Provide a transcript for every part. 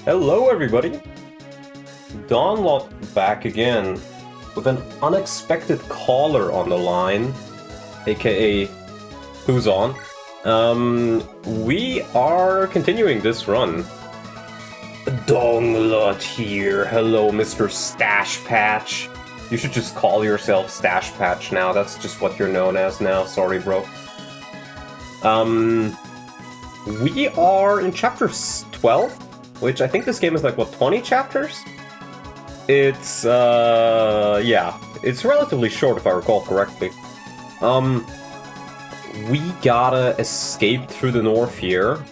Hello everybody! Donlot back again with an unexpected caller on the line, aka PUZON. We are continuing this run. Donlot here. Hello, Mr. Stash Patch. You should just call yourself Stash Patch now. That's just what you're known as now. Sorry, bro. We are in chapter 12. Which I think this game is like, what, 20 chapters? It's, yeah. It's relatively short if I recall correctly. We gotta escape through the north here.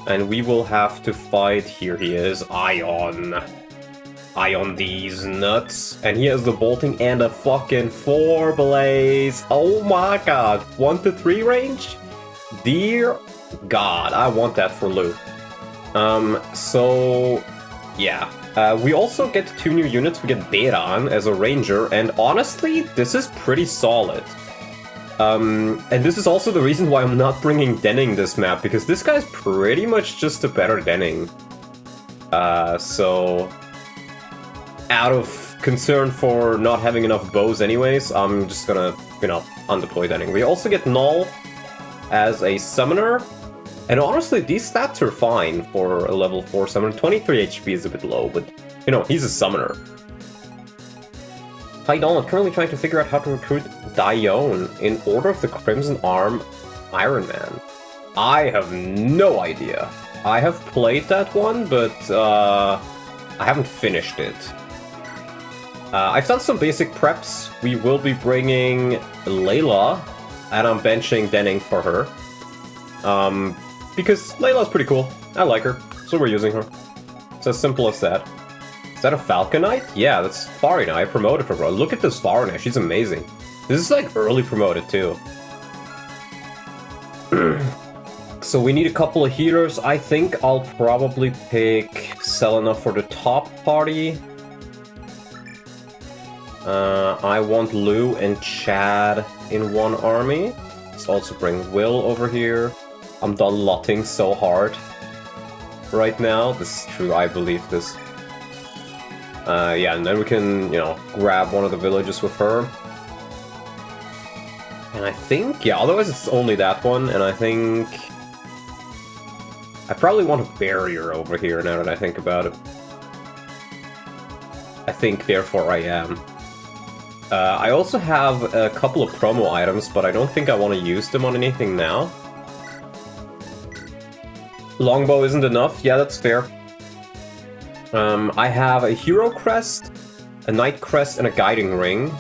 And we will have to fight, here he is, Ion. Ion these nuts. And he has the bolting and a fucking 4 blaze. Oh my god. 1 to 3 range? Dear god, I want that for loot. So, yeah. We also get 2 new units. We get Beran as a ranger, and honestly, this is pretty solid. And this is also the reason why I'm not bringing Denning this map, because this guy's pretty much just a better Denning. So, out of concern for not having enough bows anyways, I'm just gonna, you know, undeploy Denning. We also get Null as a summoner. And honestly, these stats are fine for a level 4 summoner. 23 HP is a bit low, but, you know, he's a summoner. Hi Donald, currently trying to figure out how to recruit Dione in Order of the Crimson Arm Ironman. I have no idea. I have played that one, but I haven't finished it. I've done some basic preps. We will be bringing Layla, and I'm benching Denning for her. Because Layla's pretty cool. I like her, so we're using her. It's as simple as that. Is that a Falconite? Yeah, that's Farina. I promoted her, bro. Look at this Farina. She's amazing. This is like early promoted too. So we need a couple of healers. I think I'll probably pick Selena for the top party. I want Lou and Chad in one army. Let's also bring Will over here. I'm done lotting so hard right now. This is true, I believe this. Yeah, and then we can, you know, grab one of the villages with her. And I think, yeah, otherwise it's only that one, and I think... I probably want a barrier over here now that I think about it. I think, therefore, I am. I also have a couple of promo items, but I don't think I want to use them on anything now. Longbow isn't enough. Yeah, that's fair. I have a Hero Crest, a Knight Crest, and a Guiding Ring.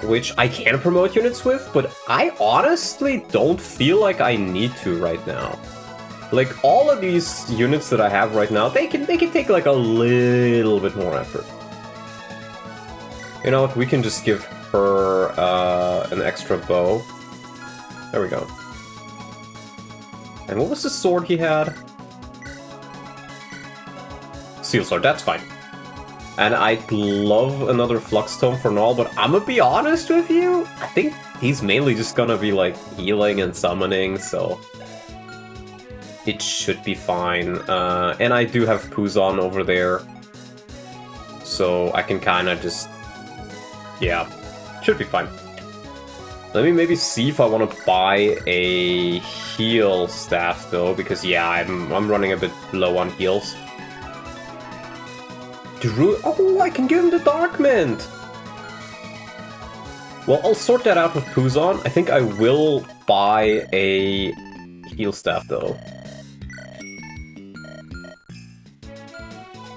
Which I can promote units with, but I honestly don't feel like I need to right now. Like, all of these units that I have right now, they can take like a little bit more effort. You know what, we can just give her an extra bow. There we go. And what was the sword he had? Steel sword, that's fine. And I'd love another Flux Tome for Null, but I'm gonna be honest with you, I think he's mainly just gonna be like healing and summoning, so it should be fine. And I do have PUZON over there, so I can kinda just, yeah, should be fine. Let me maybe see if I want to buy a heal staff though, because yeah, I'm running a bit low on heals. Oh, I can give him the Dark Mint! Well, I'll sort that out with PUZON. I think I will buy a heal staff though.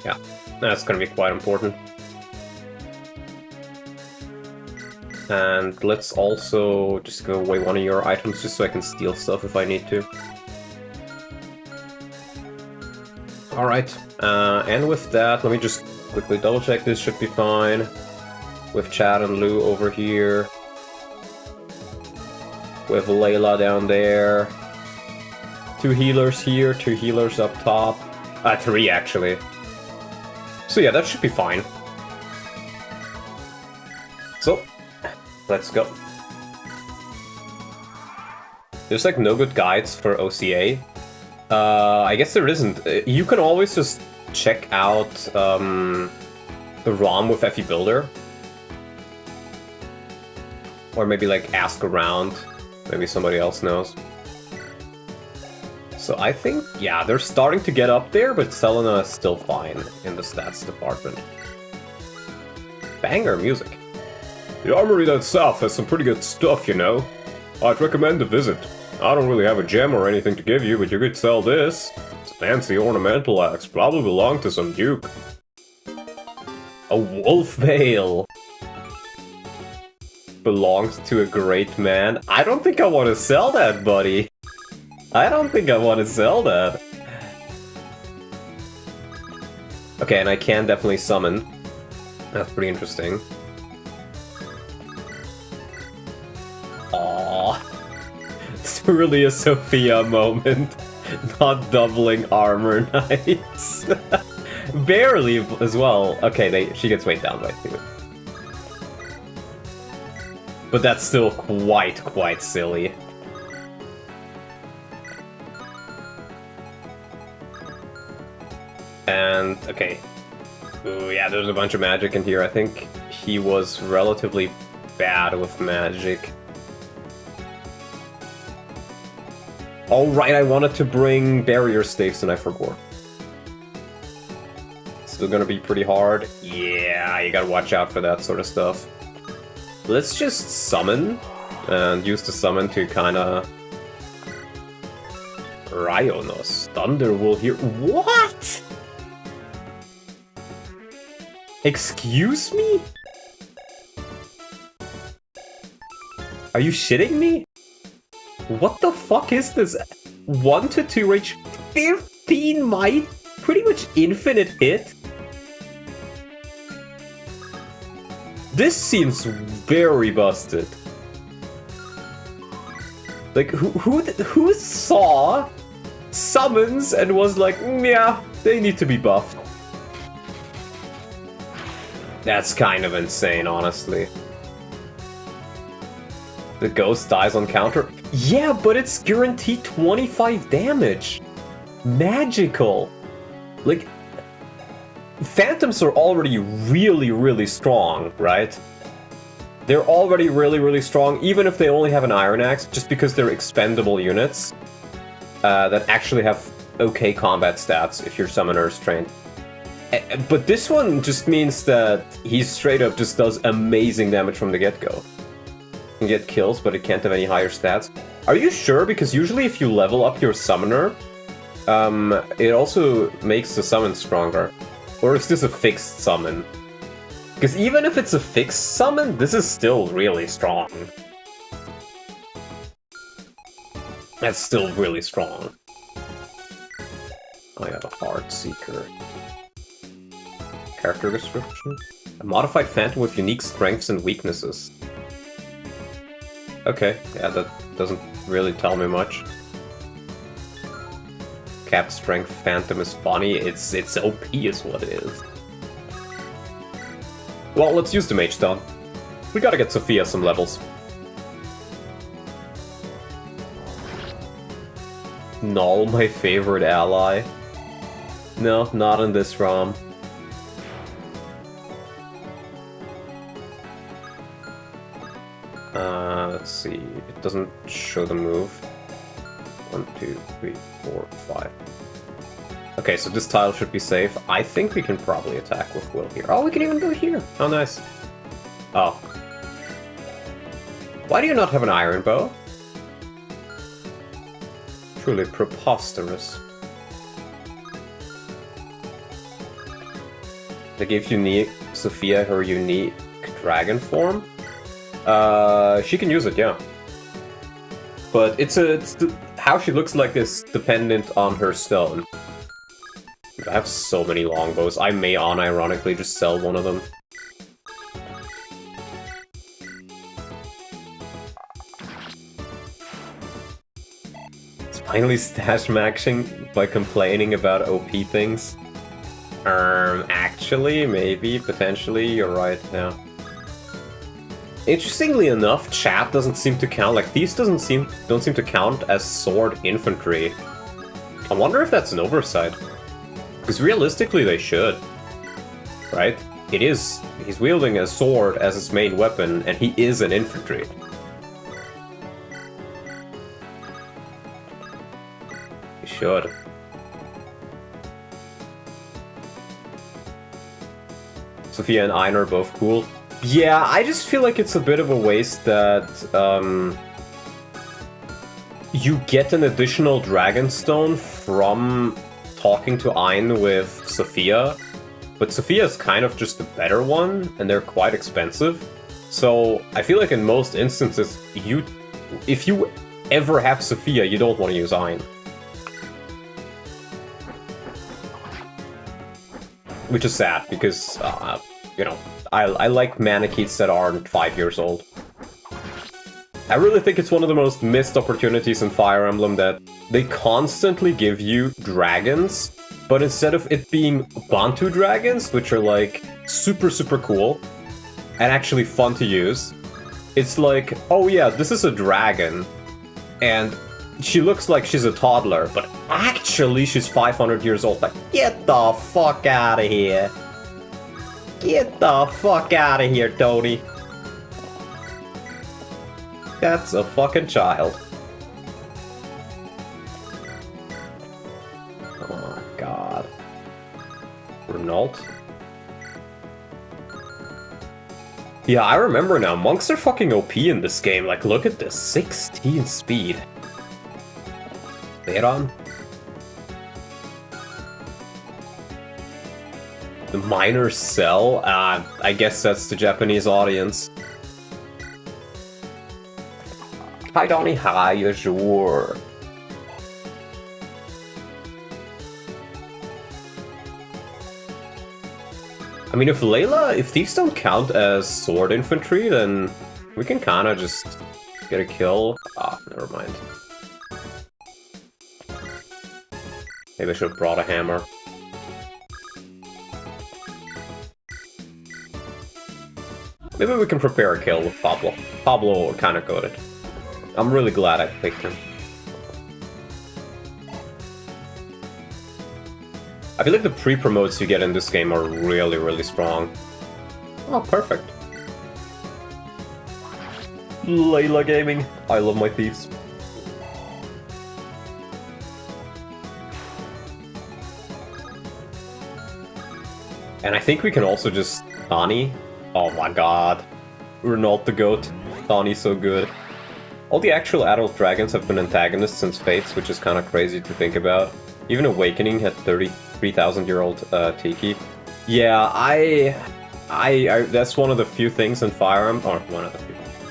Yeah, that's gonna be quite important. And let's also just go away one of your items just so I can steal stuff if I need to. Alright, and with that, let me just quickly double check this should be fine. With Chad and Lou over here. With Layla down there. 2 healers here, 2 healers up top. 3 actually. So yeah, that should be fine. So, let's go. There's like no good guides for OCA. I guess there isn't. You can always just check out the ROM with FE Builder. Or maybe like ask around. Maybe somebody else knows. So I think, yeah, they're starting to get up there, but Selena is still fine in the stats department. Banger music. The armory that's south has some pretty good stuff, you know. I'd recommend a visit. I don't really have a gem or anything to give you, but you could sell this. It's a fancy ornamental axe, probably belonged to some duke. A wolf veil. Belongs to a great man. I don't think I want to sell that, buddy. I don't think I want to sell that. Okay, and I can definitely summon. That's pretty interesting. Aww. It's really a Sophia moment. Not doubling armor, nice. Barely as well. Okay, she gets weighed down by 2. But that's still quite silly. And, okay. Ooh, yeah, there's a bunch of magic in here. I think he was relatively bad with magic. Alright, I wanted to bring barrier staves and I forgot. Still gonna be pretty hard. Yeah, you gotta watch out for that sort of stuff. Let's just summon, and use the summon to kinda... Ryonos. Thunder will hear... What?! Excuse me? Are you shitting me? What the fuck is this? 1 to 2 range, 15 might? Pretty much infinite hit? This seems very busted. Like, who saw summons and was like, yeah, they need to be buffed? That's kind of insane, honestly. The ghost dies on counter? Yeah, but it's guaranteed 25 damage. Magical. Like, phantoms are already really strong, right? They're already really strong, even if they only have an Iron Axe, just because they're expendable units that actually have okay combat stats if your summoner is trained. But this one just means that he straight up just does amazing damage from the get-go. You can get kills, but it can't have any higher stats. Are you sure? Because usually if you level up your summoner, it also makes the summon stronger. Or is this a fixed summon? Because even if it's a fixed summon, this is still really strong. That's still really strong. I got a Heart Seeker. Character description? A modified phantom with unique strengths and weaknesses. Okay, yeah, that doesn't really tell me much. Cap strength phantom is funny, it's OP is what it is. Well, let's use the Mage Stone. We gotta get Sophia some levels. Null, my favorite ally. No, not in this ROM. Let's see, it doesn't show the move. 1, 2, 3, 4, 5. Okay, so this tile should be safe. I think we can probably attack with Will here. Oh, we can even do it here! Oh, nice. Oh. Why do you not have an Iron Bow? Truly preposterous. They gave Sophia her unique dragon form? She can use it, yeah. But how she looks like is dependent on her stone. I have so many longbows. I may unironically just sell one of them. It's finally stash maxing by complaining about OP things. Actually, maybe, potentially, you're right, yeah. Interestingly enough, chat doesn't seem to count, like these don't seem to count as sword infantry. I wonder if that's an oversight. Because realistically they should. Right? He's wielding a sword as his main weapon, and he is an infantry. He should. Sophia and Ein are both cool. Yeah, I just feel like it's a bit of a waste that you get an additional Dragonstone from talking to Ein with Sophia, but Sophia's kind of just a better one, and they're quite expensive. So I feel like in most instances, if you ever have Sophia, you don't want to use Ein. Which is sad, because, you know, I like Manakets that aren't 5 years old. I really think it's one of the most missed opportunities in Fire Emblem that they constantly give you dragons, but instead of it being Bantu dragons, which are like super cool and actually fun to use, it's like, oh yeah, this is a dragon, and she looks like she's a toddler, but actually she's 500 years old. Like, get the fuck out of here. Get the fuck out of here, Tony. That's a fucking child. Oh my god. Renault? Yeah, I remember now. Monks are fucking OP in this game. Like, look at this. 16 speed. Veron? The minor cell? I guess that's the Japanese audience. Hi, Donnie. Hi, sure. I mean, if these don't count as sword infantry, then we can kind of just get a kill. Ah, never mind. Maybe I should have brought a hammer. Maybe we can prepare a kill with Pablo. Pablo kind of got it. I'm really glad I picked him. I feel like the pre-promotes you get in this game are really strong. Oh, perfect. Layla Gaming. I love my thieves. And I think we can also just... Tani? Oh my god. Renault the goat. Tani's so good. All the actual adult dragons have been antagonists since Fates, which is kind of crazy to think about. Even Awakening had 33,000-year-old Tiki. Yeah, I that's one of the few things in Fire Emblem, or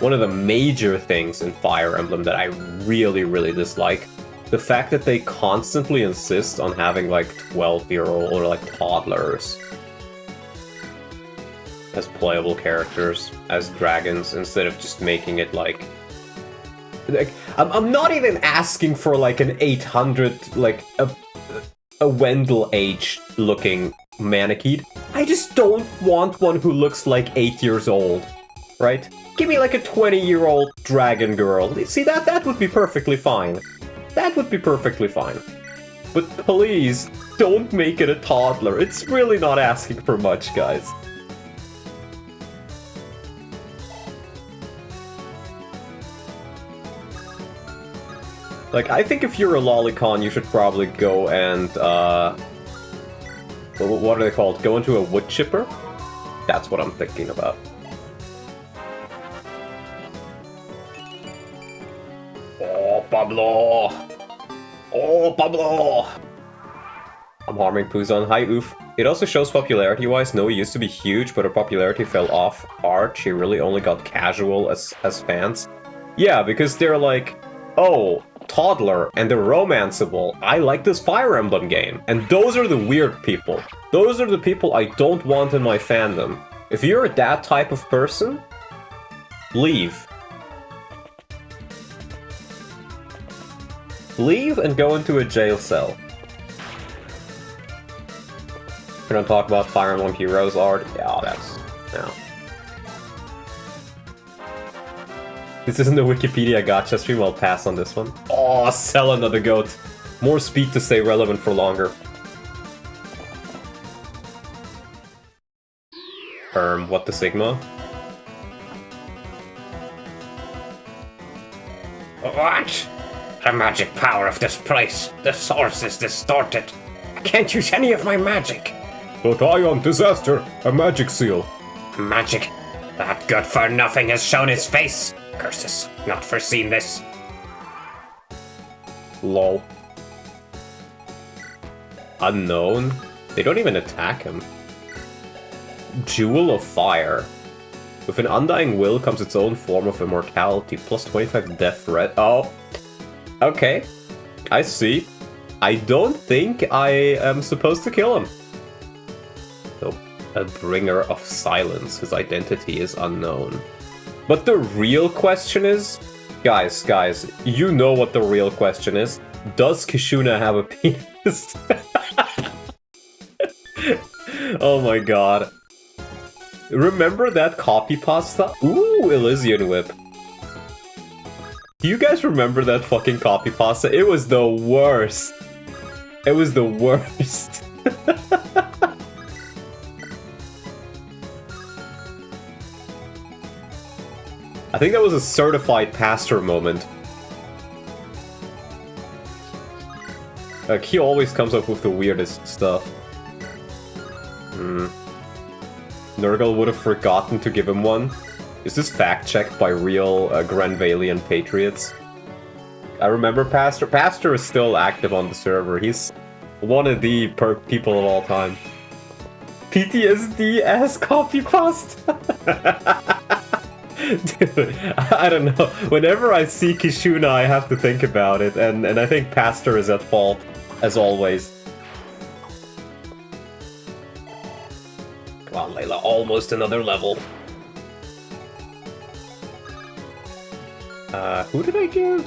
one of the major things in Fire Emblem that I really dislike. The fact that they constantly insist on having like 12-year-old or like toddlers as playable characters, as dragons, instead of just making it like I'm not even asking for like an 800, like a Wendell age looking Manakete. I just don't want one who looks like 8 years old, right? Give me like a 20-year-old dragon girl. See, that would be perfectly fine. That would be perfectly fine. But please, don't make it a toddler. It's really not asking for much, guys. Like, I think if you're a lolicon, you should probably go and, what are they called? Go into a wood chipper? That's what I'm thinking about. Oh, Pablo! Oh, Pablo! I'm harming PUZON. Hi, oof. It also shows popularity-wise, Noe used to be huge, but her popularity fell off hard. She really only got casual as fans. Yeah, because they're like, oh, toddler, and they're romanceable. I like this Fire Emblem game. And those are the weird people. Those are the people I don't want in my fandom. If you're that type of person, leave. Leave and go into a jail cell. We're gonna talk about Fire Emblem Heroes art. Yeah, that's... yeah. This isn't a Wikipedia gacha stream, I'll pass on this one. Oh, sell another goat. More speed to stay relevant for longer. What the Sigma? What? The magic power of this place. The source is distorted. I can't use any of my magic. But Ion Disaster, a magic seal. Magic? That good-for-nothing has shown his face. Curses, not foreseen this. Lol. Unknown? They don't even attack him. Jewel of Fire. With an undying will comes its own form of immortality, plus 25 death threat. Oh. Okay. I see. I don't think I am supposed to kill him. So, a bringer of silence. His identity is unknown. But the real question is... Guys, you know what the real question is. Does Kishuna have a penis? Oh my god. Remember that copy pasta? Ooh, Elysian Whip. Do you guys remember that fucking copy pasta? It was the worst. It was the worst. I think that was a certified pastor moment. Like, he always comes up with the weirdest stuff. Nurgle would have forgotten to give him one. Is this fact-checked by real Granvalian patriots? I remember Pastor. Pastor is still active on the server. He's one of the people of all time. PTSD as copy pasta. Dude, I don't know. Whenever I see Kishuna, I have to think about it, and I think Pastor is at fault, as always. Come on, Layla, almost another level. Who did I give?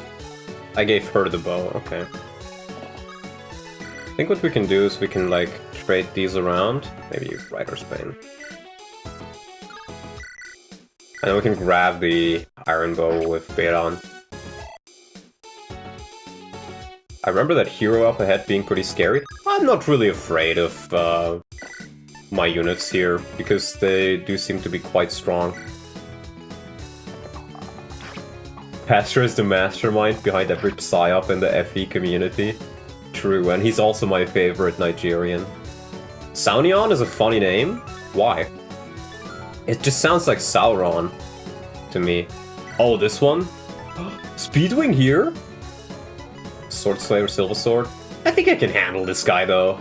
I gave her the bow, okay. I think what we can do is we can, like, trade these around. Maybe Rider's Bane. And then we can grab the Iron Bow with Beiran. I remember that hero up ahead being pretty scary. I'm not really afraid of my units here, because they do seem to be quite strong. Pastor is the mastermind behind every psyop in the FE community. True, and he's also my favorite Nigerian. Saunion is a funny name. Why? It just sounds like Sauron to me. Oh, this one? Speedwing here? Sword Slayer Silver Sword? I think I can handle this guy though.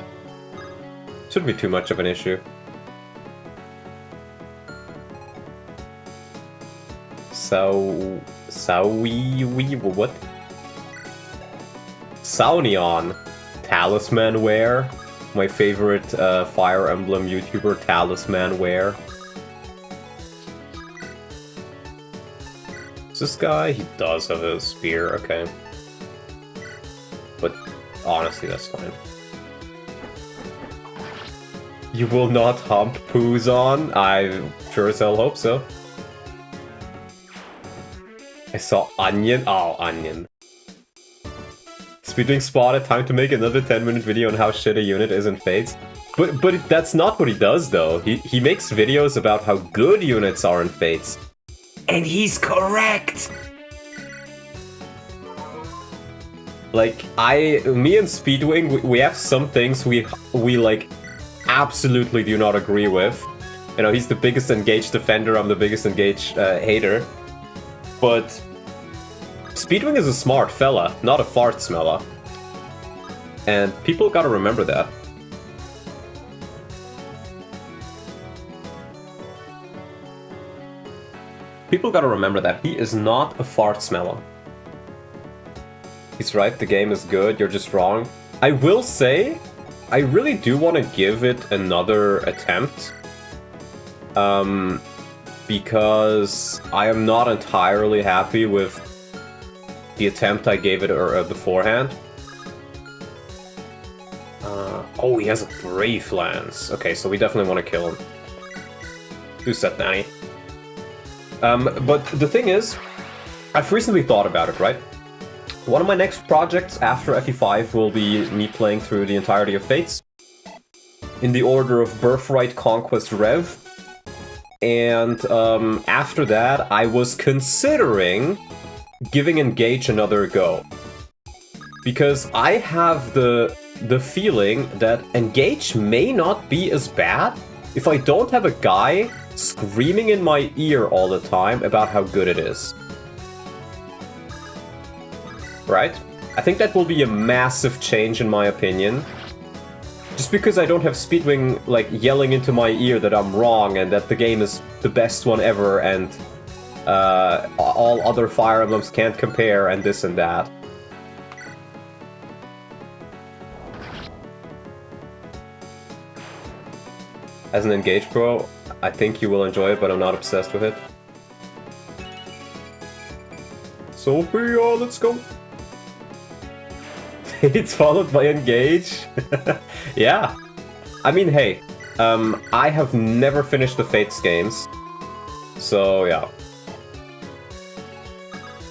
Shouldn't be too much of an issue. What? Saunion. Talisman Wear. My favorite Fire Emblem YouTuber, Talisman Wear. Is this guy? He does have a spear, okay. But honestly, that's fine. You will not hump PUZON? I sure as hell hope so. I saw Onion. Oh, Onion. Speedwing spotted. Time to make another 10-minute video on how shit a unit is in Fates. But that's not what he does, though. He makes videos about how good units are in Fates. And he's correct! Like, me and Speedwing, we have some things we like, absolutely do not agree with. You know, he's the biggest engaged defender, I'm the biggest engaged hater. But Speedwing is a smart fella, not a fart smeller. And people gotta remember that. People gotta remember that. He is not a fart smeller. He's right, the game is good, you're just wrong. I will say, I really do want to give it another attempt. Because I am not entirely happy with the attempt I gave it beforehand. Oh, he has a Brave Lance. Okay, so we definitely want to kill him. Who said Nanny? But the thing is, I've recently thought about it, right? One of my next projects after FE5 will be me playing through the entirety of Fates, in the order of Birthright, Conquest, Rev. And after that, I was considering giving Engage another go. Because I have the feeling that Engage may not be as bad if I don't have a guy screaming in my ear all the time about how good it is. Right? I think that will be a massive change in my opinion. Just because I don't have Speedwing, like, yelling into my ear that I'm wrong and that the game is the best one ever and all other Fire Emblems can't compare and this and that. As an Engage Pro, I think you will enjoy it, but I'm not obsessed with it. Sophia, let's go! It's followed by Engage. Yeah. I mean, hey, I have never finished the Fates games. So, yeah.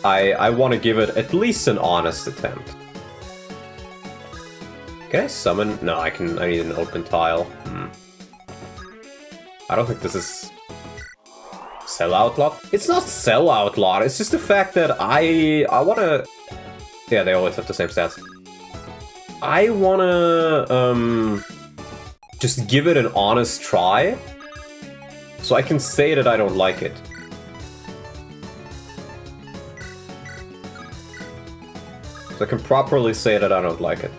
I want to give it at least an honest attempt. Can I summon? No, I need an open tile. I don't think this is Sellout Lot. It's not Sellout Lot, it's just the fact that I want to... Yeah, they always have the same stats. I wanna just give it an honest try, so I can say that I don't like it. So I can properly say that I don't like it.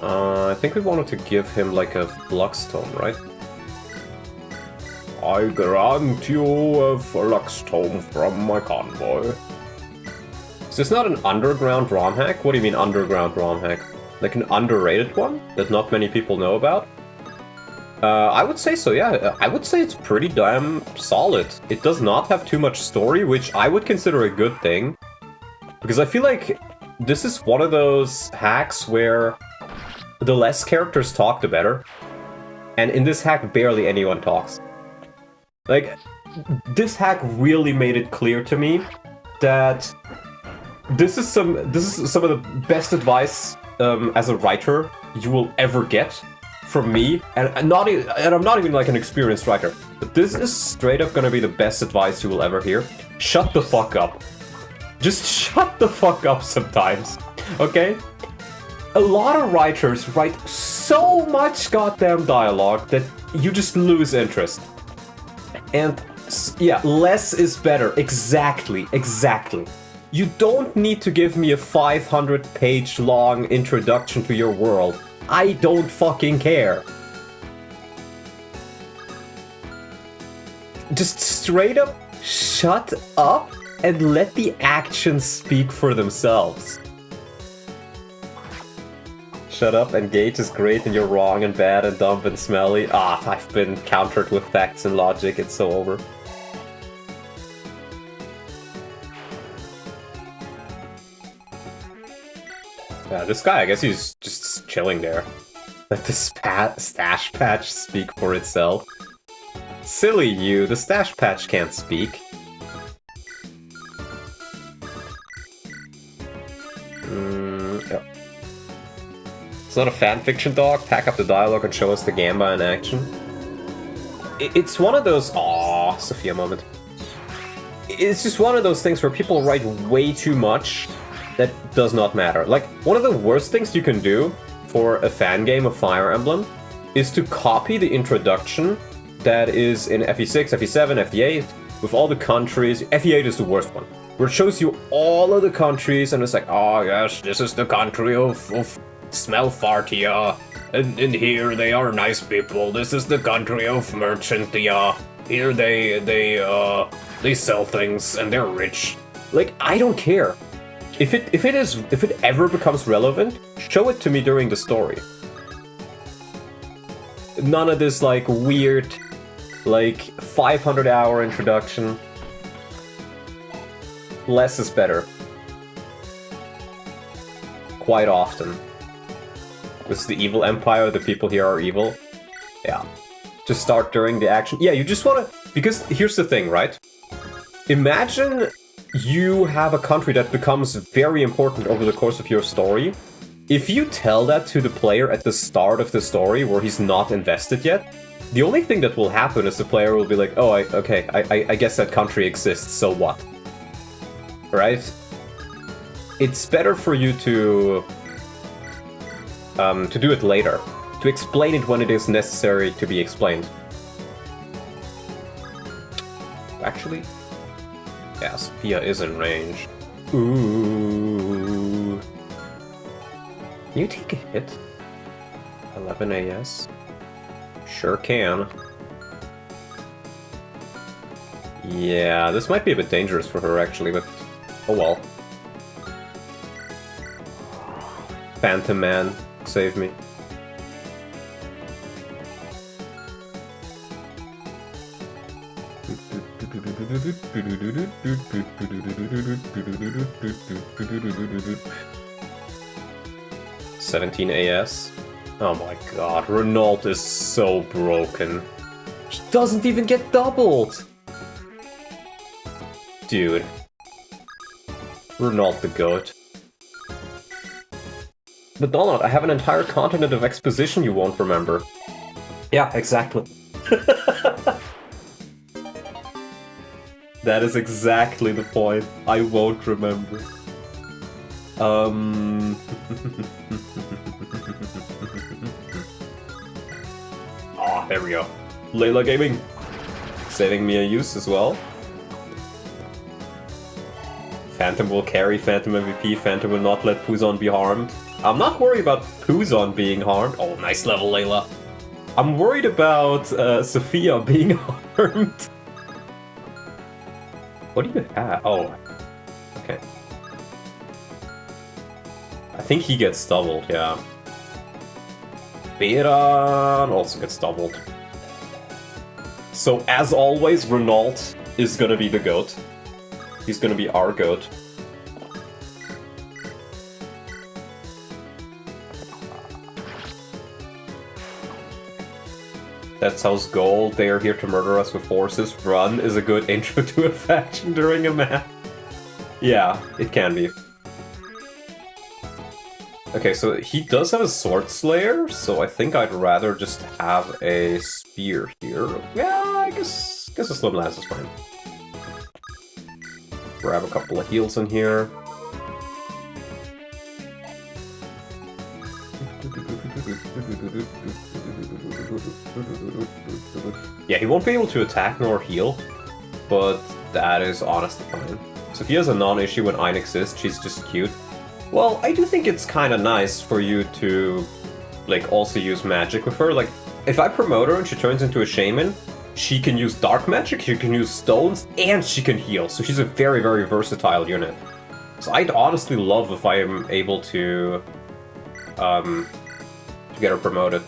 I think we wanted to give him like a Flux Tome, right? I grant you a Flux Tome from my convoy. Is this not an underground ROM hack? What do you mean underground ROM hack? Like an underrated one that not many people know about? I would say so, yeah. I would say it's pretty damn solid. It does not have too much story, which I would consider a good thing. Because I feel like this is one of those hacks where the less characters talk, the better. And in this hack, barely anyone talks. Like, this hack really made it clear to me that this is some of the best advice as a writer you will ever get from me, and I'm not even like an experienced writer, but this is straight up gonna be the best advice you will ever hear. Shut the fuck up. Just shut the fuck up sometimes, okay? A lot of writers write so much goddamn dialogue that you just lose interest. And yeah, less is better. Exactly. You don't need to give me a 500-page long introduction to your world. I don't fucking care. Just straight up shut up and let the actions speak for themselves. Shut up, Engage is great and you're wrong and bad and dumb and smelly. Ah, I've been countered with facts and logic, it's so over. Yeah, this guy, I guess he's just chilling there. Let the stash patch speak for itself. Silly you, the stash patch can't speak. Yeah. It's not a fanfiction dog. Pack up the dialogue and show us the Gamba in action. It's one of those... Aww, Sophia moment. It's just one of those things where people write way too much that does not matter. Like, one of the worst things you can do for a fan game of Fire Emblem is to copy the introduction that is in FE6, FE7, FE8, with all the countries. FE8 is the worst one, where it shows you all of the countries, and it's like, oh yes, this is the country of Smelfartia, and in here they are nice people. This is the country of Merchantia. Here they sell things and they're rich. Like, I don't care. If it ever becomes relevant, show it to me during the story. None of this like weird, like 500-hour introduction. Less is better. Quite often. This is the evil empire, the people here are evil. Yeah. Just start during the action. Yeah, you just wanna... Because here's the thing, right? Imagine you have a country that becomes very important over the course of your story. If you tell that to the player at the start of the story where he's not invested yet, the only thing that will happen is the player will be like, oh, I guess that country exists, so what? Right? It's better for you to do it later. To explain it when it is necessary to be explained. Actually, yeah, Sophia is in range. Ooh. Can you take a hit? 11 AS? Sure can. Yeah, this might be a bit dangerous for her actually, but oh well. Phantom Man, save me. $17 AS. Oh my god, Renault is so broken. He doesn't even get doubled! Dude. Renault the goat. But Donald, I have an entire continent of exposition you won't remember. Yeah, exactly. That is exactly the point. I won't remember. Ah, there we go. Layla Gaming. Saving me a use as well. Phantom will carry Phantom MVP. Phantom will not let PUZON be harmed. I'm not worried about PUZON being harmed. Oh, nice level, Layla. I'm worried about Sophia being harmed. What do you have? Oh, okay. I think he gets doubled, yeah. Beran also gets doubled. So, as always, Renault is gonna be the GOAT. He's gonna be our GOAT. That sells gold. They are here to murder us with horses. Run is a good intro to a faction during a map. Yeah, it can be. Okay, so he does have a Sword Slayer, so I think I'd rather just have a spear here. Yeah, I guess a Slim Lance is fine. Grab a couple of heals in here. Yeah, he won't be able to attack nor heal, but that is honestly fine. Sophia's a non-issue when Ein exists, she's just cute. Well, I do think it's kind of nice for you to, like, also use magic with her. Like, if I promote her and she turns into a shaman, she can use dark magic, she can use stones, and she can heal. So she's a very, very versatile unit. So I'd honestly love if I am able to get her promoted.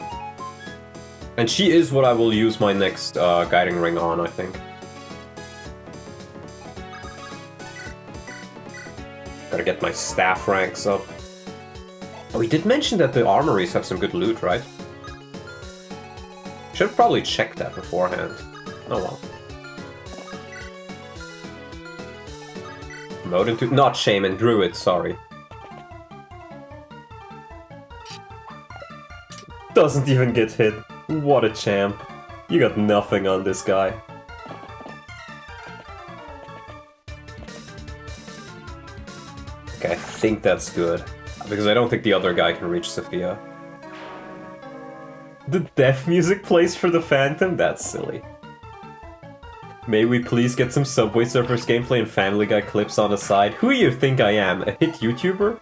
And she is what I will use my next guiding ring on, I think. Gotta get my staff ranks up. Oh, we did mention that the armories have some good loot, right? Should probably check that beforehand. Oh well. Promote into... Not shaman, druid, sorry. Doesn't even get hit. What a champ. You got nothing on this guy. Okay, I think that's good. Because I don't think the other guy can reach Sophia. The death music plays for the Phantom? That's silly. May we please get some Subway Surfers gameplay and Family Guy clips on the side? Who do you think I am? A hit YouTuber?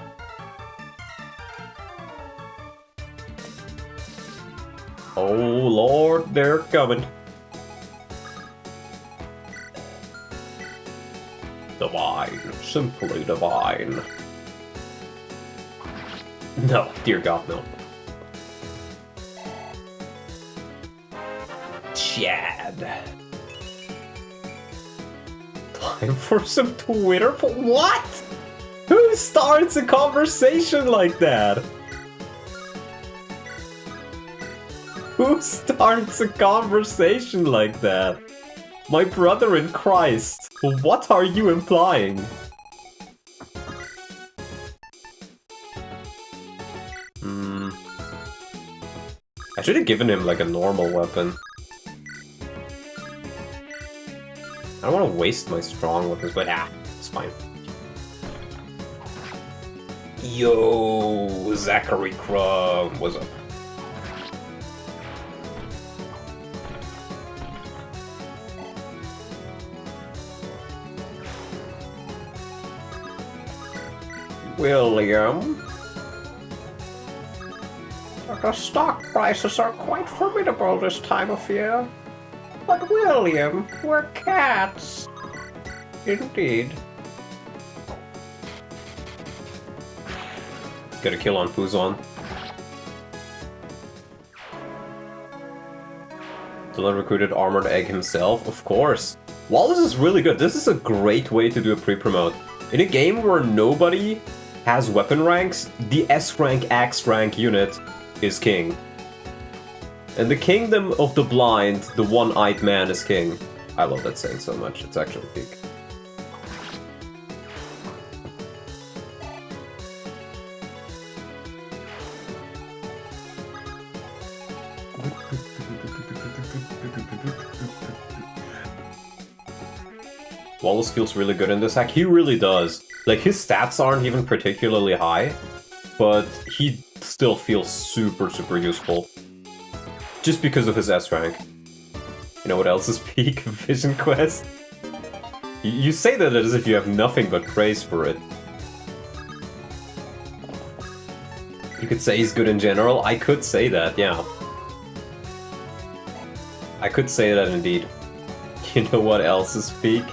Oh lord, they're coming. Divine, simply divine. No, dear god, no. Chad. Time for some Twitter? What? Who starts a conversation like that? Who starts a conversation like that? My brother in Christ, what are you implying? I should have given him like a normal weapon. I don't want to waste my strong weapons, but it's fine. Yo, Zachary Crumb, what's up? William? The stock prices are quite formidable this time of year. But William, we're cats. Indeed. Get a kill on PUZON. Dylan recruited Armored Egg himself, of course. Wallace is really good. This is a great way to do a pre-promote. In a game where nobody has weapon ranks, the S rank, X rank unit is king. In the kingdom of the blind, the one-eyed man is king. I love that saying so much, it's actually peak. Wallace feels really good in this hack. He really does. Like, his stats aren't even particularly high, but he still feels super, super useful. Just because of his S rank. You know what else is peak? Vision Quest? You say that as if you have nothing but praise for it. You could say he's good in general. I could say that, yeah. I could say that indeed. You know what else is peak?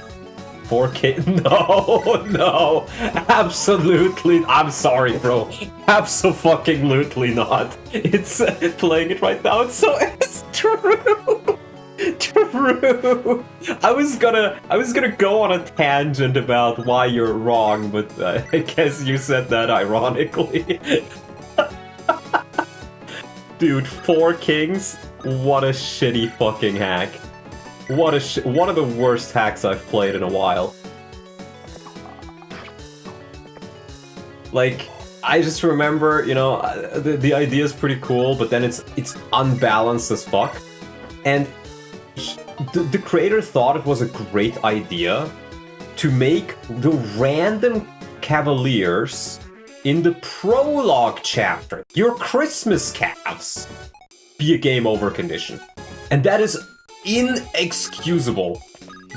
4K? No, no, absolutely. I'm sorry, bro. Absolutely not. It's playing it right now. It's true. True. I was gonna go on a tangent about why you're wrong, but I guess you said that ironically. Dude, 4 Kings? What a shitty fucking hack. One of the worst hacks I've played in a while. Like, I just remember, you know, the idea is pretty cool, but then it's unbalanced as fuck. And the creator thought it was a great idea to make the random cavaliers in the prologue chapter, your Christmas calves, be a game over condition. And that is inexcusable.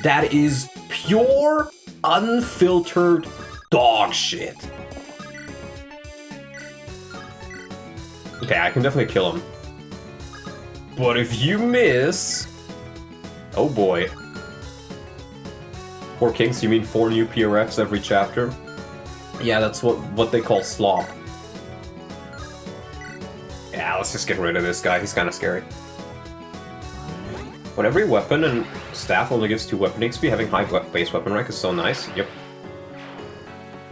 That is pure, unfiltered dog shit. Okay, I can definitely kill him. But if you miss... Oh boy. 4 Kings, you mean 4 new PRFs every chapter? Yeah, that's what they call slop. Yeah, let's just get rid of this guy, he's kinda scary. When every weapon and staff only gives 2 weapon XP, having high base weapon rank is so nice. Yep.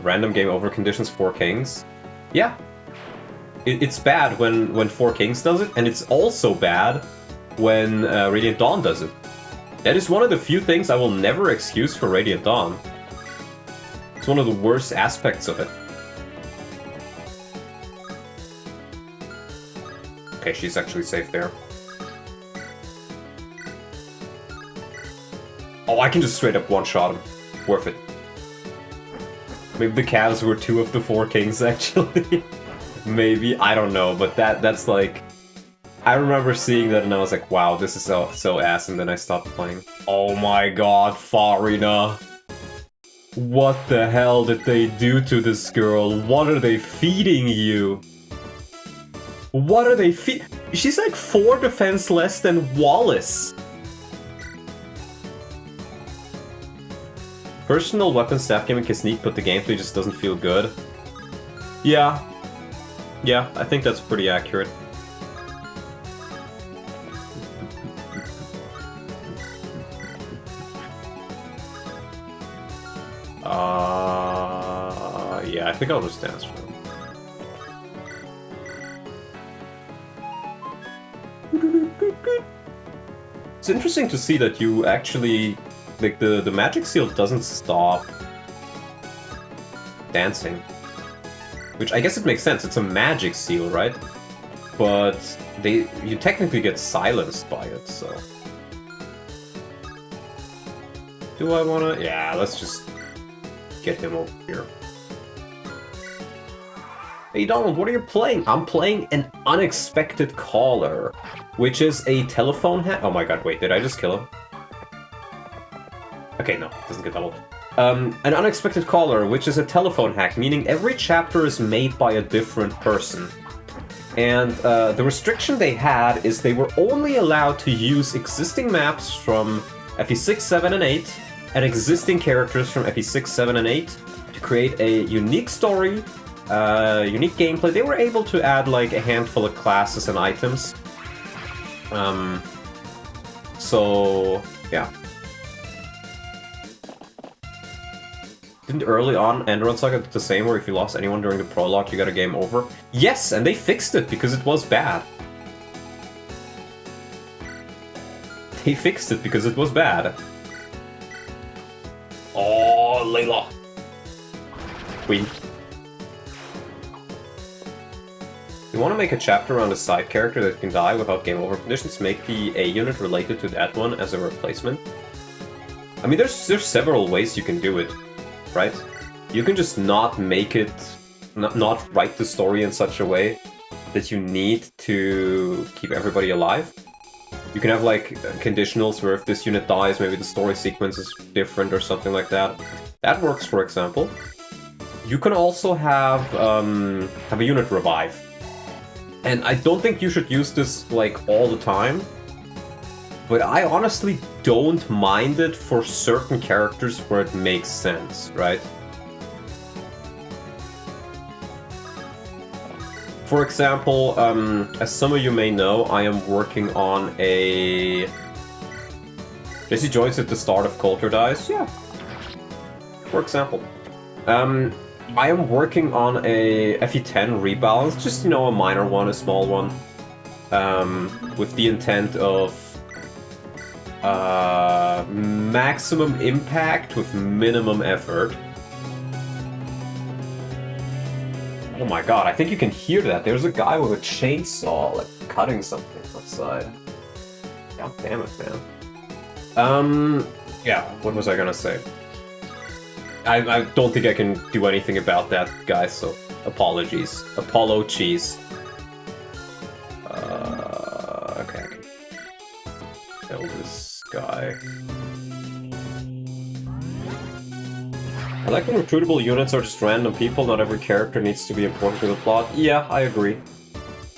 Random game over conditions 4 Kings. Yeah. It's bad when 4 Kings does it, and it's also bad when Radiant Dawn does it. That is one of the few things I will never excuse for Radiant Dawn. It's one of the worst aspects of it. Okay, she's actually safe there. Oh, I can just straight up one-shot him. Worth it. Maybe the calves were 2 of the 4 Kings, actually. Maybe, I don't know, but that's like... I remember seeing that and I was like, wow, this is so ass, and then I stopped playing. Oh my god, Farina. What the hell did they do to this girl? What are they feeding you? What are they feed- She's like 4 defense less than Wallace. Personal weapon staff gimmick is neat, but the gameplay just doesn't feel good. Yeah. Yeah, I think that's pretty accurate. Yeah, I think I'll just dance for him. It's interesting to see that you actually... Like, the magic seal doesn't stop dancing. Which I guess it makes sense, it's a magic seal, right? But you technically get silenced by it, so... Do I wanna... Yeah, let's just get him over here. Hey Donald, what are you playing? I'm playing an unexpected caller, which is a telephone hack. Oh my god, wait, did I just kill him? Okay, no, it doesn't get doubled. An unexpected caller, which is a telephone hack, meaning every chapter is made by a different person. And the restriction they had is they were only allowed to use existing maps from FE6, 7, and 8, and existing characters from FE6, 7, and 8 to create a unique story, unique gameplay. They were able to add like a handful of classes and items. So, yeah. Didn't early on Enderon Saga do the same, where if you lost anyone during the prologue, you got a game over? Yes, and they fixed it because it was bad. They fixed it because it was bad. Oh, Layla. Queen. You want to make a chapter around a side character that can die without game over conditions? Make the A unit related to that one as a replacement. I mean, there's several ways you can do it, right? You can just not make it, not write the story in such a way that you need to keep everybody alive. You can have like conditionals where if this unit dies, maybe the story sequence is different or something like that. That works, for example. You can also have a unit revive. And I don't think you should use this like all the time. But I honestly don't mind it for certain characters where it makes sense, right? For example, as some of you may know, I am working on a... Jesse joins at the start of Coulter Dies? Yeah. For example. I am working on a FE10 rebalance, just, you know, a minor one, a small one. With the intent of... maximum impact with minimum effort. Oh my god, I think you can hear that. There's a guy with a chainsaw, like, cutting something outside. God damn it, man. Yeah, what was I gonna say? I don't think I can do anything about that, guys, so apologies. Apollo cheese. Okay, I can kill this guy. I like when recruitable units are just random people, not every character needs to be important to the plot. Yeah, I agree.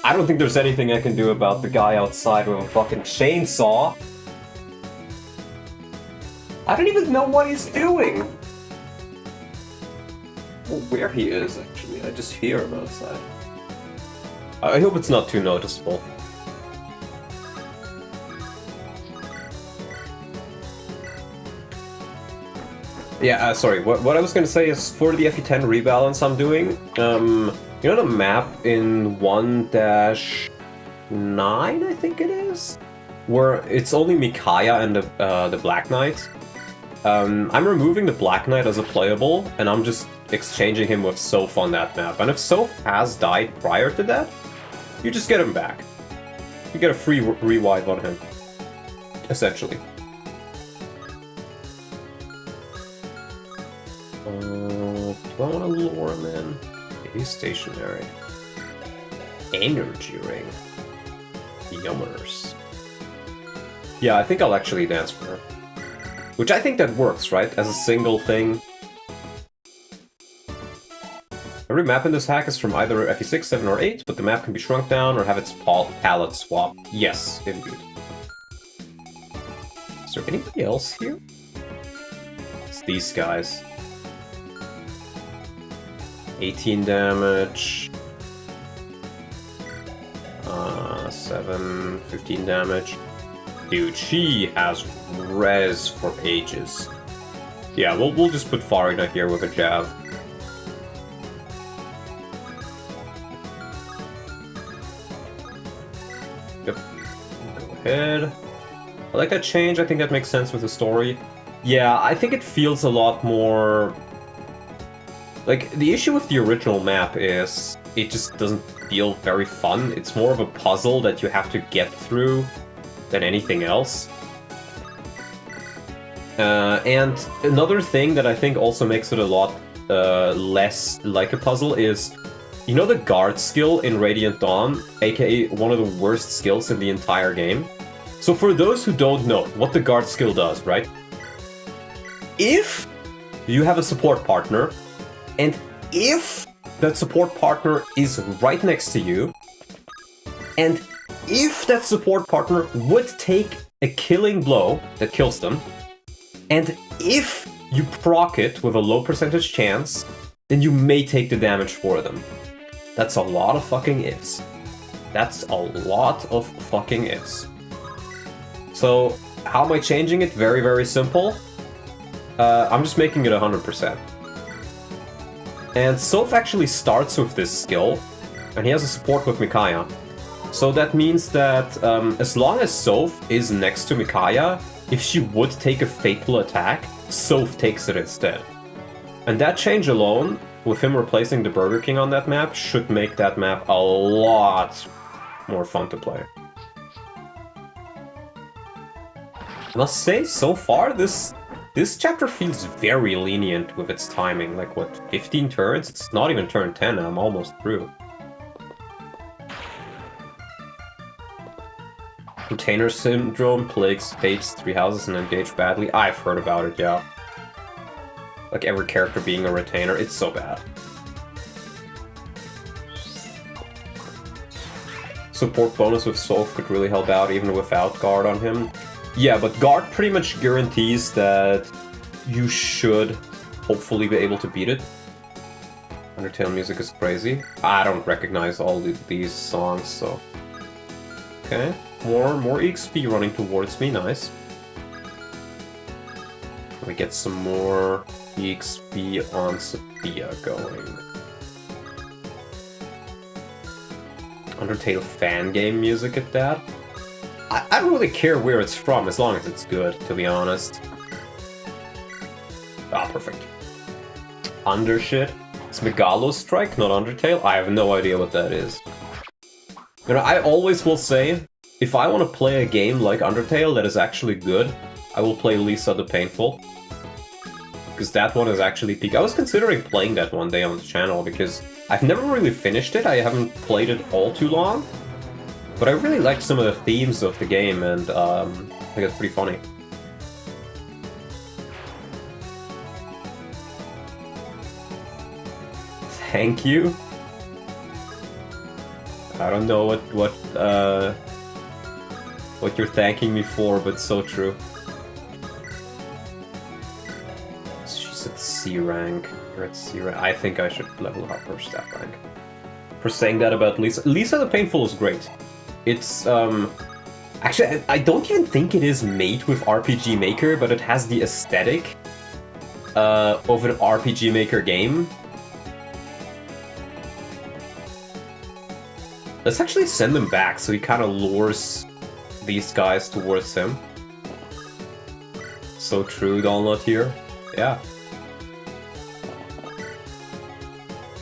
I don't think there's anything I can do about the guy outside with a fucking chainsaw. I don't even know what he's doing! Or where he is, actually. I just hear him outside. I hope it's not too noticeable. Yeah, sorry, what I was gonna say is, for the FE10 rebalance I'm doing, you know the map in 1-9, I think it is? Where it's only Micaiah and the Black Knight? I'm removing the Black Knight as a playable, and I'm just exchanging him with Soph on that map. And if Soph has died prior to that, you just get him back. You get a free revive on him, essentially. Do I want to lure him in? He's stationary. Energy ring. Yummers. Yeah, I think I'll actually dance for her. Which I think that works, right? As a single thing. Every map in this hack is from either FE6, 7, or 8, but the map can be shrunk down or have its palette swapped. Yes, indeed. Is there anybody else here? It's these guys. 18 damage. 7, 15 damage. Dude, she has res for ages. Yeah, we'll just put Farina here with a jab. Yep. Go ahead. I like that change, I think that makes sense with the story. Yeah, I think it feels a lot more... Like, the issue with the original map is it just doesn't feel very fun. It's more of a puzzle that you have to get through than anything else. And another thing that I think also makes it a lot less like a puzzle is, you know the guard skill in Radiant Dawn, aka one of the worst skills in the entire game? So for those who don't know what the guard skill does, right? If you have a support partner, and if that support partner is right next to you, and if that support partner would take a killing blow that kills them, and if you proc it with a low percentage chance, then you may take the damage for them. That's a lot of fucking ifs. That's a lot of fucking ifs. So, how am I changing it? Very, very simple. I'm just making it 100%. And Soph actually starts with this skill, and he has a support with Micaiah. So that means that as long as Soph is next to Micaiah, if she would take a fatal attack, Soph takes it instead. And that change alone, with him replacing the Burger King on that map, should make that map a lot more fun to play. I must say, so far, this chapter feels very lenient with its timing. Like, what, 15 turns? It's not even turn 10 and I'm almost through. Retainer syndrome plagues Fate's 3 houses and engage badly. I've heard about it, yeah. Like every character being a retainer, it's so bad. Support bonus with Soph could really help out even without guard on him. Yeah, but guard pretty much guarantees that you should hopefully be able to beat it. Undertale music is crazy. I don't recognize all these songs, so... Okay, more EXP running towards me, nice. We get some more EXP on Sophia going. Undertale fan game music at that. I don't really care where it's from, as long as it's good, to be honest. Ah, perfect. Undershit. It's Megalo Strike, not Undertale? I have no idea what that is. You know, I always will say, if I want to play a game like Undertale that is actually good, I will play Lisa the Painful. Because that one is actually peak. I was considering playing that one day on the channel, because I've never really finished it, I haven't played it all too long. But I really liked some of the themes of the game, and I think it's pretty funny. Thank you? I don't know what you're thanking me for, but so true. She's at C rank. You're at C rank. I think I should level up her stat rank. For saying that about Lisa. Lisa the Painful is great. It's, actually, I don't even think it is made with RPG Maker, but it has the aesthetic of an RPG Maker game. Let's actually send him back, so he kind of lures these guys towards him. So true, Donut here. Yeah.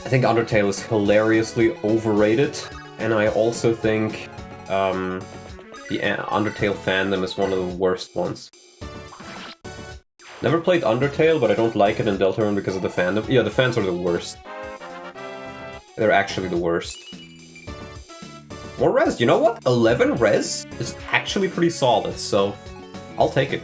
I think Undertale is hilariously overrated, and I also think the Undertale fandom is one of the worst ones. Never played Undertale, but I don't like it in Deltarune because of the fandom. Yeah, the fans are the worst. They're actually the worst. More res, you know what? 11 res is actually pretty solid, so I'll take it.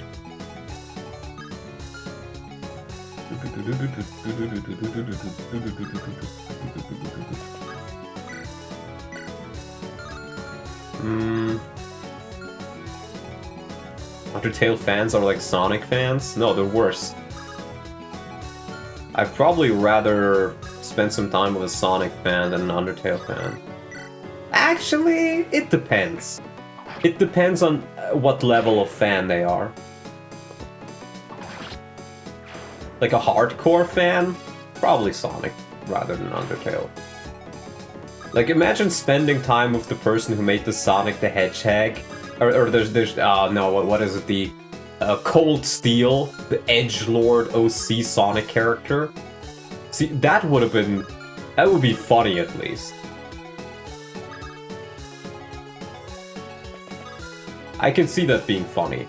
Undertale fans are like Sonic fans? No, they're worse. I'd probably rather spend some time with a Sonic fan than an Undertale fan. Actually, it depends. It depends on what level of fan they are. Like a hardcore fan? Probably Sonic rather than Undertale. Like, imagine spending time with the person who made the Sonic the Hedgehog Or there's no, what is it? The Cold Steel, the Edgelord OC Sonic character. See, that would be funny at least. I can see that being funny.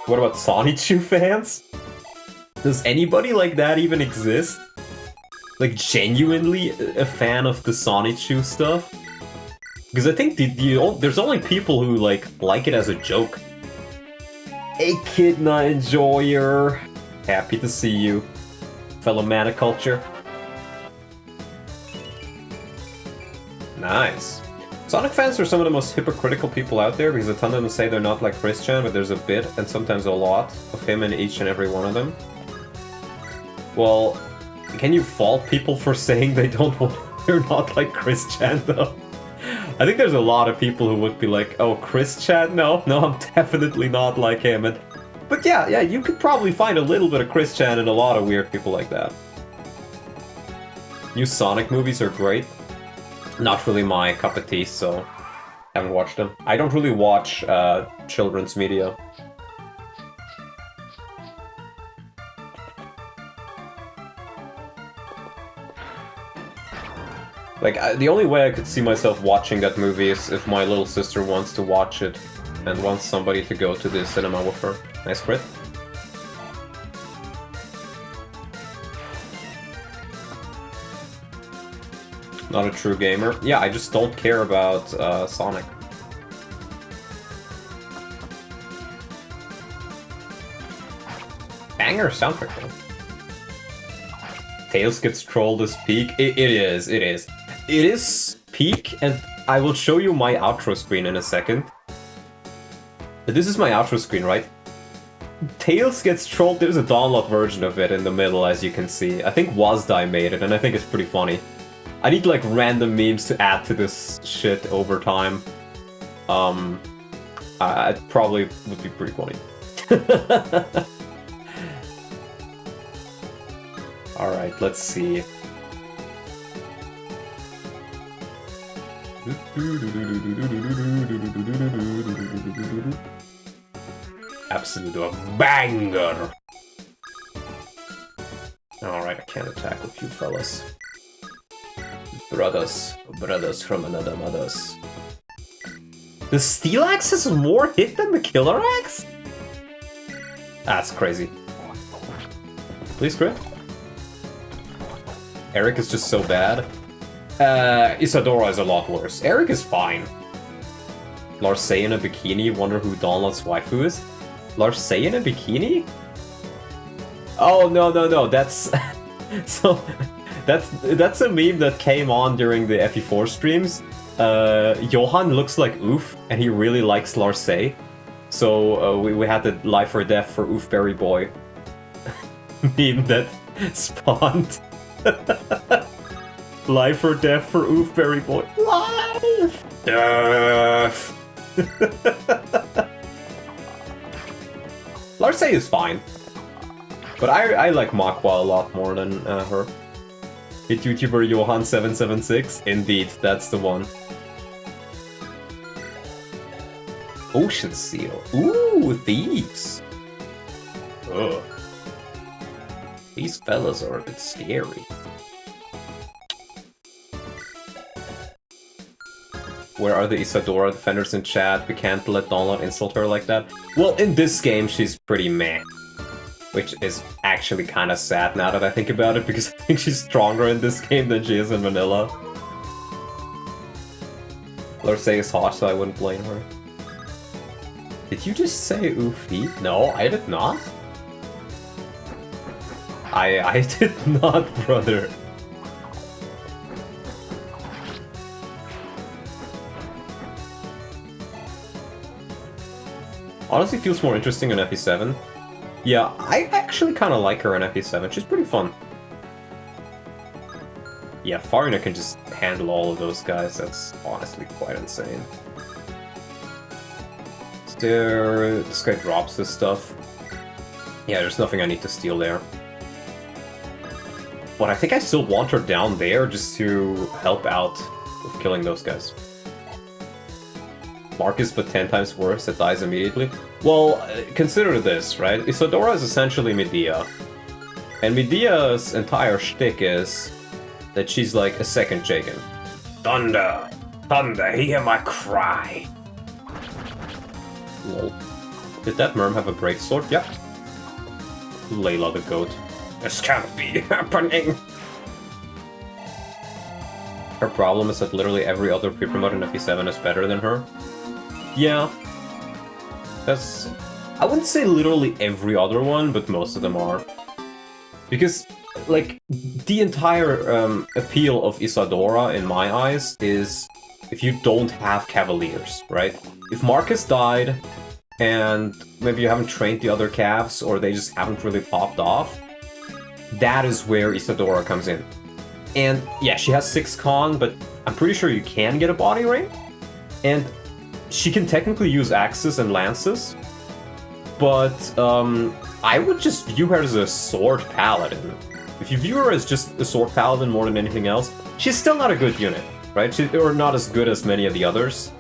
What about Sonichu fans? Does anybody like that even exist? Like, genuinely a fan of the Sonichu stuff? Because I think there's only people who, like it as a joke. Echidna Enjoyer! Happy to see you, fellow Maniculture. Nice. Sonic fans are some of the most hypocritical people out there, because a ton of them say they're not like Christian, but there's a bit, and sometimes a lot, of him in each and every one of them. Well, can you fault people for saying they're not like Christian, though? I think there's a lot of people who would be like, oh, Christian? No, I'm definitely not like him. But yeah, you could probably find a little bit of Christian and a lot of weird people like that. New Sonic movies are great. Not really my cup of tea, so haven't watched them. I don't really watch children's media. Like, the only way I could see myself watching that movie is if my little sister wants to watch it and wants somebody to go to the cinema with her. Nice crit. Not a true gamer. Yeah, I just don't care about Sonic. Banger soundtrack though. Tails gets trolled as peak. It is. It is peak, and I will show you my outro screen in a second. But this is my outro screen, right? Tails gets trolled. There's a download version of it in the middle, as you can see. I think Wazdai made it, and I think it's pretty funny. I need like random memes to add to this shit over time. It probably would be pretty funny. Alright, let's see. Absolute banger! Alright, I can't attack with you fellas. Brothers from another mothers. The Steel Axe has more hit than the Killer Axe? That's crazy. Please crit. Eric is just so bad. Isadora is a lot worse. Eric is fine. Larcey in a bikini, wonder who Donald's waifu is? Larcey in a bikini? Oh, no, that's... so... That's a meme that came on during the FE4 streams. Johan looks like Oof, and he really likes Larcey. So we had the Life or Death for Oofberry Boy meme that spawned. Life or Death for Oofberry Boy. Life! Death! Larcey is fine. But I like Makwa a lot more than her. Hit YouTuber Johan776? Indeed, that's the one. Ocean Seal. Ooh, thieves! Ugh. These fellas are a bit scary. Where are the Isadora defenders in chat? We can't let Donald insult her like that. Well, in this game, she's pretty meh. Which is actually kind of sad now that I think about it, because I think she's stronger in this game than she is in Vanilla. Larcey is hot, so I wouldn't blame her. Did you just say Oofy? No, I did not. I did not, brother. Honestly feels more interesting in FE7. Yeah, I actually kind of like her in FE7. She's pretty fun. Yeah, Farina can just handle all of those guys. That's honestly quite insane. This guy drops this stuff. Yeah, there's nothing I need to steal there. But I think I still want her down there just to help out of killing those guys. Marcus, but 10 times worse, that dies immediately. Well, consider this, right? Isadora is essentially Medea. And Medea's entire shtick is that she's like a second chicken. Thunder! Thunder, hear my cry! Lol. Did that merm have a brave sword? Yep. Layla the goat. This can't be happening! Her problem is that literally every other pre-promote in FE7 is better than her. Yeah. That's... I wouldn't say literally every other one, but most of them are. Because, like, the entire appeal of Isadora, in my eyes, is if you don't have Cavaliers, right? If Marcus died, and maybe you haven't trained the other Cavs, or they just haven't really popped off, that is where Isadora comes in. And yeah, she has 6 con, but I'm pretty sure you can get a body ring. And she can technically use axes and lances, but I would just view her as a sword paladin. If you view her as just a sword paladin more than anything else, she's still not a good unit, right? Or not as good as many of the others.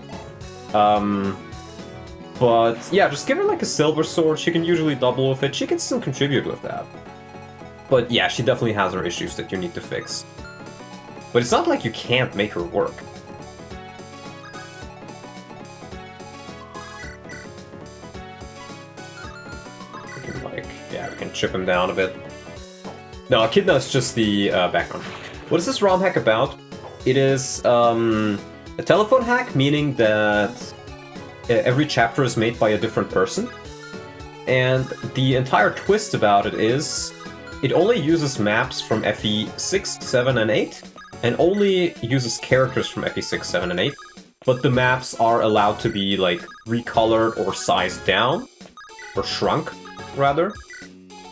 But yeah, just give her like a silver sword, she can usually double with it, she can still contribute with that. But yeah, she definitely has her issues that you need to fix. But it's not like you can't make her work. We can like, yeah, we can chip him down a bit. No, Echidna is just the background. What is this ROM hack about? It is a telephone hack, meaning that every chapter is made by a different person. And the entire twist about it is it only uses maps from FE6, 7, and 8, and only uses characters from FE6, 7, and 8, but the maps are allowed to be, like, recolored or sized down, or shrunk, rather.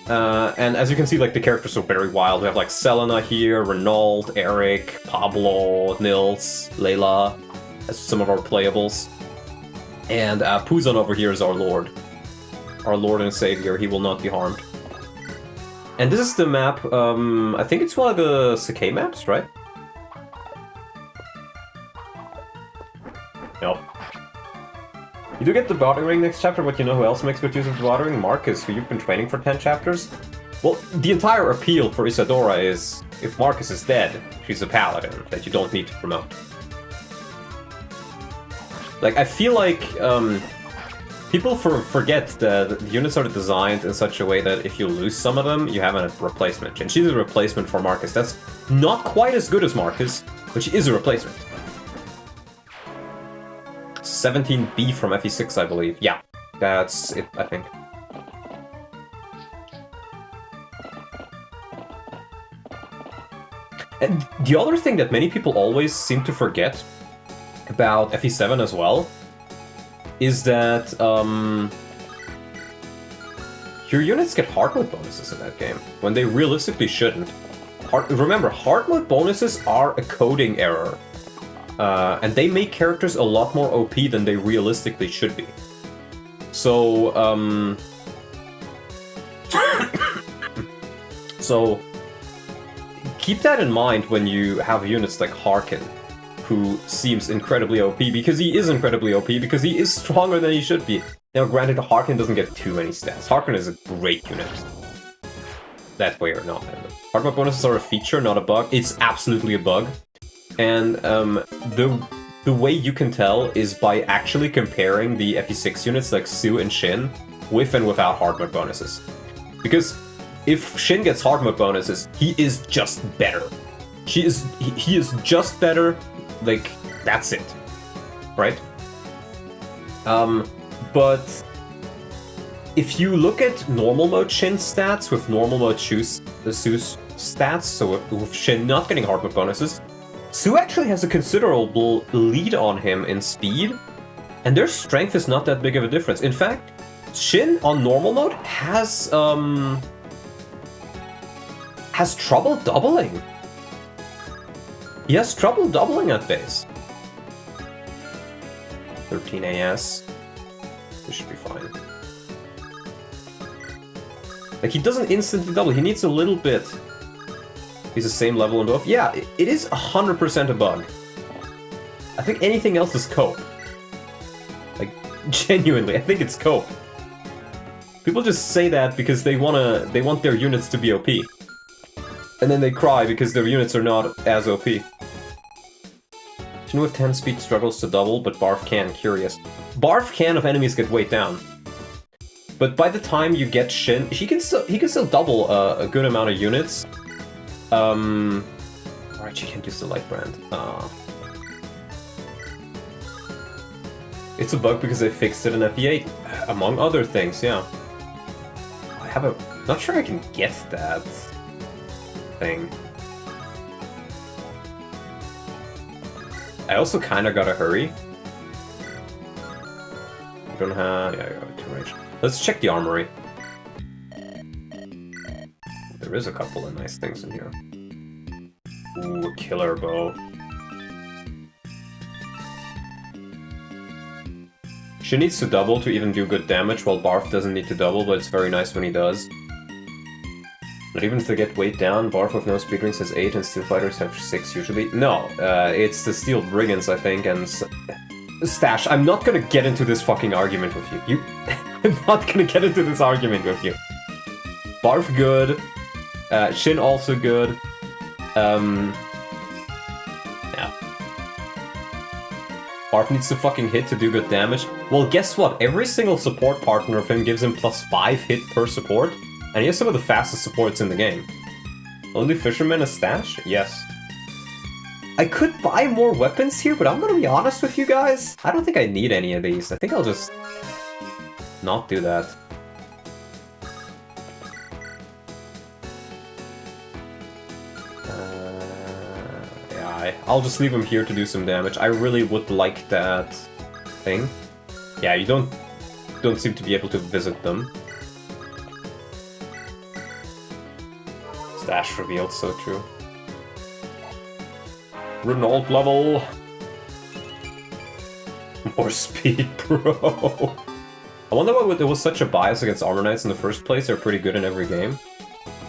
And as you can see, like, the characters are very wild. We have, like, Selena here, Renault, Eric, Pablo, Nils, Layla, as some of our playables. And PUZON over here is our lord. Our lord and savior, he will not be harmed. And this is the map, I think it's one of the Sakai maps, right? Nope. You do get the body ring next chapter, but you know who else makes good use of the body ring? Marcus, who you've been training for 10 chapters. Well, the entire appeal for Isadora is, if Marcus is dead, she's a paladin that you don't need to promote. Like, I feel like, people forget that the units are designed in such a way that if you lose some of them, you have a replacement. And she's a replacement for Marcus. That's not quite as good as Marcus, but she is a replacement. 17B from FE6, I believe. Yeah, that's it, I think. And the other thing that many people always seem to forget about FE7 as well is that your units get hard mode bonuses in that game, when they realistically shouldn't. Remember, hard mode bonuses are a coding error, and they make characters a lot more OP than they realistically should be. So, so keep that in mind when you have units like Harkin, who seems incredibly OP, because he is incredibly OP, because he is stronger than he should be. Now, granted, Harkin doesn't get too many stats. Harkin is a great unit. That way or not. Hard mode bonuses are a feature, not a bug. It's absolutely a bug. And the way you can tell is by actually comparing the FE6 units like Sue and Shin with and without hard mode bonuses. Because if Shin gets hard mode bonuses, he is just better. He is just better. Like, that's it, right? But if you look at normal mode Shin stats with normal mode Sue's stats, so with Shin not getting hard mode bonuses, Sue actually has a considerable lead on him in speed, and their strength is not that big of a difference. In fact, Shin on normal mode has trouble doubling. He has trouble doubling at base. 13 AS. This should be fine. Like, he doesn't instantly double, he needs a little bit. He's the same level and off. Yeah, it is 100% a bug. I think anything else is cope. Like, genuinely, I think it's cope. People just say that because they want their units to be OP. And then they cry because their units are not as OP. Shin with 10 speed struggles to double, but Barf can, curious. Barf can if enemies get weighed down. But by the time you get Shin, he can still double a good amount of units. Alright, you can't use the light brand. It's a bug because they fixed it in FE8, among other things, yeah. Not sure I can get that thing. I also kinda gotta hurry. I don't have... yeah, I got 2 range. Let's check the armory. There is a couple of nice things in here. Ooh, a killer bow. She needs to double to even do good damage, while Barf doesn't need to double, but it's very nice when he does. Not even if they get weighed down, Barf with no speed rings has 8 and Steel Fighters have 6 usually. No, it's the Steel Brigands, I think, and... Stash, I'm not gonna get into this fucking argument with you. I'm not gonna get into this argument with you. Barf good. Shin also good. Yeah. Barf needs to fucking hit to do good damage. Well, guess what? Every single support partner of him gives him +5 hit per support, and he has some of the fastest supports in the game. Only Fisherman a stash? Yes. I could buy more weapons here, but I'm gonna be honest with you guys. I don't think I need any of these. I think I'll just not do that. Yeah, I'll just leave him here to do some damage. I really would like that thing. Yeah, you don't seem to be able to visit them. Stash revealed, so true. Renault level. More speed, bro. I wonder why there was such a bias against Armor Knights in the first place. They're pretty good in every game.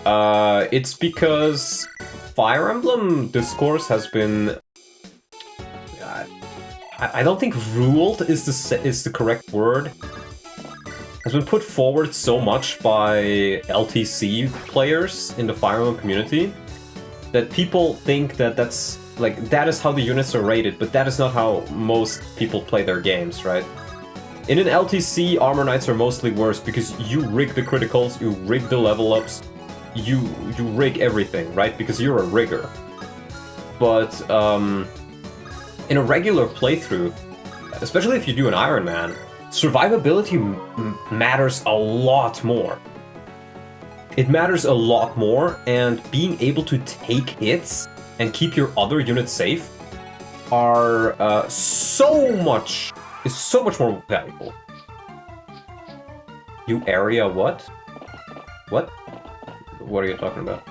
It's because Fire Emblem discourse has been... I don't think ruled is the correct word. Has been put forward so much by LTC players in the Fire Emblem community that people think that that is how the units are rated, but that is not how most people play their games, right? In an LTC, Armor Knights are mostly worse because you rig the criticals, you rig the level ups, you rig everything, right? Because you're a rigger. But in a regular playthrough, especially if you do an Ironman, survivability matters a lot more. It matters a lot more, and being able to take hits and keep your other units safe are so much more valuable. You area what? What? What are you talking about?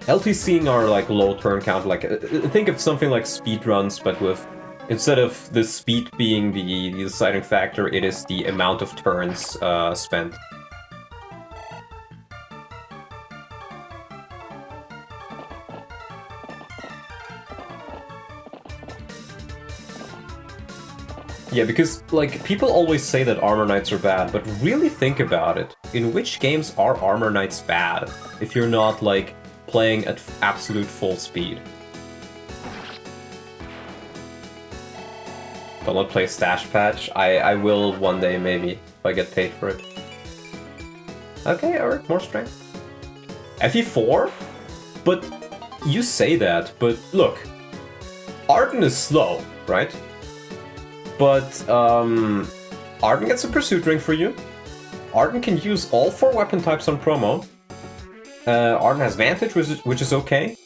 LTCing are like low turn count, like think of something like speedruns, but with instead of the speed being the deciding factor, it is the amount of turns spent. Yeah, because, like, people always say that Armor Knights are bad, but really think about it. In which games are Armor Knights bad, if you're not, like, playing at absolute full speed? Don't let play Stash Patch. I will one day, maybe, if I get paid for it. Okay, alright, more strength. FE4? But, you say that, but look. Arden is slow, right? But, Arden gets a Pursuit Ring for you. Arden can use all 4 weapon types on promo. Arden has Vantage, which is okay.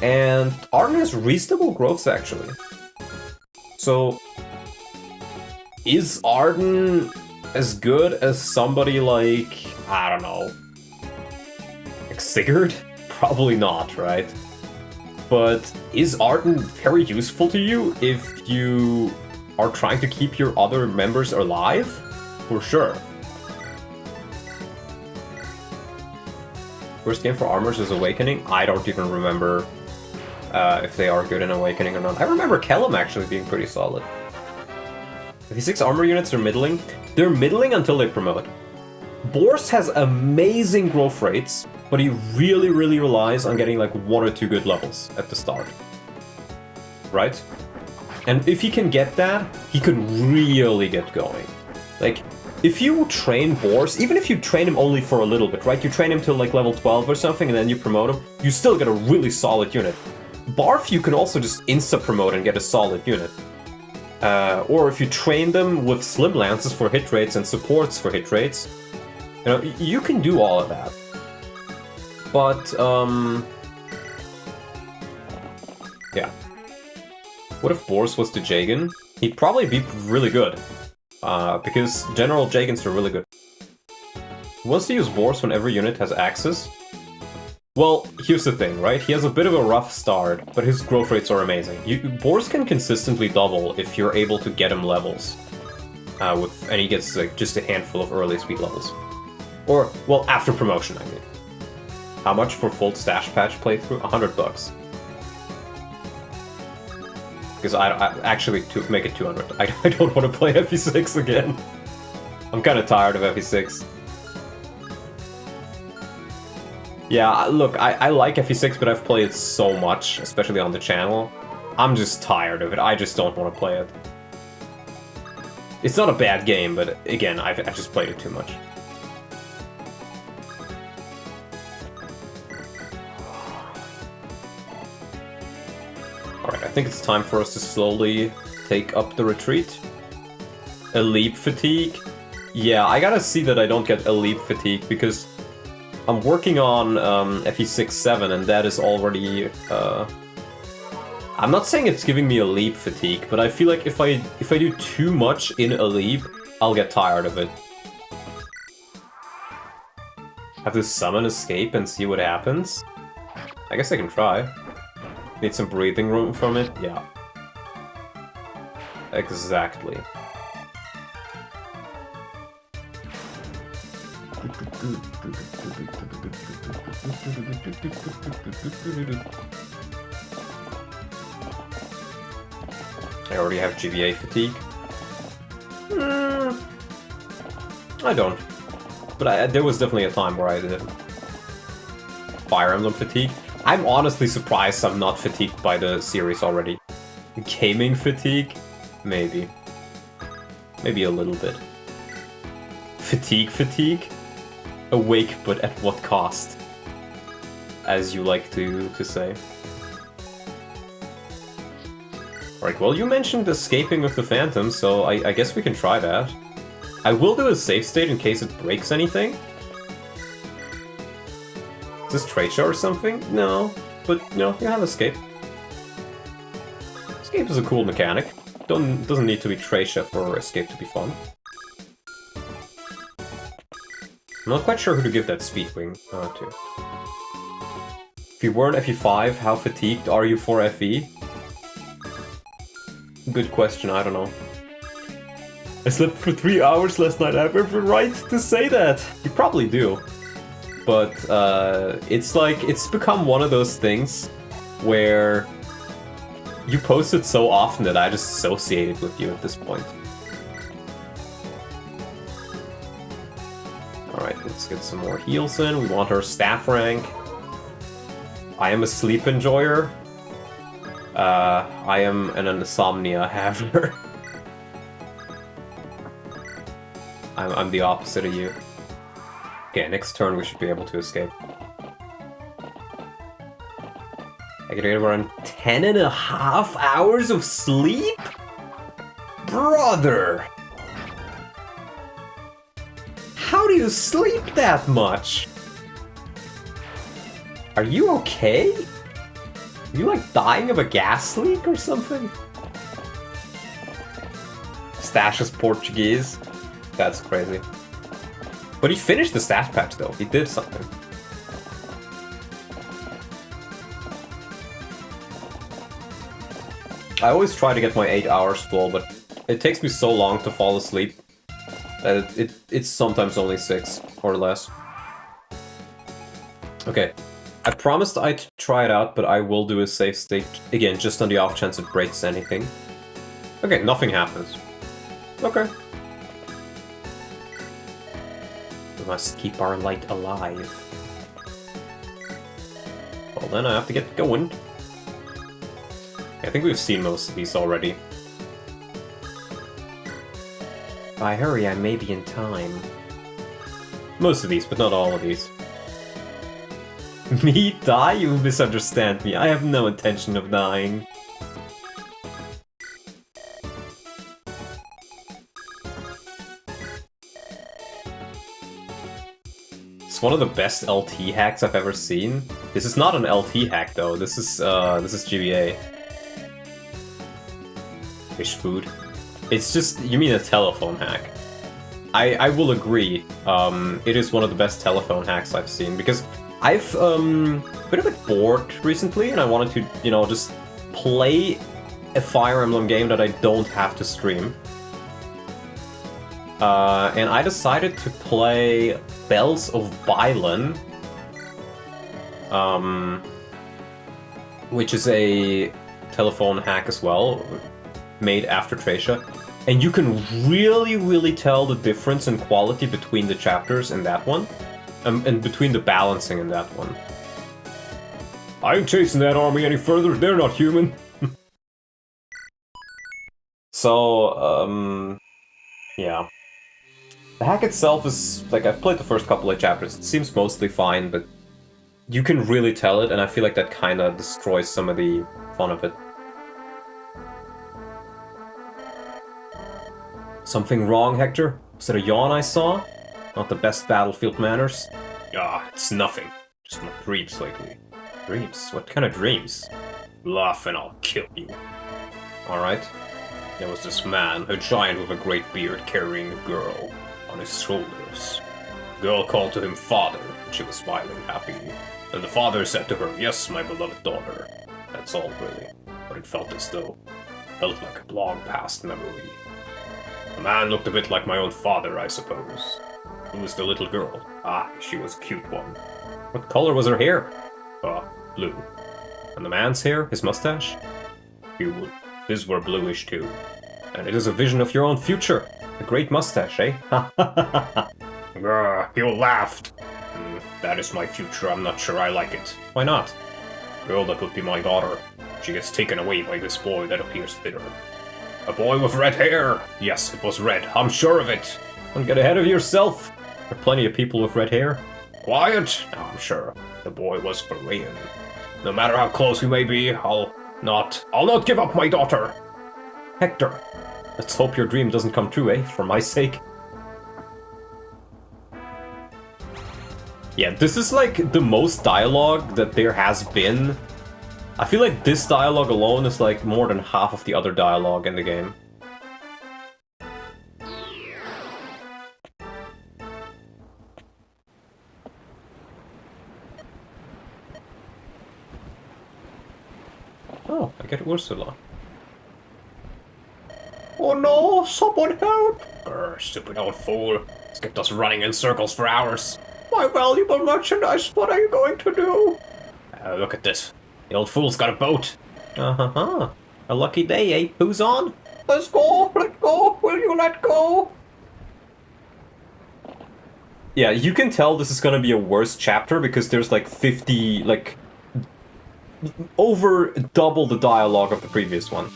And Arden has reasonable growths, actually. So, is Arden as good as somebody like, I don't know, like Sigurd? Probably not, right? But is Arden very useful to you if you are trying to keep your other members alive? For sure. Worst game for armors is Awakening. I don't even remember if they are good in Awakening or not. I remember Kellum actually being pretty solid. FE6 armor units are middling. They're middling until they promote. Borst has amazing growth rates, but he really, really relies on getting like 1 or 2 good levels at the start. Right? And if he can get that, he could really get going. Like, if you train Borst, even if you train him only for a little bit, right? You train him to like level 12 or something, and then you promote him, you still get a really solid unit. Barf, you can also just insta-promote and get a solid unit. Or if you train them with Slim Lances for hit rates and supports for hit rates, you know, you can do all of that. But, yeah. What if Boris was to Jagan? He'd probably be really good. Because General Jagans are really good. He wants to use Boris when every unit has access. Well, here's the thing, right? He has a bit of a rough start, but his growth rates are amazing. Boris can consistently double if you're able to get him levels. And he gets like just a handful of early speed levels. Or, well, after promotion, I mean. How much for full stash patch playthrough? $100. Because I actually, to make it 200. I don't want to play FE6 again. I'm kind of tired of FE6. Yeah, look, I like FE6, but I've played it so much, especially on the channel. I'm just tired of it. I just don't want to play it. It's not a bad game, but again, I've just played it too much. Alright, I think it's time for us to slowly take up the retreat. A leap fatigue? Yeah, I gotta see that I don't get a leap fatigue, because I'm working on FE6-7, and that is already... I'm not saying it's giving me a leap fatigue, but I feel like if I do too much in a leap, I'll get tired of it. Have to summon escape and see what happens? I guess I can try. Need some breathing room from it? Yeah. Exactly. I already have GBA fatigue. I don't. But there was definitely a time where I did. Fire Emblem fatigue. I'm honestly surprised I'm not fatigued by the series already. Gaming fatigue? Maybe. Maybe a little bit. Fatigue? Awake, but at what cost? As you like to say. Alright, well, you mentioned escaping with the Phantom, so I guess we can try that. I will do a save state in case it breaks anything. Is this Tracia or something? No, but, you know, you have escape. Escape is a cool mechanic. Doesn't need to be Tracia for escape to be fun. I'm not quite sure who to give that speed wing to. If you weren't FE5, how fatigued are you for FE? Good question, I don't know. I slept for 3 hours last night. I have every right to say that. You probably do. But it's like, it's become one of those things where you post it so often that I just associate it with you at this point. Alright, let's get some more heals in. We want our staff rank. I am a sleep enjoyer. I am an insomnia haver. I'm the opposite of you. Okay, next turn we should be able to escape. I get around 10.5 hours of sleep? Brother! How do you sleep that much? Are you okay? Are you like dying of a gas leak or something? Stash is Portuguese. That's crazy. But he finished the stash patch though. He did something. I always try to get my 8 hours full, but it takes me so long to fall asleep that it's sometimes only 6 or less. Okay. I promised I'd try it out, but I will do a save state again, just on the off chance it breaks anything. Okay, nothing happens. Okay. We must keep our light alive. Well then, I have to get going. I think we've seen most of these already. If I hurry, I may be in time. Most of these, but not all of these. Me die? You misunderstand me. I have no intention of dying. It's one of the best LT hacks I've ever seen. This is not an LT hack though. This is GBA. Fish food. It's just, you mean a telephone hack. I will agree. It is one of the best telephone hacks I've seen because I've been a bit bored recently and I wanted to, you know, just play a Fire Emblem game that I don't have to stream. And I decided to play Bells of Bylon, which is a telephone hack as well, made after Tracia. And you can really tell the difference in quality between the chapters in that one, and between the balancing in that one. I ain't chasing that army any further, they're not human. So, yeah. The hack itself is, like, I've played the first couple of chapters, it seems mostly fine, but you can really tell it, and I feel like that kinda destroys some of the fun of it. Something wrong, Hector? Was it a yawn I saw? Not the best battlefield manners? Ah, it's nothing. Just my dreams lately. Dreams? What kind of dreams? Laugh and I'll kill you. Alright. There was this man, a giant with a great beard, carrying a girl on his shoulders. The girl called to him father, and she was smiling happy. And the father said to her, "Yes, my beloved daughter." That's all, really. But it felt as though, felt like a long past memory. The man looked a bit like my own father, I suppose. Who was the little girl? Ah, she was a cute one. What color was her hair? Blue. And the man's hair? His mustache? His were bluish too. And it is a vision of your own future. A great mustache, eh? You laughed. That is my future, I'm not sure I like it. Why not? Girl, that would be my daughter. She gets taken away by this boy that appears bitter. A boy with red hair! Yes, it was red, I'm sure of it! Don't get ahead of yourself! There are plenty of people with red hair. Quiet! I'm sure. The boy was Korean. No matter how close we may be, I'll not give up my daughter! Hector, let's hope your dream doesn't come true, eh? For my sake. Yeah, this is like the most dialogue that there has been. I feel like this dialogue alone is like more than half of the other dialogue in the game. Oh, I get Ursula. Oh no, someone help! Grr, stupid old fool. It's kept us running in circles for hours. My valuable merchandise, what are you going to do? Look at this. The old fool's got a boat. Uh-huh. A lucky day, eh, PUZON? Let's go, let go, will you let go? Yeah, you can tell this is gonna be a worse chapter because there's like 50, like, over double the dialogue of the previous one.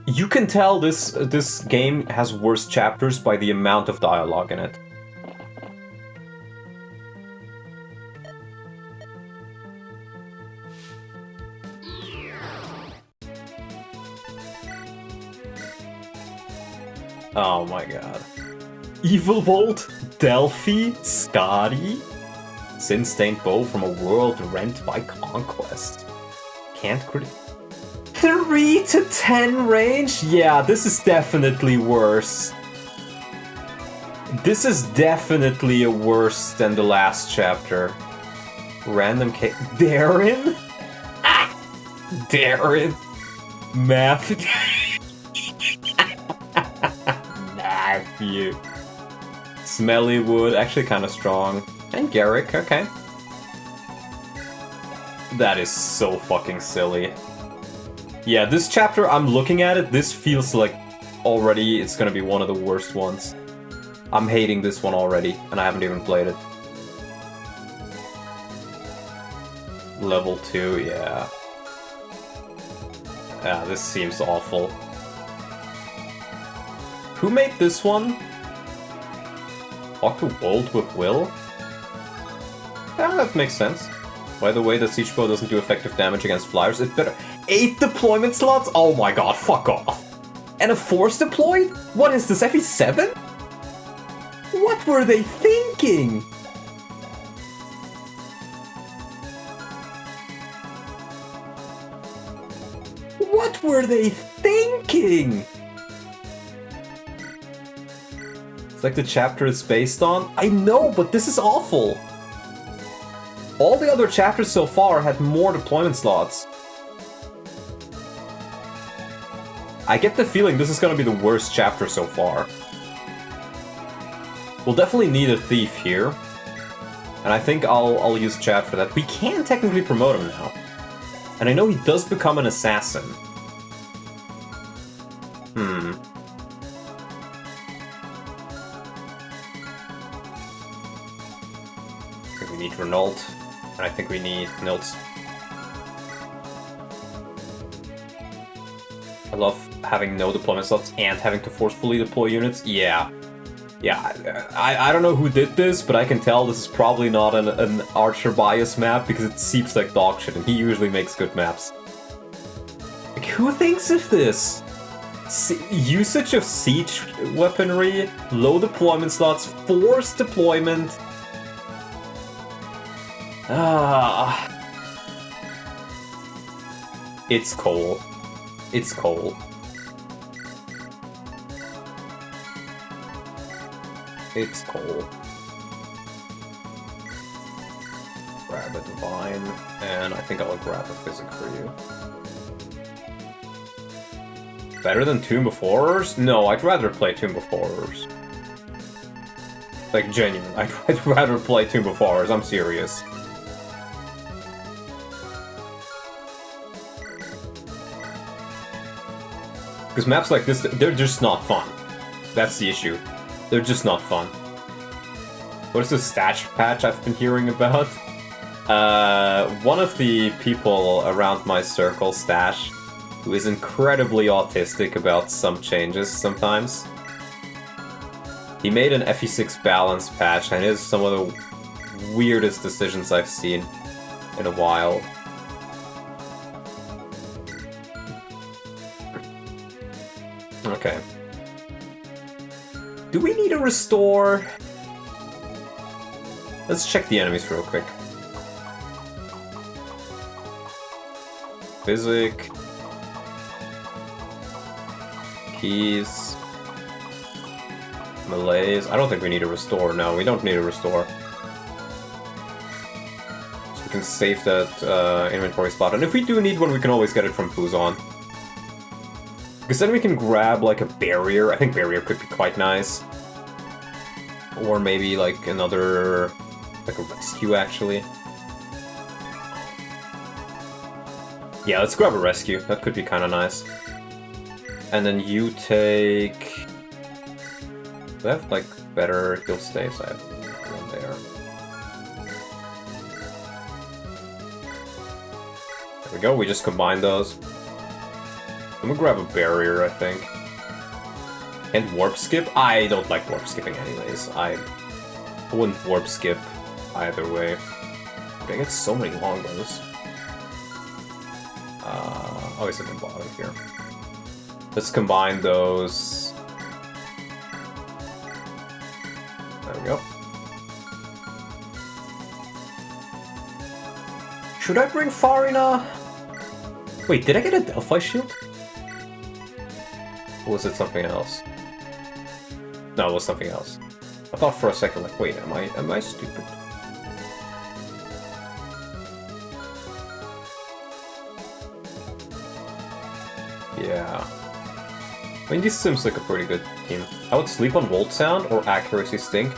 You can tell this game has worse chapters by the amount of dialogue in it. Oh my god. Evil Volt, Delphi, Scotty, Sin-stained bow from a world rent by conquest. Can't crit. 3 to 10 range? Yeah, this is definitely worse. This is definitely worse than the last chapter. Random Darren? Ah! Darren. Matthew. Matthew. Smelly wood, actually kind of strong. And Garrick, okay. That is so fucking silly. Yeah, this chapter, I'm looking at it, this feels like already it's gonna be one of the worst ones. I'm hating this one already, and I haven't even played it. Level 2, yeah. Yeah, this seems awful. Who made this one? Talk to World with Will? Yeah, that makes sense. By the way, the siege bow doesn't do effective damage against flyers. It better... 8 deployment slots? Oh my god, fuck off. And a force deployed? What is this, FE7? What were they thinking? What were they thinking? It's like the chapter it's based on. I know, but this is awful. All the other chapters so far had more deployment slots. I get the feeling this is gonna be the worst chapter so far. We'll definitely need a thief here. And I think I'll use chat for that. We can technically promote him now. And I know he does become an assassin. I think we need Renault. And I think we need Nils. I love having no deployment slots and having to forcefully deploy units. Yeah. Yeah, I don't know who did this, but I can tell this is probably not an Archer bias map because it seems like dog shit, and he usually makes good maps. Like, who thinks of this? Usage of siege weaponry, low deployment slots, forced deployment. It's Cole. It's Cole. It's Cole. Grab a Divine, and I think I'll grab a Physic for you. Better than Tomb of Horrors? No, I'd rather play Tomb of Horrors. Like, genuine. I'd rather play Tomb of Horrors, I'm serious. Because maps like this, they're just not fun. That's the issue. They're just not fun. What is this stash patch I've been hearing about? One of the people around my circle, Stash, who is incredibly autistic about some changes sometimes. He made an FE6 balance patch, and it is some of the weirdest decisions I've seen in a while. Okay. Do we need a restore? Let's check the enemies real quick. Physic. Keys. Malaise. I don't think we need a restore. No, we don't need a restore. So we can save that inventory spot. And if we do need one, we can always get it from PUZON. Because then we can grab, like, a barrier. I think barrier could be quite nice. Or maybe, like, another... like a rescue, actually. Yeah, let's grab a rescue. That could be kind of nice. And then you take... Do I have, like, better kill staves? I have one there. There we go, we just combined those. I'm gonna grab a barrier, I think. And warp skip? I don't like warp skipping anyways. I wouldn't warp skip either way. I get so many longbows. Oh, he's at the bottom here. Let's combine those. There we go. Should I bring Farina? Wait, did I get a Delphi shield? Or was it something else? No, it was something else. I thought for a second, like, wait, am I stupid? Yeah. I mean, this seems like a pretty good team. I would sleep on Volt Sound or Accuracy Stink.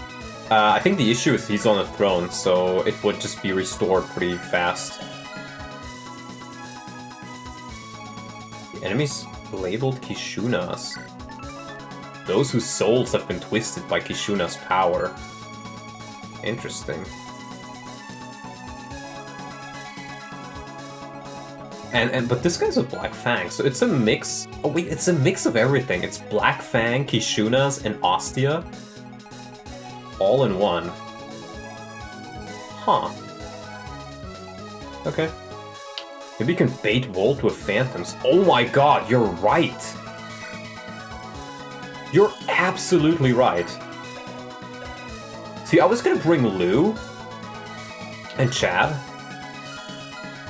I think the issue is he's on a throne, so it would just be restored pretty fast. The enemies labeled Kishunas. Those whose souls have been twisted by Kishuna's power. Interesting. But this guy's a Black Fang, so it's a mix. Oh wait, it's a mix of everything. It's Black Fang, Kishunas, and Ostia. All in one. Huh. Okay. Maybe you can bait Volt with Phantoms. Oh my god, you're right! You're absolutely right. See, I was gonna bring Lou and Chad.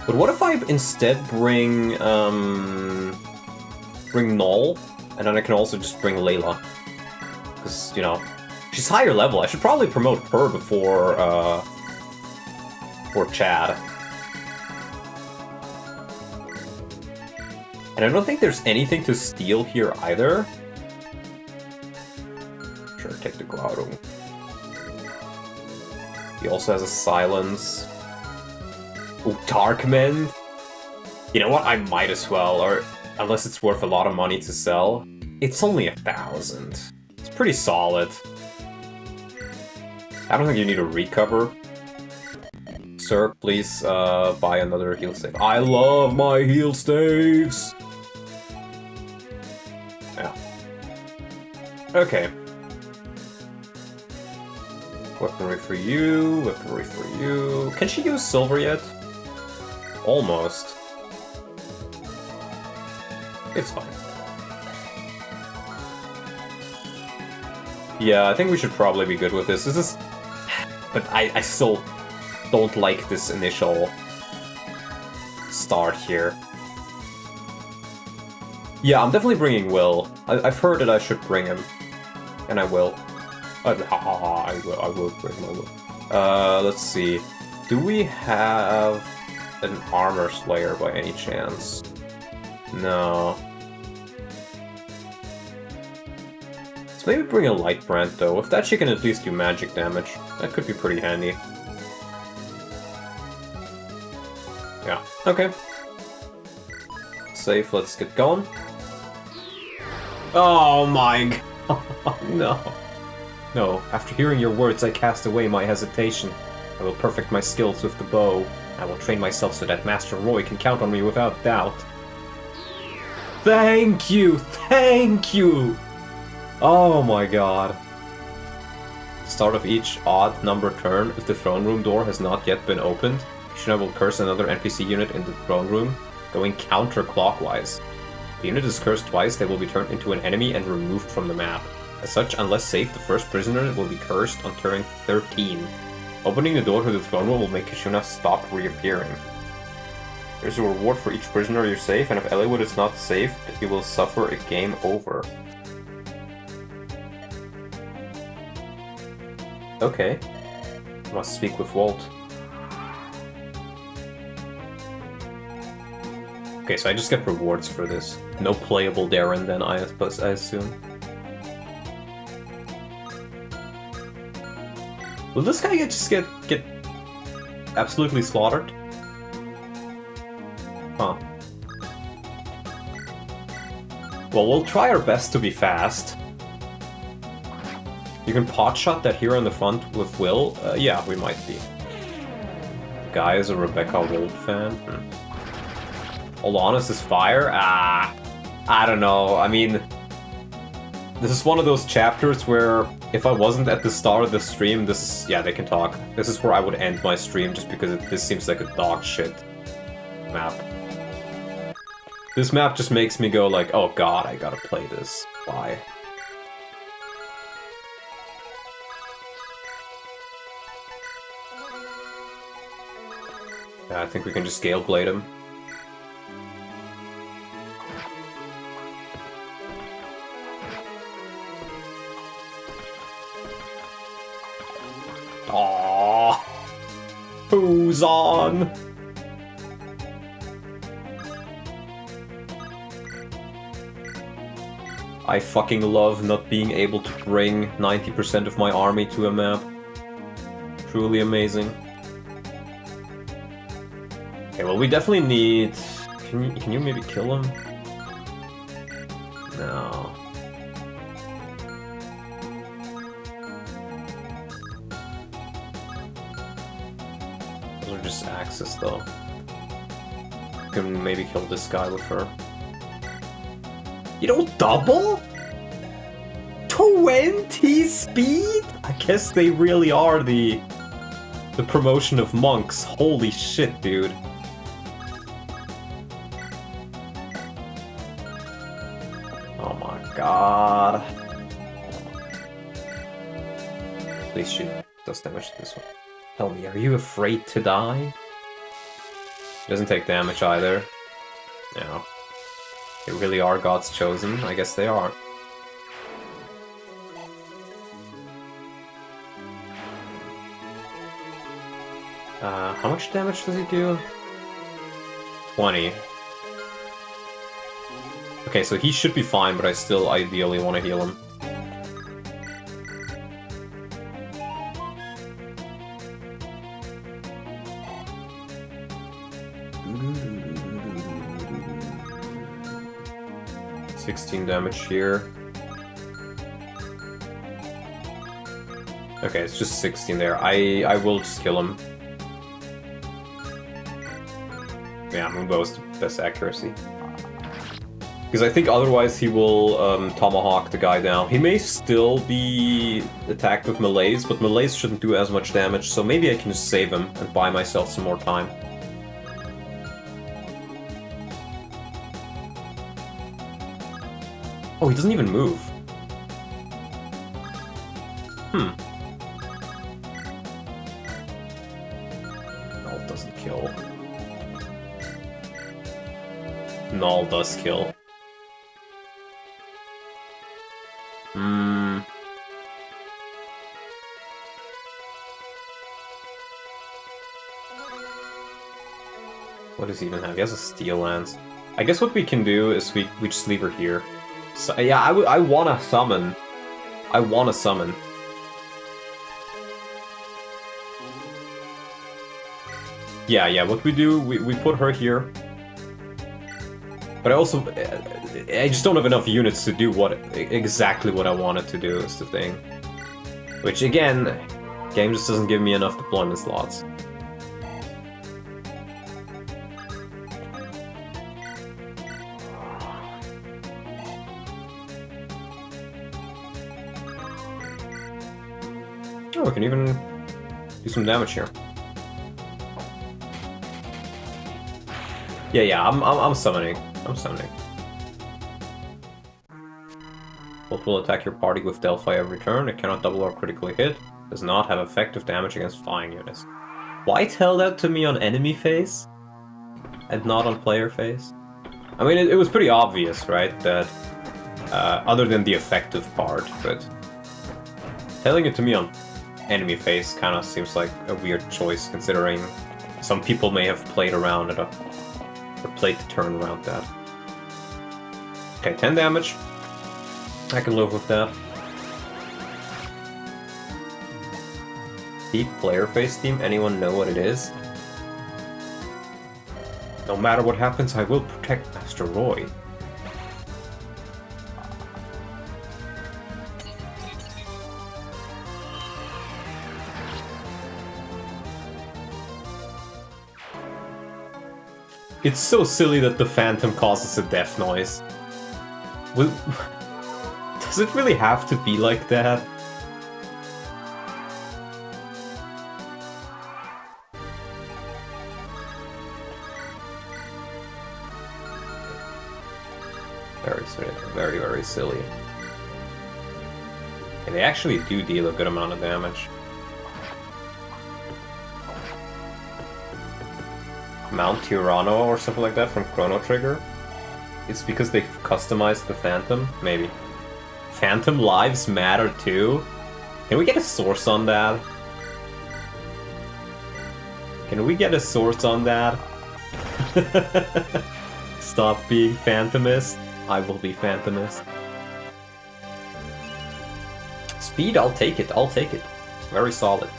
But what if I instead bring Null, and then I can also just bring Layla? Because, you know, she's higher level. I should probably promote her before, for Chad. And I don't think there's anything to steal here either. Sure, take the Grotto. He also has a silence. Oh, Darkmend? You know what? I might as well, or unless it's worth a lot of money to sell. It's only 1,000. It's pretty solid. I don't think you need a recover. Sir, please buy another heal stave. I love my heal staves! Yeah. Okay. Weaponry for you, weaponry for you. Can she use silver yet? Almost. It's fine. Yeah, I think we should probably be good with this. This is... But I still don't like this initial start here. Yeah, I'm definitely bringing Will. I've heard that I should bring him. And I will. I will bring my Will. Let's see. Do we have an Armor Slayer by any chance? No. Let's maybe bring a Light Brand though. With that she can at least do magic damage. That could be pretty handy. Yeah, okay. Safe, let's get going. Oh my god, no. No, after hearing your words I cast away my hesitation. I will perfect my skills with the bow. I will train myself so that Master Roy can count on me without doubt. Thank you! Thank you! Oh my god. Start of each odd number turn, if the throne room door has not yet been opened, Kishuna will curse another NPC unit in the throne room, going counterclockwise. If the unit is cursed twice, they will be turned into an enemy and removed from the map. As such, unless safe, the first prisoner will be cursed on turn 13. Opening the door to the throne room will make Kishuna stop reappearing. There's a reward for each prisoner you save, and if Eliwood is not safe, you will suffer a game over. Okay. Must speak with Walt. Okay, so I just get rewards for this. No playable Darren then, I assume. Will this guy just get absolutely slaughtered? Huh. Well, we'll try our best to be fast. You can potshot that hero in the front with Will? Yeah, we might be. The guy is a Rebecca Wold fan. Olanis is fire? I don't know. I mean, this is one of those chapters where if I wasn't at the start of the stream, this is... Yeah, they can talk. This is where I would end my stream just because this seems like a dog shit map. This map just makes me go like, oh god, I gotta play this. Why? Yeah, I think we can just Gale Blade him. Aww. PUZON. I fucking love not being able to bring 90% of my army to a map. truly amazing. Okay, well, we definitely need... Can you maybe kill him? No. Those are just axes, though. Can maybe kill this guy with her. You don't double? 20 speed? I guess they really are the promotion of monks. Holy shit, dude. Oh my god. Please shoot. Does damage to this one. Tell me, are you afraid to die? Doesn't take damage either. No. They really are God's chosen. I guess they are. How much damage does he do? 20. Okay, so he should be fine, but I still ideally want to heal him. Damage here. Okay, it's just 16 there. I will just kill him. Yeah, Moonbow's the best accuracy. Because I think otherwise he will tomahawk the guy down. He may still be attacked with melees, but melees shouldn't do as much damage, so maybe I can just save him and buy myself some more time. Oh, he doesn't even move. Null doesn't kill. Null does kill. What does he even have? He has a steel lance. I guess what we can do is we just leave her here. So, yeah, I wanna summon. I wanna summon. Yeah, what we do, we put her here. But I just don't have enough units to do exactly what I wanted to do is the thing. Which, again, game just doesn't give me enough deployment slots. Oh, we can even do some damage here. Yeah, I'm summoning. I'm summoning. Bolt will attack your party with Delphi every turn. It cannot double or critically hit. Does not have effective damage against flying units. Why tell that to me on enemy phase? And not on player phase? I mean, it was pretty obvious, right? That, other than the effective part, but... telling it to me on enemy phase kind of seems like a weird choice, considering some people may have played around it, or played to turn around that. Okay, 10 damage. I can live with that. Deep player phase team, anyone know what it is? No matter what happens, I will protect Master Roy. It's so silly that the Phantom causes a death noise. Does it really have to be like that? Very, very silly. Okay, they actually do deal a good amount of damage. Mount Tyranno or something like that from Chrono Trigger? It's because they've customized the Phantom? Maybe. Phantom lives matter too? Can we get a source on that? Can we get a source on that? Stop being Phantomist. I will be Phantomist. Speed, I'll take it. I'll take it. Very solid.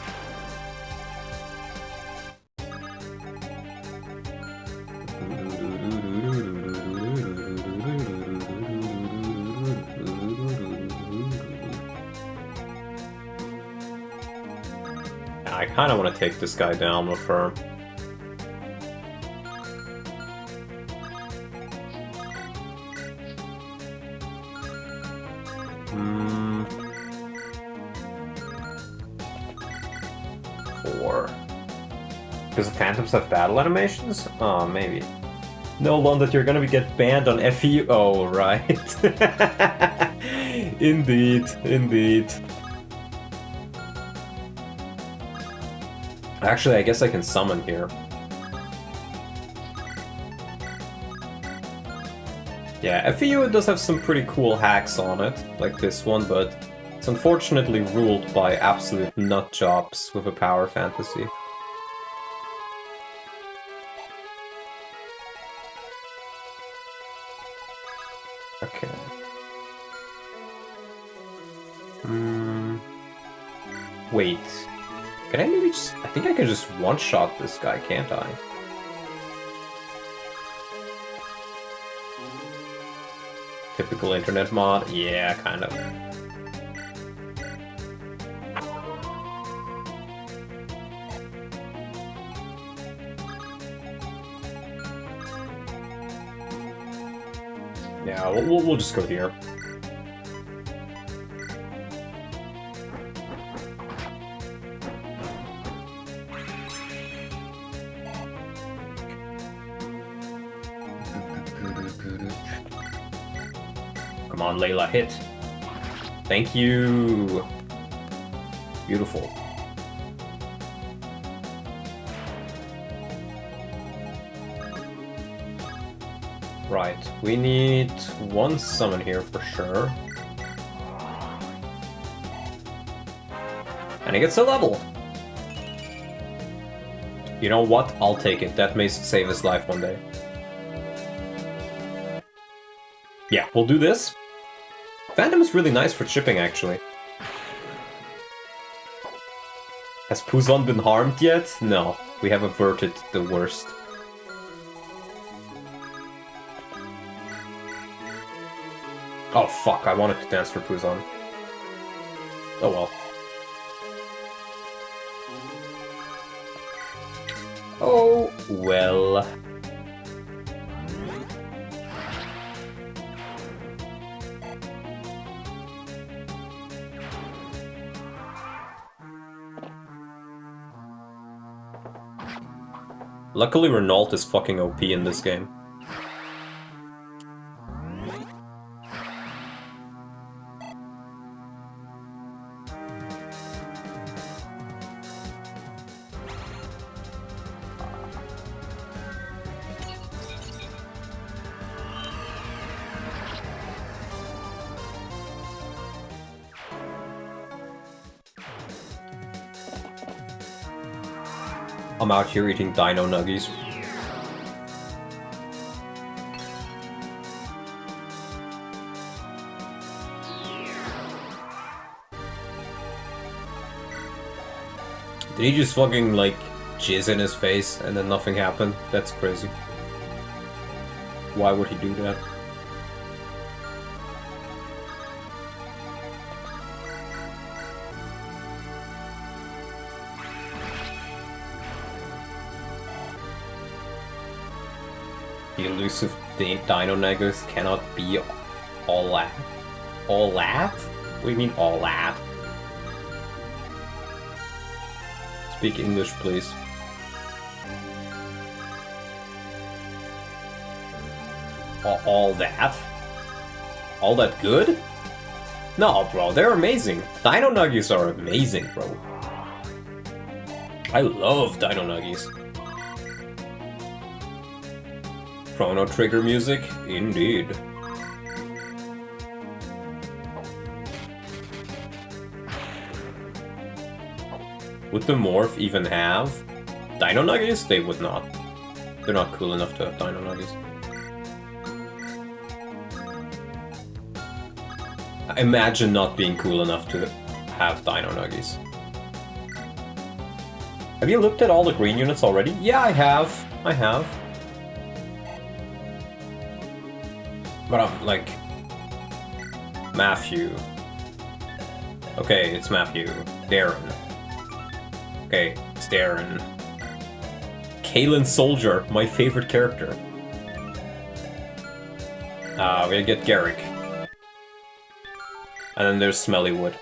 I kind of want to take this guy down with her. Four. Because the Phantoms have battle animations? Oh, maybe. No, London, you're gonna get banned on FE. Oh, right. Indeed, indeed. Actually, I guess I can summon here. Yeah, FEU does have some pretty cool hacks on it, like this one, but it's unfortunately ruled by absolute nut jobs with a power fantasy. Okay. Wait. Can I maybe just... I think I can just one-shot this guy, can't I? Typical internet mod? Yeah, kind of. Yeah, we'll just go here. Come on, Layla, hit. Thank you. Beautiful. Right, we need one summon here for sure. And he gets a level. You know what? I'll take it. That may save his life one day. Yeah, we'll do this. Phantom is really nice for chipping, actually. Has PUZON been harmed yet? No, we have averted the worst. Oh fuck, I wanted to dance for PUZON. Oh well. Oh well. Luckily, Renault is fucking OP in this game. I'm out here eating dino nuggies. Did he just fucking, like, jizz in his face and then nothing happened? That's crazy. Why would he do that? The elusive Dino Negus cannot be all that. All that? What do you mean all that? Speak English, please. All that? All that good? No, bro, they're amazing. Dino Nuggies are amazing, bro. I love Dino Nuggies. Chrono Trigger music? Indeed. Would the Morph even have Dino Nuggies? They would not. They're not cool enough to have Dino Nuggies. Imagine not being cool enough to have Dino Nuggies. Have you looked at all the green units already? Yeah, I have. I have. But I'm like... Matthew. Okay, it's Matthew. Darren. Okay, it's Darren. Kalen Soldier, my favorite character. We're gonna get Garrick. And then there's Smellywood.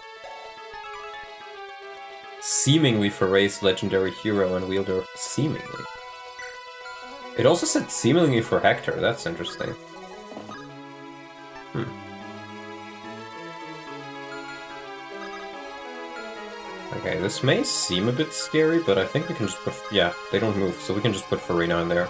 Seemingly for race, legendary hero and wielder. Seemingly. It also said seemingly for Hector, that's interesting. Okay, this may seem a bit scary, but I think we can just put... Yeah, they don't move, so we can just put Farina in there.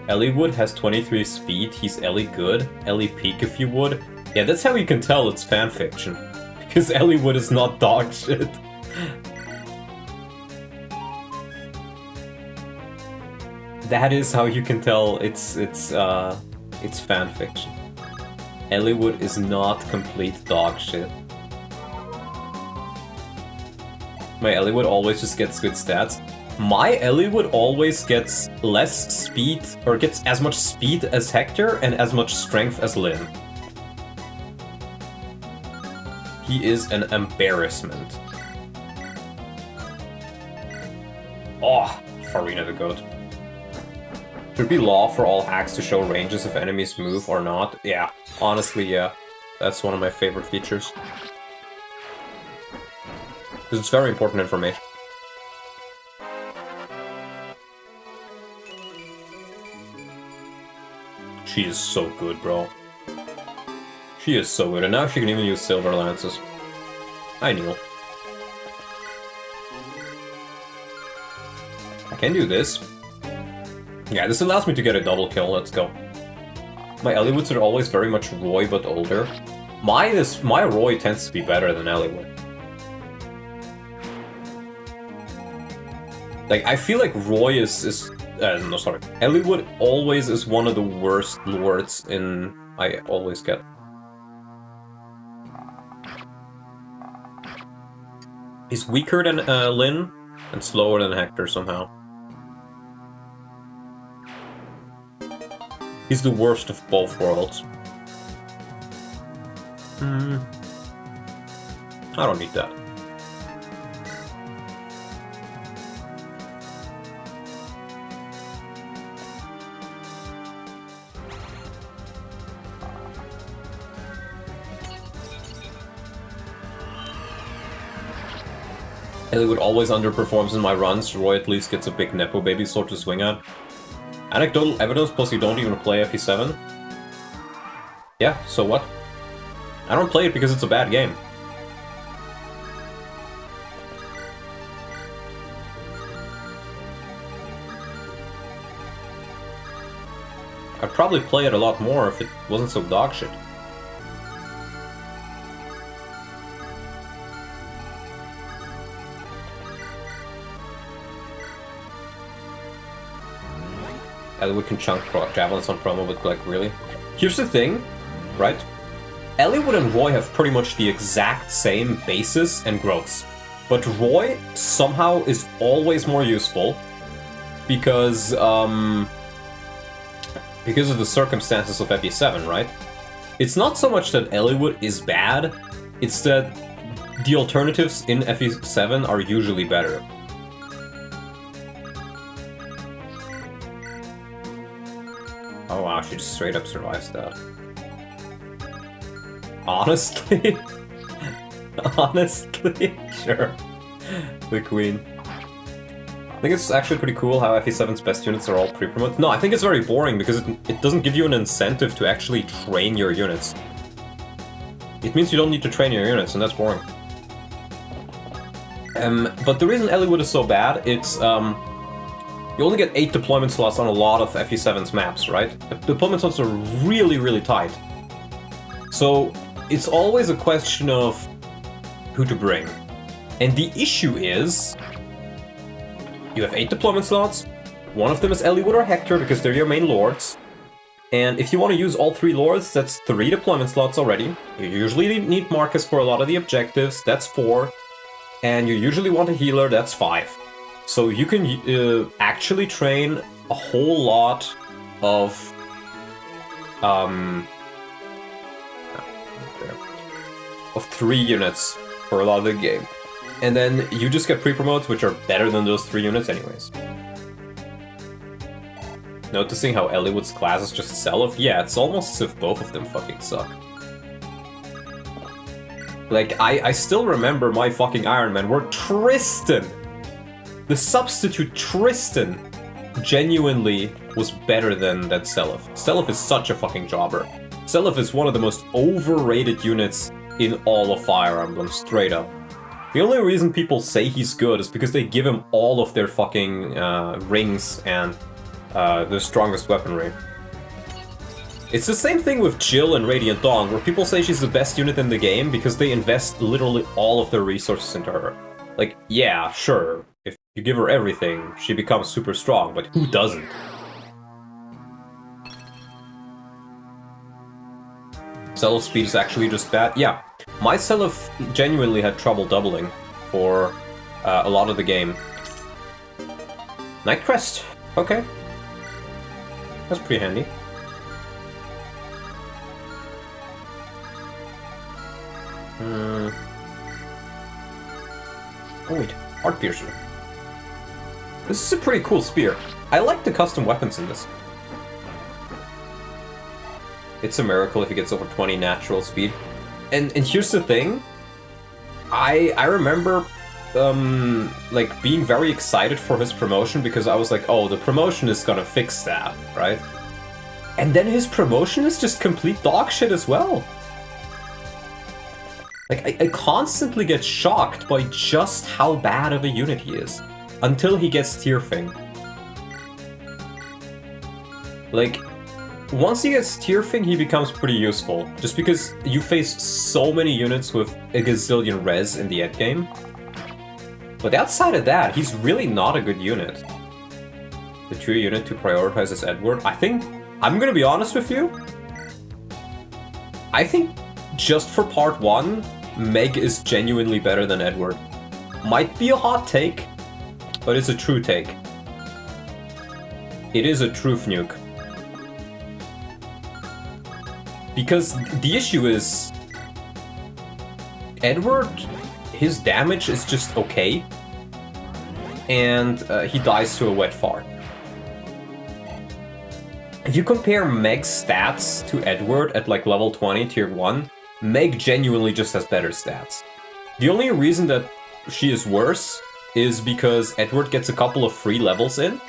Ellie Wood has 23 speed, he's Ellie good, Ellie peak if you would. Yeah, that's how you can tell it's fanfiction. Because Ellie Wood is not dog shit. That is how you can tell it's fanfiction. Ellie Wood is not complete dog shit. My Ellie Wood always just gets good stats. My Ellie Wood always gets less speed, or gets as much speed as Hector and as much strength as Lynn. He is an embarrassment. Oh, Farina the goat. Should be law for all hacks to show ranges if enemies move or not. Yeah, honestly, yeah. That's one of my favorite features. Because it's very important information. She is so good, bro. She is so good, and now she can even use silver lances. I knew. I can do this. Yeah, this allows me to get a double kill, let's go. My Ellywoods are always very much Roy, but older. My Roy tends to be better than Ellywood. Like, I feel like Roy no, sorry. Ellywood always is one of the worst lords in... I always get. He's weaker than Lynn, and slower than Hector somehow. He's the worst of both worlds. I don't need that. Ellywood always underperforms in my runs. Roy at least gets a big Nepo baby sword to swing at. Anecdotal evidence, plus you don't even play FE7. Yeah, so what? I don't play it because it's a bad game. I'd probably play it a lot more if it wasn't so dogshit. Ellywood can chunk javelins on promo, but like, really? Here's the thing, right? Ellywood and Roy have pretty much the exact same basis and growths. But Roy somehow is always more useful because of the circumstances of FE7, right? It's not so much that Ellywood is bad, it's that the alternatives in FE7 are usually better. Oh wow, she just straight up survives that. Honestly? Honestly? Sure. The queen. I think it's actually pretty cool how FE7's best units are all pre-promoted. No, I think it's very boring because it doesn't give you an incentive to actually train your units. It means you don't need to train your units, and that's boring. But the reason Ellywood is so bad, it's you only get 8 deployment slots on a lot of FE7's maps, right? The deployment slots are really, really tight. So it's always a question of who to bring. And the issue is, you have 8 deployment slots, one of them is Ellywood or Hector because they're your main lords, And if you want to use all 3 lords, that's 3 deployment slots already. You usually need Marcus for a lot of the objectives, that's 4. And you usually want a healer, that's 5. So you can actually train a whole lot of 3 units for a lot of the game. And then you just get pre-promotes, which are better than those 3 units anyways. Noticing how Eliwood's classes just sell off? Yeah, it's almost as if both of them fucking suck. Like, I still remember my fucking Ironman where Tristan, the substitute Tristan, genuinely was better than that Seliph. Seliph is such a fucking jobber. Seliph is one of the most overrated units in all of Fire Emblem, straight up. The only reason people say he's good is because they give him all of their fucking rings and the strongest weaponry. It's the same thing with Jill and Radiant Dawn, where people say she's the best unit in the game because they invest literally all of their resources into her. Like, yeah, sure, if you give her everything, she becomes super strong, but who doesn't? Seliph speed is actually just bad. Yeah, my Seliph genuinely had trouble doubling for a lot of the game. Nightcrest, okay. That's pretty handy. Oh wait, Heart Piercer. This is a pretty cool spear. I like the custom weapons in this. It's a miracle if he gets over 20 natural speed. And here's the thing. I remember like being very excited for his promotion because I was like, oh, the promotion is gonna fix that, right? And then his promotion is just complete dog shit as well. Like, I constantly get shocked by just how bad of a unit he is. Until he gets Tearfing. Like, once he gets Tearfing, he becomes pretty useful. Just because you face so many units with a gazillion res in the endgame. But outside of that, he's really not a good unit. The true unit to prioritize is Edward. I think, I'm gonna be honest with you. I think just for part 1, Meg is genuinely better than Edward. Might be a hot take, but it's a true take. It is a truth nuke. Because the issue is, Edward, his damage is just okay, and he dies to a wet fart. If you compare Meg's stats to Edward at like level 20, tier 1, Meg genuinely just has better stats. The only reason that she is worse is because Edward gets a couple of free levels in,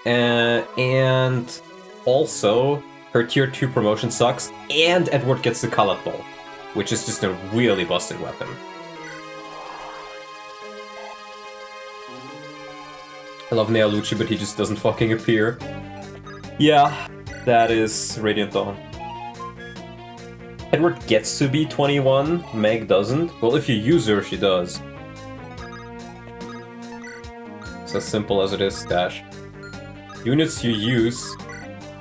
and also her tier 2 promotion sucks, and Edward gets the Kalat Ball, which is just a really busted weapon. I love Nealucci, but he just doesn't fucking appear. Yeah, that is Radiant Dawn. Edward gets to be 21, Meg doesn't. Well, if you use her, she does. It's as simple as it is, Dash. Units you use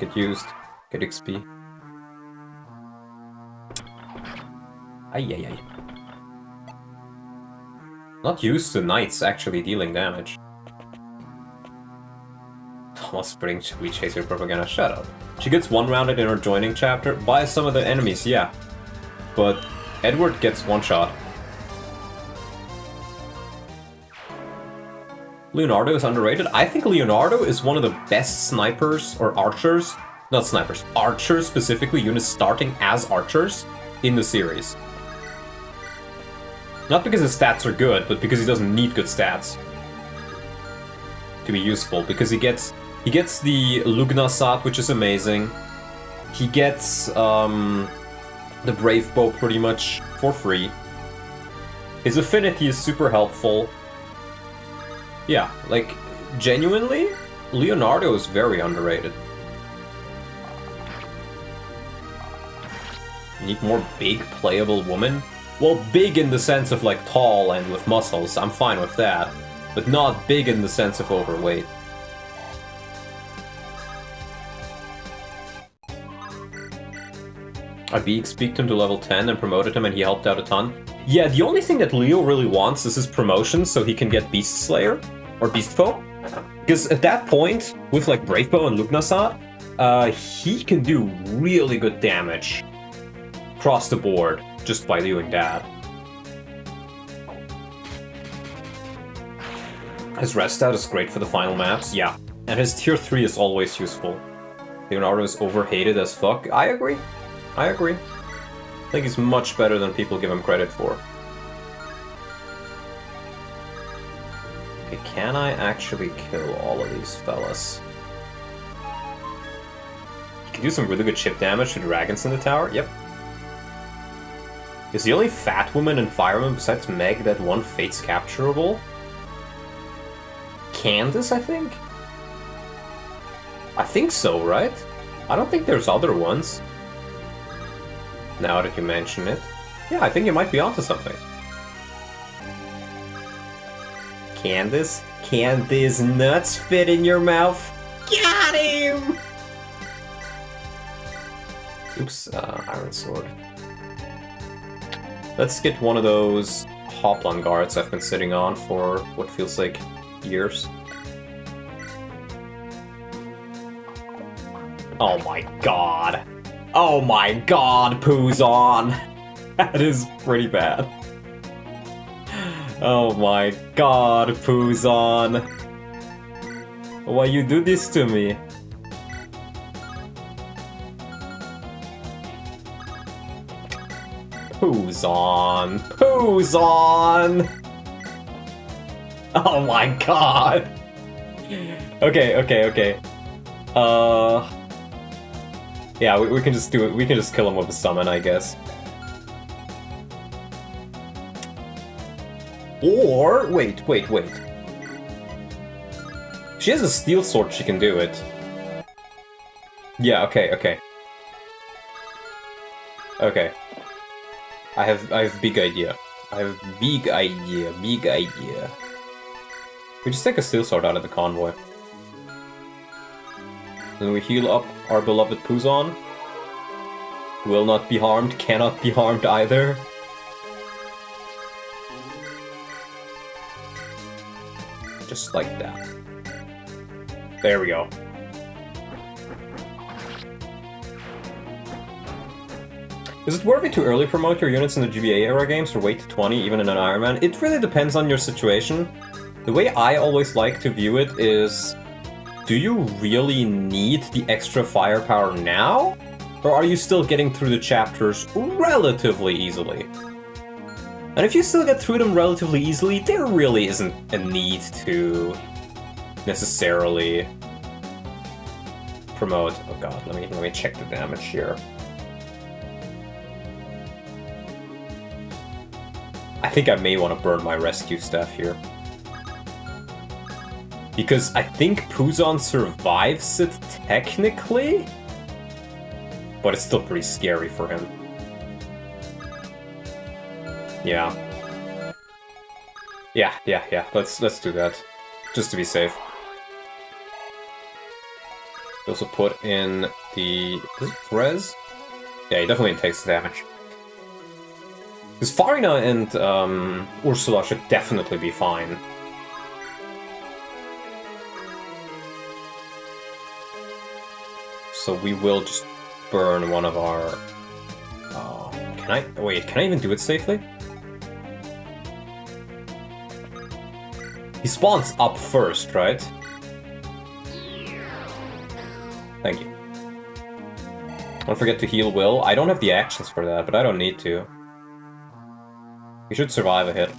get used, get XP. Ay. Not used to knights actually dealing damage. Thomas Spring We Chaser propaganda, shut up. She gets one-rounded in her joining chapter by some of the enemies, yeah. But Edward gets one shot. Leonardo is underrated. I think Leonardo is one of the best snipers or archers, not snipers, archers specifically, units starting as archers in the series. Not because his stats are good, but because he doesn't need good stats to be useful. Because he gets the Lugnasat, which is amazing. He gets the Brave Bow pretty much for free. His affinity is super helpful. Yeah, like, genuinely, Leonardo is very underrated. You need more big, playable women? Well, big in the sense of, like, tall and with muscles, I'm fine with that. But not big in the sense of overweight. I beaked him to level 10 and promoted him and he helped out a ton. Yeah, the only thing that Leo really wants is his promotion so he can get Beast Slayer, or Beast Foe. Because at that point, with like Brave Bow and Lugnasad, he can do really good damage across the board just by doing that. His rest stat is great for the final maps, yeah. And his tier 3 is always useful. Leonardo is overhated as fuck. I agree. I agree. I think he's much better than people give him credit for. Okay, can I actually kill all of these fellas? You can do some really good chip damage to dragons in the tower, yep. Is the only fat woman and fireman besides Meg that one Fate's capturable? Candace, I think? I think so, right? I don't think there's other ones. Now that you mention it. Yeah, I think you might be onto something. Candace? Can these nuts fit in your mouth? Got him! Oops, Iron Sword. Let's get one of those Hoplon guards I've been sitting on for what feels like years. Oh my god. Oh my god, PUZON! That is pretty bad. Oh my god, PUZON! Why you do this to me? PUZON! PUZON! Oh my god! Okay. Yeah, we can just do it. We can just kill him with a summon, I guess. Or wait. She has a steel sword. She can do it. Yeah. Okay. I have big idea. Big idea. We just take a steel sword out of the convoy. Then we heal up our beloved PUZON. Will not be harmed, cannot be harmed either. Just like that. There we go. Is it worthy to early promote your units in the GBA era games or wait to 20 even in an Ironman? It really depends on your situation. The way I always like to view it is, do you really need the extra firepower now? Or are you still getting through the chapters relatively easily? And if you still get through them relatively easily, there really isn't a need to necessarily promote. Oh god, let me check the damage here. I think I may want to burn my rescue staff here. Because I think PUZON survives it technically, but it's still pretty scary for him. Yeah. Let's do that, just to be safe. We also put in the... Is it Res? Yeah, he definitely takes damage. Because Farina and Ursula should definitely be fine. So we will just burn one of our... can I... Wait, can I even do it safely? He spawns up first, right? Thank you. Don't forget to heal Will. I don't have the actions for that, but I don't need to. He should survive a hit.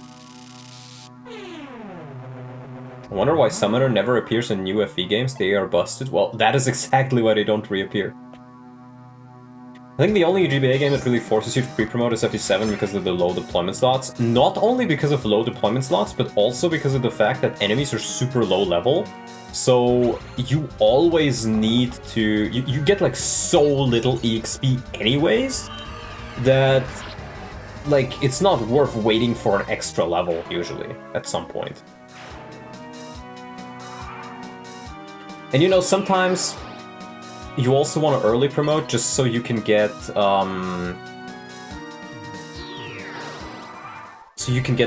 I wonder why Summoner never appears in new FE games. They are busted. Well, that is exactly why they don't reappear. I think the only GBA game that really forces you to pre-promote is FE7 because of the low deployment slots. Not only because of low deployment slots, but also because of the fact that enemies are super low level. So you always need to... You get like so little EXP anyways, that like it's not worth waiting for an extra level usually at some point. And you know, sometimes you also want to early promote just so you can get,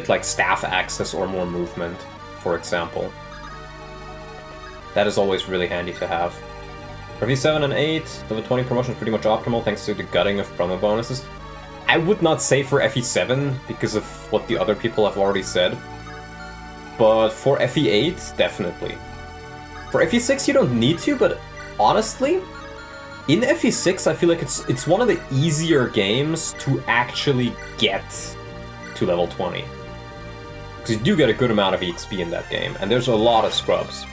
like, staff access or more movement, for example. That is always really handy to have. For V7 and 8, the 20 promotion is pretty much optimal thanks to the gutting of promo bonuses. I would not say for FE7 because of what the other people have already said. But for FE8, definitely. For FE6 you don't need to, but honestly, in FE6 I feel like it's one of the easier games to actually get to level 20. Because you do get a good amount of EXP in that game, and there's a lot of scrubs.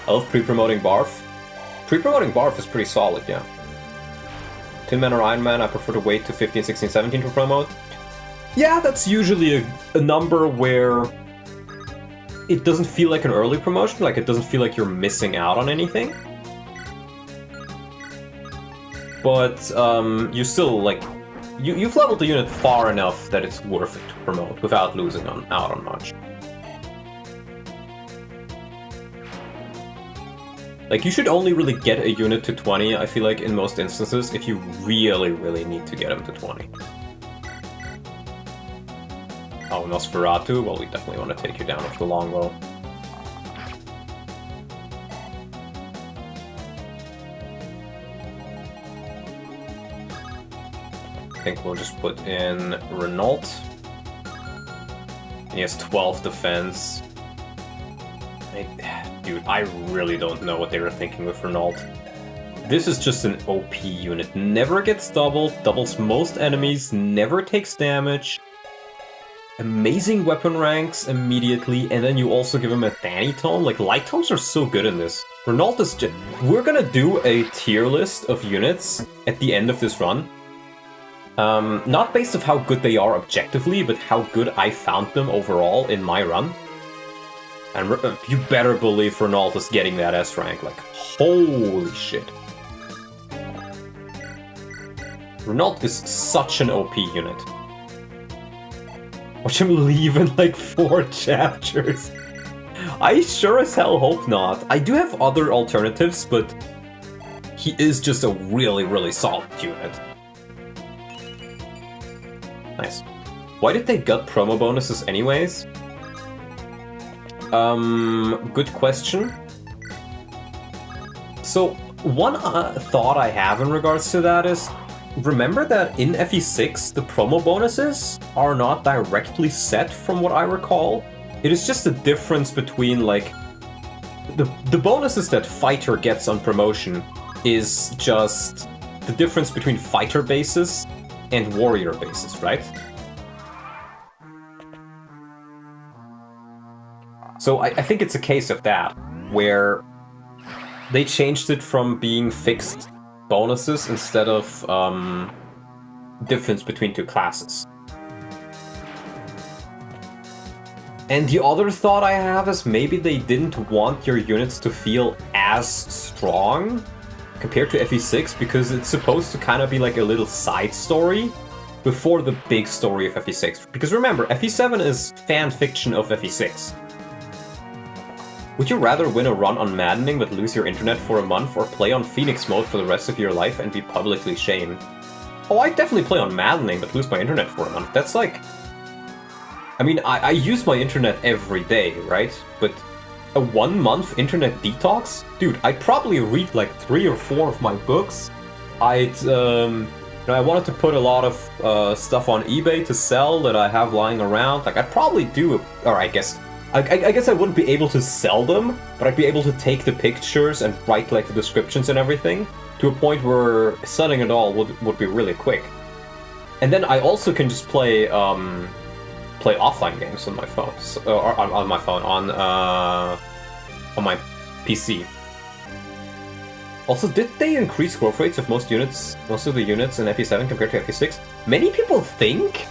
I love pre-promoting Barf. Pre-promoting Barf is pretty solid, yeah. Tin Man or Iron Man, I prefer to wait to 15, 16, 17 to promote. Yeah, that's usually a number where it doesn't feel like an early promotion, like it doesn't feel like you're missing out on anything. But you still, like, you've leveled the unit far enough that it's worth it to promote without losing out on much. Like, you should only really get a unit to 20, I feel like, in most instances, if you really, really need to get them to 20. Oh, Nosferatu? Well, we definitely want to take you down with the longbow. I think we'll just put in Renault. And he has 12 defense. Dude, I really don't know what they were thinking with Renault. This is just an OP unit. Never gets doubled, doubles most enemies, never takes damage. Amazing weapon ranks immediately, and then you also give him a Danny tome. Like, light tomes are so good in this. Renault is just... We're gonna do a tier list of units at the end of this run. Not based on how good they are objectively, but how good I found them overall in my run. And you better believe Renault is getting that S rank, like, holy shit. Renault is such an OP unit. Watch him leave in like 4 chapters. I sure as hell hope not. I do have other alternatives, but he is just a really, really solid unit. Nice. Why did they gut promo bonuses anyways? Good question. So, one thought I have in regards to that is, remember that in FE6, the promo bonuses are not directly set from what I recall? It is just a difference between, like, the bonuses that Fighter gets on promotion is just the difference between Fighter bases and Warrior bases, right? So I think it's a case of that, where they changed it from being fixed bonuses instead of difference between 2 classes. And the other thought I have is maybe they didn't want your units to feel as strong compared to FE6, because it's supposed to kind of be like a little side story before the big story of FE6. Because remember, FE7 is fan fiction of FE6. Would you rather win a run on Maddening but lose your internet for a month, or play on Phoenix mode for the rest of your life and be publicly shamed? Oh, I'd definitely play on Maddening but lose my internet for a month. That's like... I mean, I use my internet every day, right? But a 1-month internet detox? Dude, I'd probably read like 3 or 4 of my books. I'd, I wanted to put a lot of stuff on eBay to sell that I have lying around. Like, I'd probably do it, or I guess I wouldn't be able to sell them, but I'd be able to take the pictures and write like the descriptions and everything to a point where selling it all would be really quick. And then I also can just play play offline games on my phone, or on my phone, on my PC. Also, did they increase growth rates of most of the units in FE7 compared to FE6? Many people think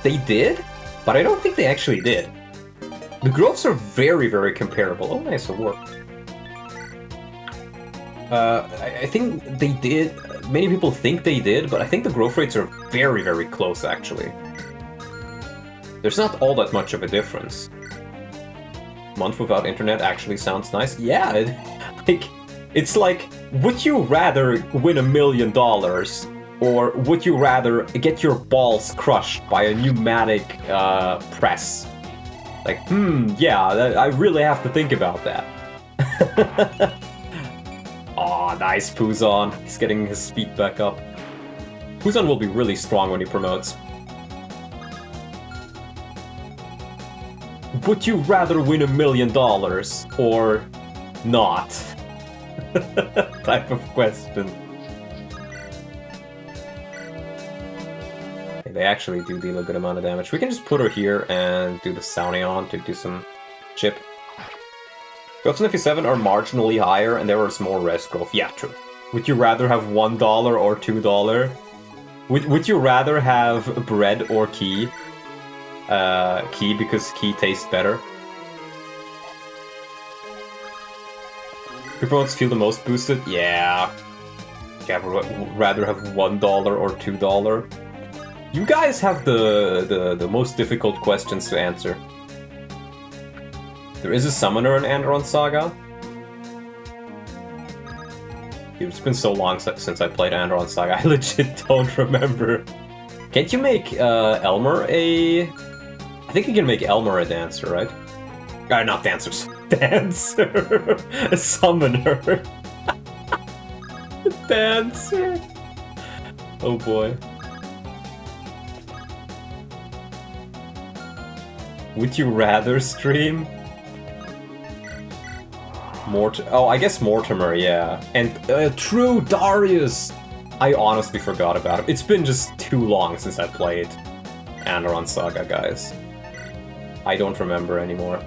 they did, but I don't think they actually did. The growths are very, very comparable. Oh, nice, it worked. I think they did. Many people think they did, but I think the growth rates are very, very close, actually. There's not all that much of a difference. Month without internet actually sounds nice. Yeah, it's like Would you rather win $1 million, or would you rather get your balls crushed by a pneumatic press? Like, yeah, I really have to think about that. Aw, nice PUZON. He's getting his speed back up. PUZON will be really strong when he promotes. Would you rather win $1 million or not? Type of question. Okay, they actually do deal a good amount of damage. We can just put her here and do the Sounion to do some chip. Growths in FE7 are marginally higher and there is more res growth. Yeah, true. Would you rather have $1 or $2? Would you rather have bread or key? Key because key tastes better. Who promotes feel the most boosted? Yeah. Yeah, would rather have $1 or $2. You guys have the most difficult questions to answer. There is a summoner in Andron Saga. Dude, it's been so long since I played Andron Saga, I legit don't remember. Can't you make Elmer a... I think you can make Elmer a dancer, right? Not dancers. Dancer! A summoner! Dancer! Oh boy. Would you rather stream? Oh, I guess Mortimer, yeah. And true, Darius! I honestly forgot about it. It's been just too long since I played Andron Saga, guys. I don't remember anymore.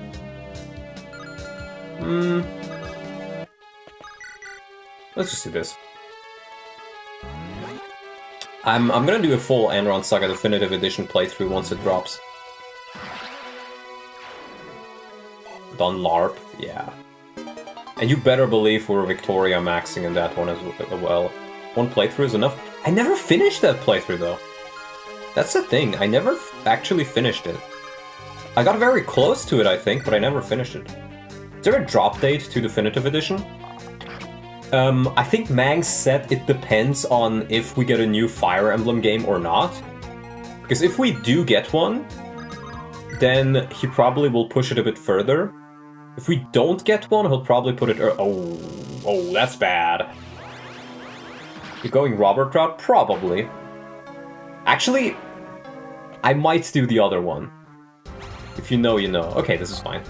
Let's just do this. I'm gonna do a full Andron Saga Definitive Edition playthrough once it drops. Don LARP, yeah. And you better believe we're Victoria maxing in that one as well. One playthrough is enough. I never finished that playthrough though. That's the thing, I never actually finished it. I got very close to it, I think, but I never finished it. Is there a drop date to Definitive Edition? I think Mang said it depends on if we get a new Fire Emblem game or not. Because if we do get one, then he probably will push it a bit further. If we don't get one, he'll probably put it... Oh, that's bad. You're going Robert route? Probably. Actually, I might do the other one. If you know, you know. Okay, this is fine.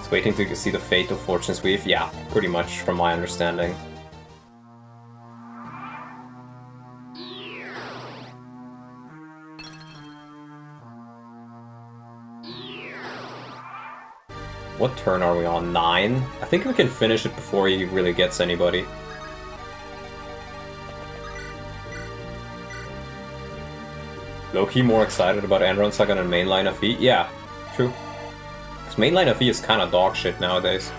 It's waiting to see the fate of Fortune's Weave? Yeah, pretty much, from my understanding. What turn are we on? 9? I think we can finish it before he really gets anybody. Low-key more excited about Andron Saga than mainline FE? Yeah, true. Because mainline FE is kind of dog shit nowadays.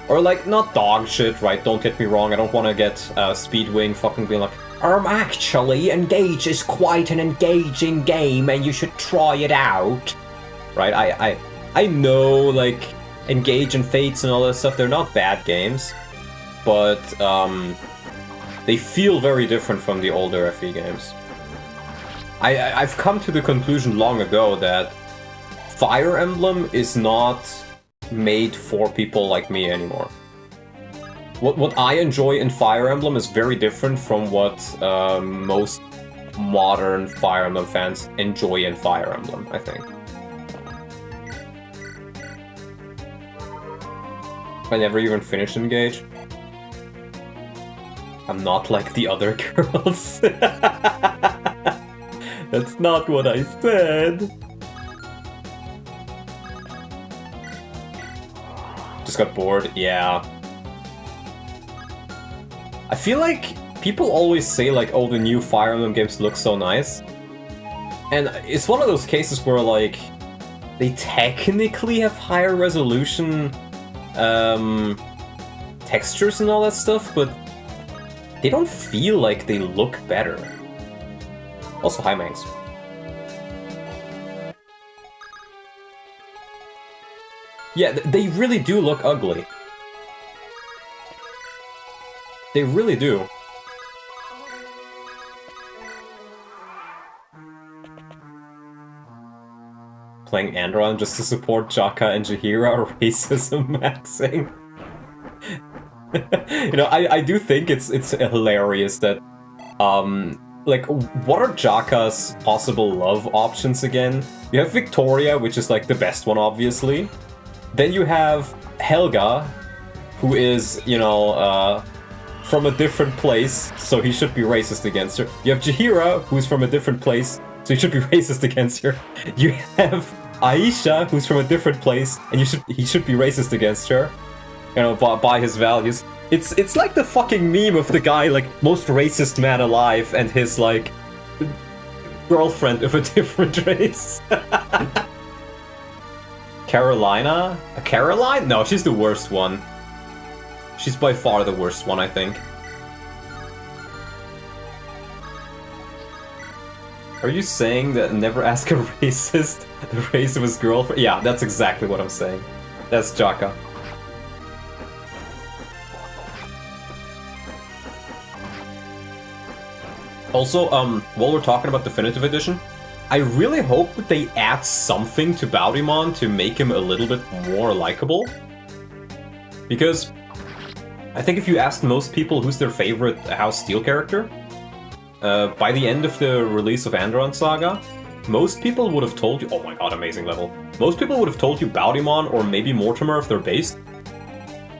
Or like, not dog shit, right? Don't get me wrong, I don't want to get Speedwing fucking being like, actually, Engage is quite an engaging game and you should try it out. Right, I know, like, Engage and Fates and all that stuff, they're not bad games. But, they feel very different from the older FE games. I've come to the conclusion long ago that Fire Emblem is not made for people like me anymore. What I enjoy in Fire Emblem is very different from what most modern Fire Emblem fans enjoy in Fire Emblem, I think. I never even finished Engage. I'm not like the other girls. That's not what I said. Just got bored, yeah. I feel like people always say like, oh, the new Fire Emblem games look so nice. And it's one of those cases where like, they technically have higher resolution textures and all that stuff, but they don't feel like they look better. Also, hi, Mangs. Yeah, they really do look ugly. They really do. Playing Andron just to support Jaka and Jahira racism maxing. You know, I do think it's hilarious that, like, what are Jaka's possible love options again? You have Victoria, which is, like, the best one, obviously. Then you have Helga, who is, you know, from a different place, so he should be racist against her. You have Jahira, who's from a different place, so he should be racist against her. You have Aisha, who's from a different place, and he should be racist against her. You know, by his values. It's like the fucking meme of the guy, like, most racist man alive, and his, like, girlfriend of a different race. Carolina? Caroline? No, she's the worst one. She's by far the worst one, I think. Are you saying that never ask a racist the race of his girlfriend? Yeah, that's exactly what I'm saying. That's Jaka. Also, while we're talking about Definitive Edition, I really hope that they add something to Baudimon to make him a little bit more likable. Because I think if you asked most people who's their favorite House Steel character, by the end of the release of Andron Saga, most people would have told you... Oh my god, amazing level. Most people would have told you Baudimon or maybe Mortimer if they're based.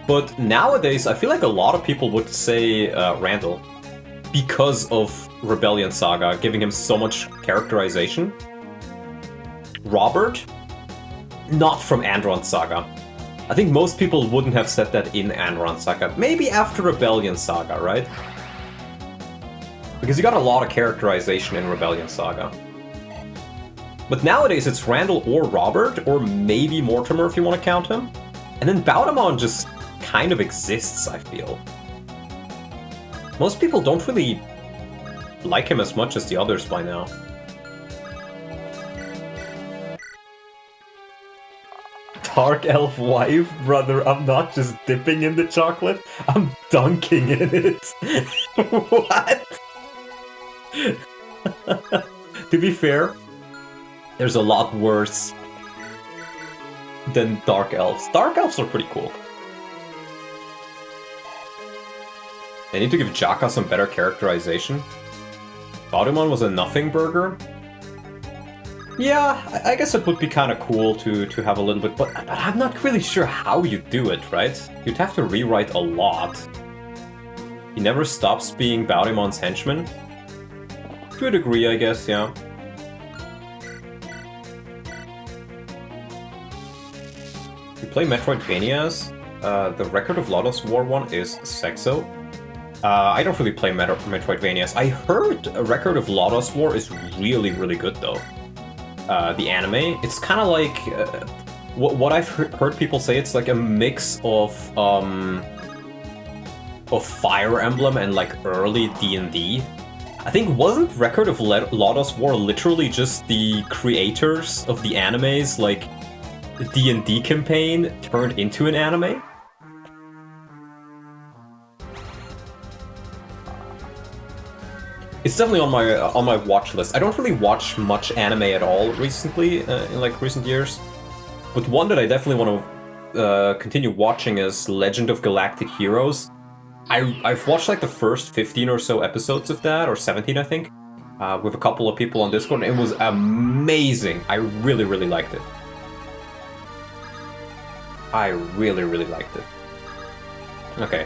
But nowadays, I feel like a lot of people would say Randall. Because of Rebellion Saga, giving him so much characterization. Robert? Not from Andron Saga. I think most people wouldn't have said that in Andron Saga. Maybe after Rebellion Saga, right? Because you got a lot of characterization in Rebellion Saga. But nowadays it's Randall or Robert, or maybe Mortimer if you want to count him. And then Baudimon just kind of exists, I feel. Most people don't really like him as much as the others by now. Dark Elf wife, brother, I'm not just dipping in the chocolate, I'm dunking in it. What? To be fair, there's a lot worse than Dark Elves. Dark Elves are pretty cool. I need to give Jaka some better characterization. Baudimon was a nothing burger. Yeah, I guess it would be kind of cool to have a little bit, but I'm not really sure how you do it, right? You'd have to rewrite a lot. He never stops being Baudimon's henchman. To a degree, I guess, yeah. You play Metroidvanias? The Record of Lodoss War one is Sexo. I don't really play Metroidvanias. I heard a Record of Lodoss War is really, really good, though. The anime. It's kind of like... what I've heard people say, it's like a mix of Fire Emblem and, like, early D&D. I think, wasn't Record of Lodoss War literally just the creators of the animes, like, the D&D campaign turned into an anime? It's definitely on my watch list. I don't really watch much anime at all recently, in like recent years. But one that I definitely want to continue watching is Legend of Galactic Heroes. I've watched like the first 15 or so episodes of that, or 17 I think, with a couple of people on Discord, and it was amazing. I really, really liked it. I really, really liked it. Okay,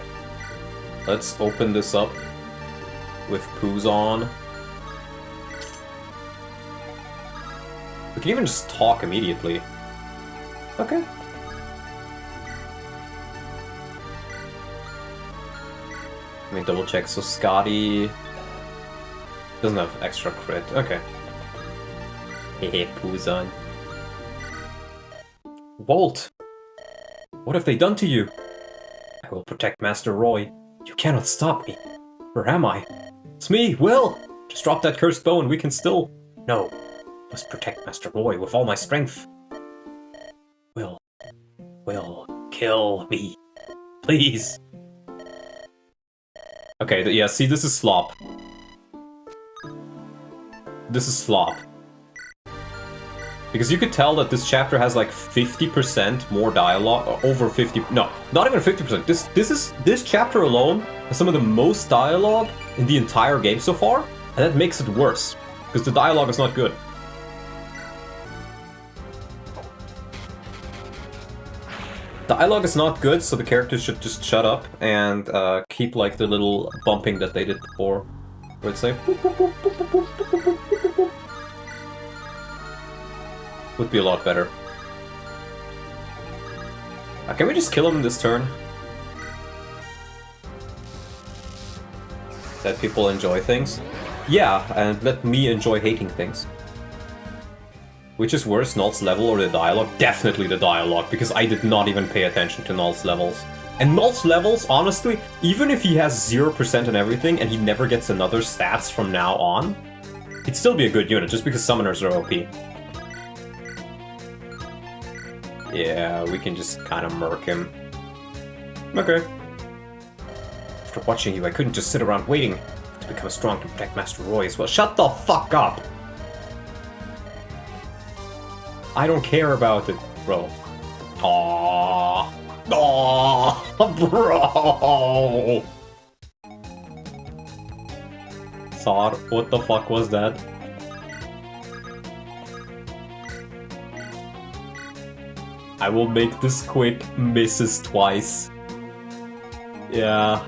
let's open this up with PUZON. We can even just talk immediately. Okay. Let me double check. So Scotty doesn't have extra crit. Okay. Hehe, PUZON. Walt! What have they done to you? I will protect Master Roy. You cannot stop me. Where am I? It's me, Will! Just drop that cursed bow and we can still... No. Must protect Master Roy with all my strength. Will. Will, kill me. Please. Okay, yeah, see, this is slop. This is slop. Because you could tell that this chapter has like 50% more dialogue, or over 50, no, not even 50%. This chapter alone has some of the most dialogue in the entire game so far, and that makes it worse, because the dialogue is not good. Dialogue is not good, so the characters should just shut up and keep like the little bumping that they did before, where it's like boop, boop, boop, boop, boop, boop, boop, boop, boop, boop. Would be a lot better. Can we just kill him this turn? Let people enjoy things? Yeah, and let me enjoy hating things. Which is worse, Null's level or the dialogue? Definitely the dialogue, because I did not even pay attention to Null's levels. And Null's levels, honestly, even if he has 0% and everything, and he never gets another stats from now on, it'd still be a good unit, just because summoners are OP. Yeah, we can just kind of murk him. Okay. After watching you, I couldn't just sit around waiting to become strong to protect Master Roy as well. Shut the fuck up! I don't care about it, bro. Aww. Aww, bro! Sar, what the fuck was that? I will make this quick, misses twice. Yeah.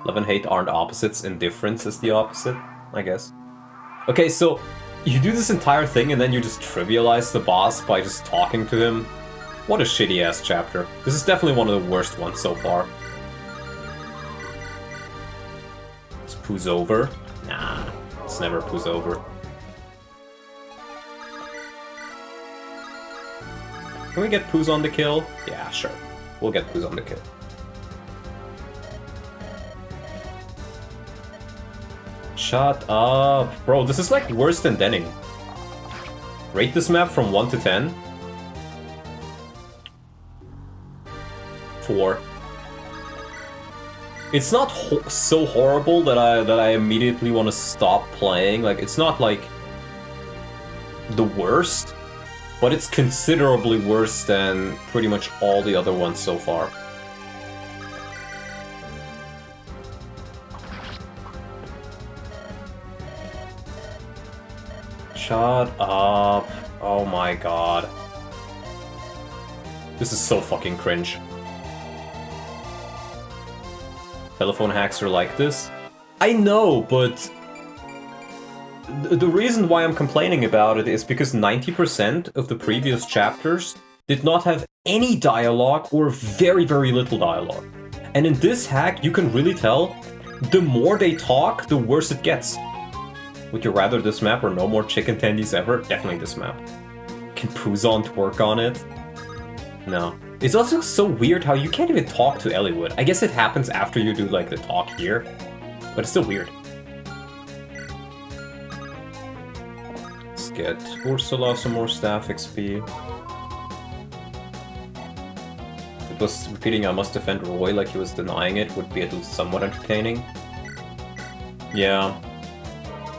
Love and hate aren't opposites, indifference is the opposite, I guess. Okay, so you do this entire thing and then you just trivialize the boss by just talking to him. What a shitty-ass chapter. This is definitely one of the worst ones so far. Is Pooz over? Nah, it's never Pooz over. Can we get PUZON the kill? Yeah, sure. We'll get PUZON the kill. Shut up. Bro, this is like worse than Denning. Rate this map from 1 to 10. 4. It's not so horrible that I immediately want to stop playing. Like, it's not like the worst. But it's considerably worse than pretty much all the other ones so far. Shut up. Oh my god. This is so fucking cringe. Telephone hacks are like this? I know, but the reason why I'm complaining about it is because 90% of the previous chapters did not have any dialogue or very, very little dialogue. And in this hack, you can really tell, the more they talk, the worse it gets. Would you rather this map or no more chicken tendies ever? Definitely this map. Can PUZON work on it? No. It's also so weird how you can't even talk to Eliwood. I guess it happens after you do like the talk here, but it's still weird. Get Ursula some more staff XP. It was repeating I must defend Roy like he was denying it would be at least somewhat entertaining. Yeah.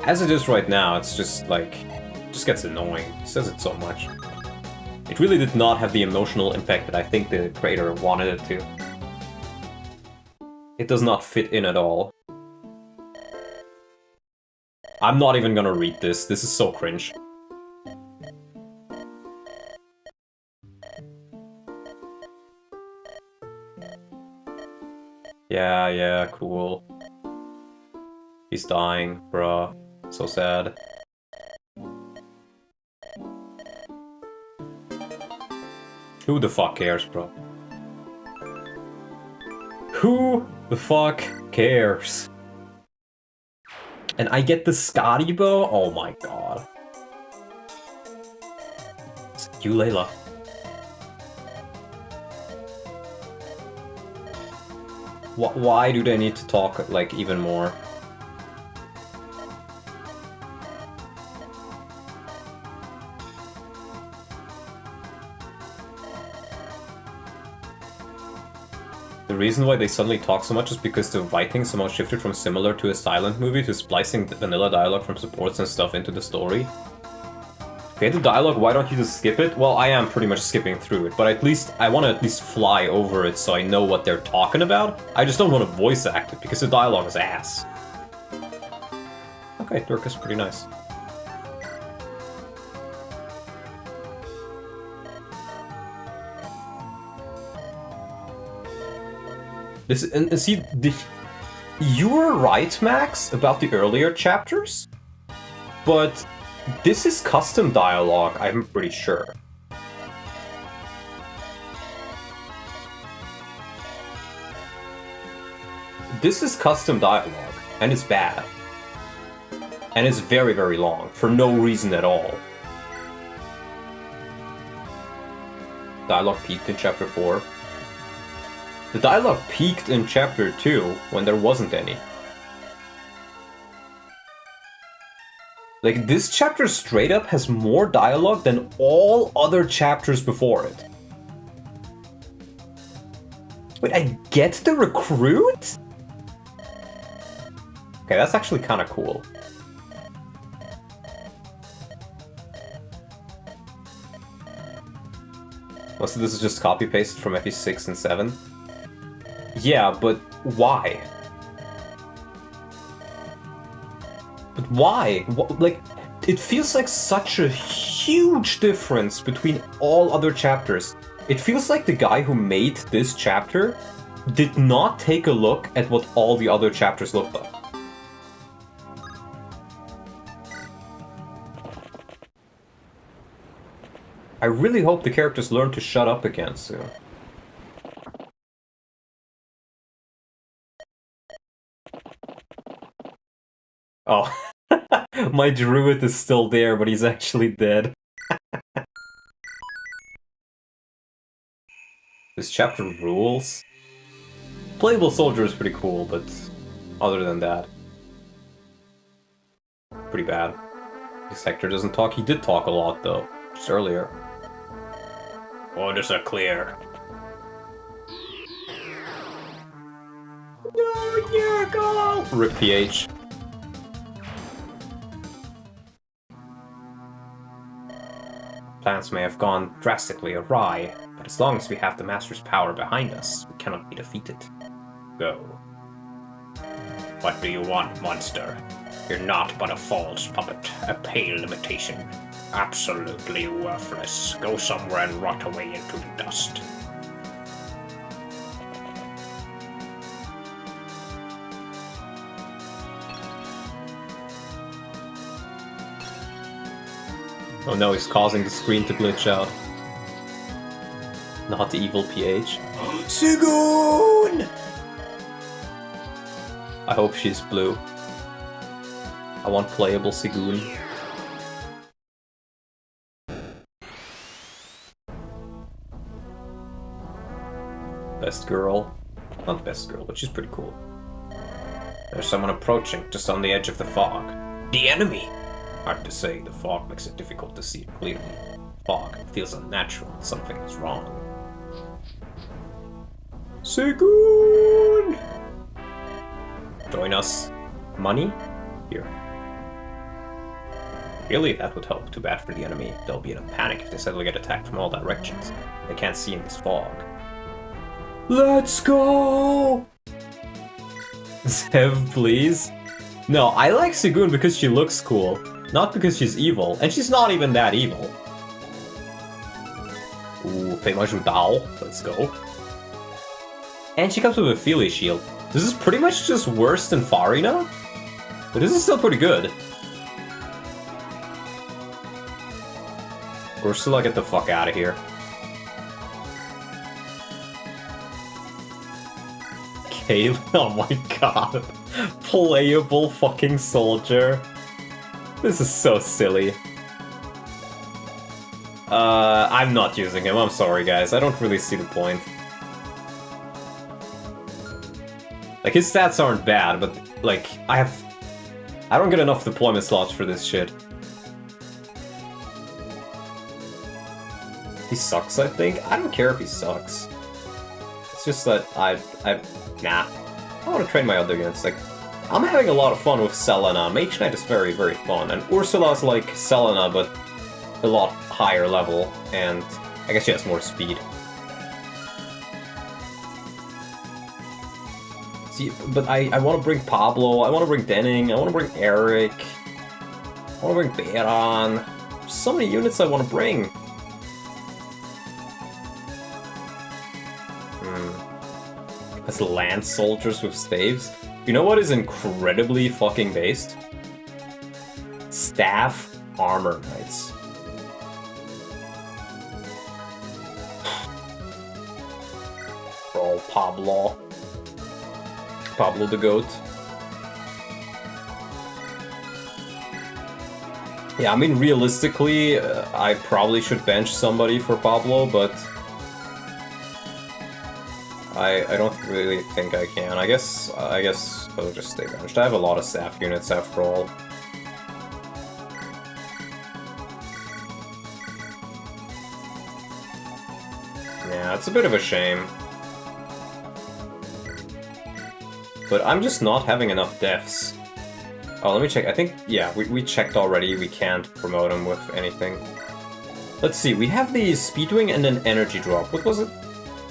As it is right now, it's just like, just gets annoying. He says it so much. It really did not have the emotional impact that I think the creator wanted it to. It does not fit in at all. I'm not even gonna read this. This is so cringe. Yeah, cool. He's dying, bruh. So sad. Who the fuck cares, bro? Who the fuck cares? And I get the Scotty bow? Oh my god. It's you, Layla. Why do they need to talk, like, even more? The reason why they suddenly talk so much is because the writing somehow shifted from similar to a silent movie to splicing the vanilla dialogue from supports and stuff into the story. Okay, the dialogue, why don't you just skip it? Well, I am pretty much skipping through it, but at least I want to at least fly over it so I know what they're talking about. I just don't want to voice act it because the dialogue is ass. Okay, Dirk is pretty nice. This and see, you were right, Max, about the earlier chapters, but this is custom dialogue, I'm pretty sure. This is custom dialogue, and it's bad. And it's very, very long, for no reason at all. Dialogue peaked in Chapter 4. The dialogue peaked in Chapter 2, when there wasn't any. Like, this chapter straight up has more dialogue than all other chapters before it. Wait, I get the recruit? Okay, that's actually kind of cool. Most of this is just copy-pasted from FE6 and 7. Yeah, but why? But why? Like, it feels like such a huge difference between all other chapters. It feels like the guy who made this chapter did not take a look at what all the other chapters looked like. I really hope the characters learn to shut up again soon. Oh, my druid is still there, but he's actually dead. This chapter rules. Playable soldier is pretty cool, but other than that, pretty bad. This Hector doesn't talk. He did talk a lot, though, just earlier. Orders are clear. No, yeah, go! Rip PH. Plans may have gone drastically awry, but as long as we have the Master's power behind us, we cannot be defeated. Go. What do you want, monster? You're not but a false puppet, a pale imitation. Absolutely worthless. Go somewhere and rot away into the dust. Oh no, he's causing the screen to glitch out. Not the evil PH. Sigoon! I hope she's blue. I want playable Sigoon. Best girl. Not best girl, but she's pretty cool. There's someone approaching, just on the edge of the fog. The enemy! Hard to say, the fog makes it difficult to see it clearly. Fog feels unnatural, something is wrong. Sigoon! Join us. Money? Here. Really, that would help. Too bad for the enemy. They'll be in a panic if they suddenly get attacked from all directions. They can't see in this fog. Let's go! Zev, please? No, I like Sigoon because she looks cool. Not because she's evil. And she's not even that evil. Ooh, Feimaju Dao. Let's go. And she comes with a Feely shield. This is pretty much just worse than Farina, but this is still pretty good. Ursula, get the fuck out of here. Kayla, oh my god. Playable fucking soldier. This is so silly. I'm not using him, I'm sorry guys, I don't really see the point. Like, his stats aren't bad, but, like, I don't get enough deployment slots for this shit. He sucks, I think? I don't care if he sucks. It's It's just that nah. I want to train my other units. Like, I'm having a lot of fun with Selena. Mage Knight is very, very fun. And Ursula's like Selena, but a lot higher level. And I guess she has more speed. See, but I want to bring Pablo, I want to bring Denning, I want to bring Eric, I want to bring Beran. There's so many units I want to bring. As lance soldiers with staves. You know what is incredibly fucking based? Staff armor knights. Oh, Pablo. Pablo the Goat. Yeah, I mean, realistically, I probably should bench somebody for Pablo, but I don't really think I can. I guess I'll just stay benched. I have a lot of staff units after all. Yeah, it's a bit of a shame. But I'm just not having enough deaths. Oh, let me check. I think, yeah, we checked already. We can't promote him with anything. Let's see. We have the Speedwing and an Energy Drop. What was it?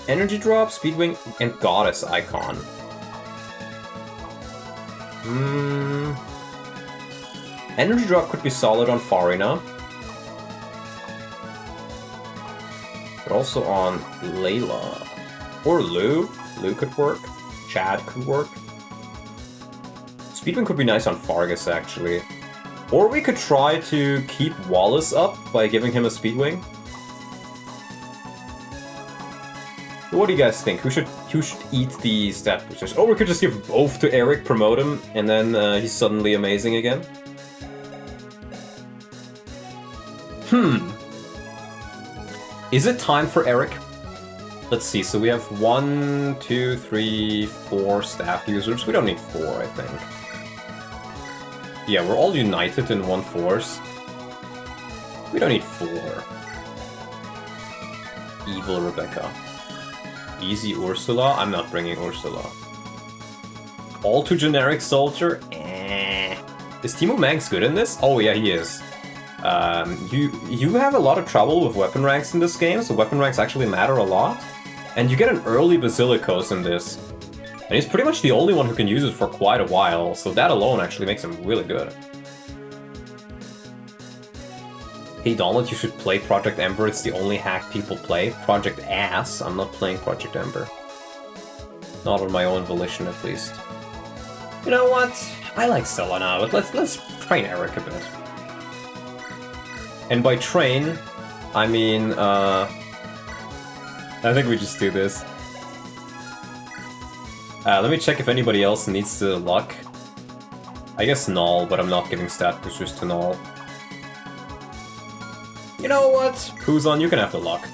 Energy Drop, Speedwing, and Goddess Icon. Energy Drop could be solid on Farina. But also on Layla. Or Lou. Lou could work. Chad could work. Speedwing could be nice on Fargus, actually. Or we could try to keep Wallace up by giving him a Speedwing. What do you guys think? Who should eat the stat boosters? Or we could just give both to Eric, promote him, and then he's suddenly amazing again. Is it time for Eric? Let's see, so we have 1, 2, 3, 4 staff users. We don't need 4, I think. Yeah, we're all united in one force. We don't need 4. Evil Rebecca. Easy Ursula? I'm not bringing Ursula. All too generic soldier? Is Timo Manx good in this? Oh yeah, he is. You have a lot of trouble with weapon ranks in this game, so weapon ranks actually matter a lot. And you get an early Basilicos in this. And he's pretty much the only one who can use it for quite a while, so that alone actually makes him really good. Hey Donald, you should play Project Ember, it's the only hack people play. Project Ass, I'm not playing Project Ember. Not on my own volition, at least. You know what? I like Selena, but let's train Eric a bit. And by train, I mean, I think we just do this. Let me check if anybody else needs the luck. I guess Null, but I'm not giving stat boosters to Null. You know what? PUZON, you can have the luck.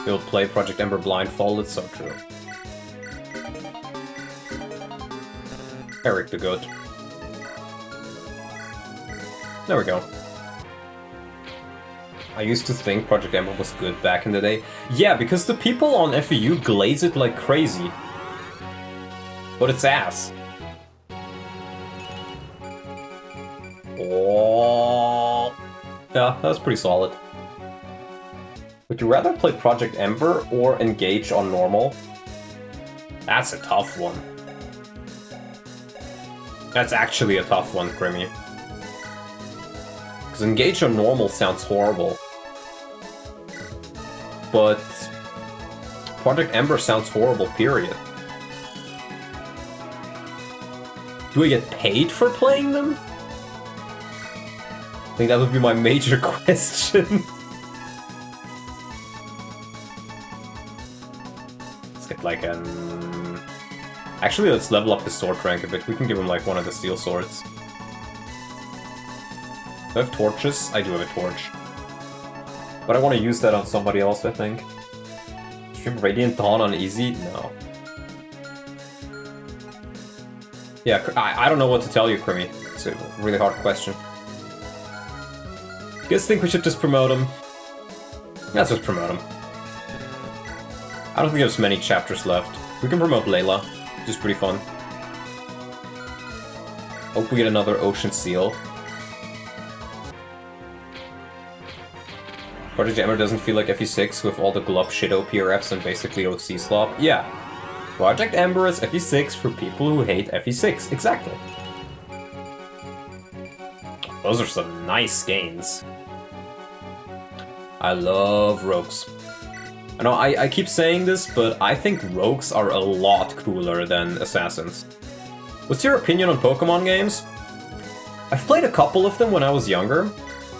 You'll play Project Ember blindfolded, so true. Eric the Goat. There we go. I used to think Project Ember was good back in the day. Yeah, because the people on FEU glaze it like crazy. But it's ass. Oh. Yeah, that's pretty solid. Would you rather play Project Ember or engage on normal? That's a tough one. That's actually a tough one, Grimmy. Because engage on normal sounds horrible. But Project Ember sounds horrible, period. Do I get paid for playing them? I think that would be my major question. Let's get like an... Actually, let's level up his sword rank a bit. We can give him like one of the steel swords. Do I have torches? I do have a torch. But I want to use that on somebody else, I think. Stream Radiant Dawn on easy? No. Yeah, I don't know what to tell you, Crimmy. It's a really hard question. You guys think we should just promote him? Let's just promote him. I don't think there's many chapters left. We can promote Layla, which is pretty fun. Hope we get another Ocean Seal. Project Ember doesn't feel like FE6 with all the glub shit OPRFs and basically OC slop. Yeah. Project Ember is FE6 for people who hate FE6. Exactly. Those are some nice gains. I love rogues. I know I keep saying this, but I think rogues are a lot cooler than assassins. What's your opinion on Pokemon games? I've played a couple of them when I was younger,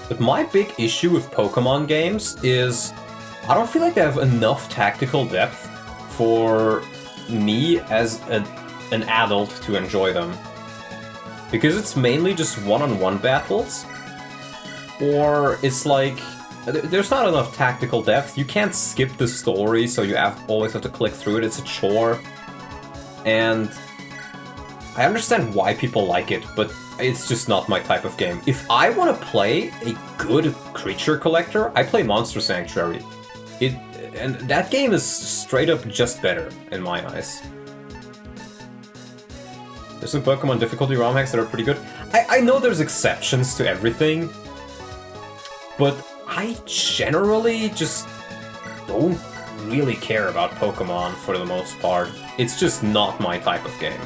but my big issue with Pokemon games is I don't feel like they have enough tactical depth for me as an adult to enjoy them. Because it's mainly just one-on-one battles, or it's like there's not enough tactical depth. You can't skip the story, so you always have to click through it. It's a chore. And I understand why people like it, but it's just not my type of game. If I want to play a good creature collector, I play Monster Sanctuary. And that game is straight up just better, in my eyes. There's some Pokemon difficulty ROM hacks that are pretty good. I know there's exceptions to everything, but I generally just don't really care about Pokemon for the most part. It's just not my type of game.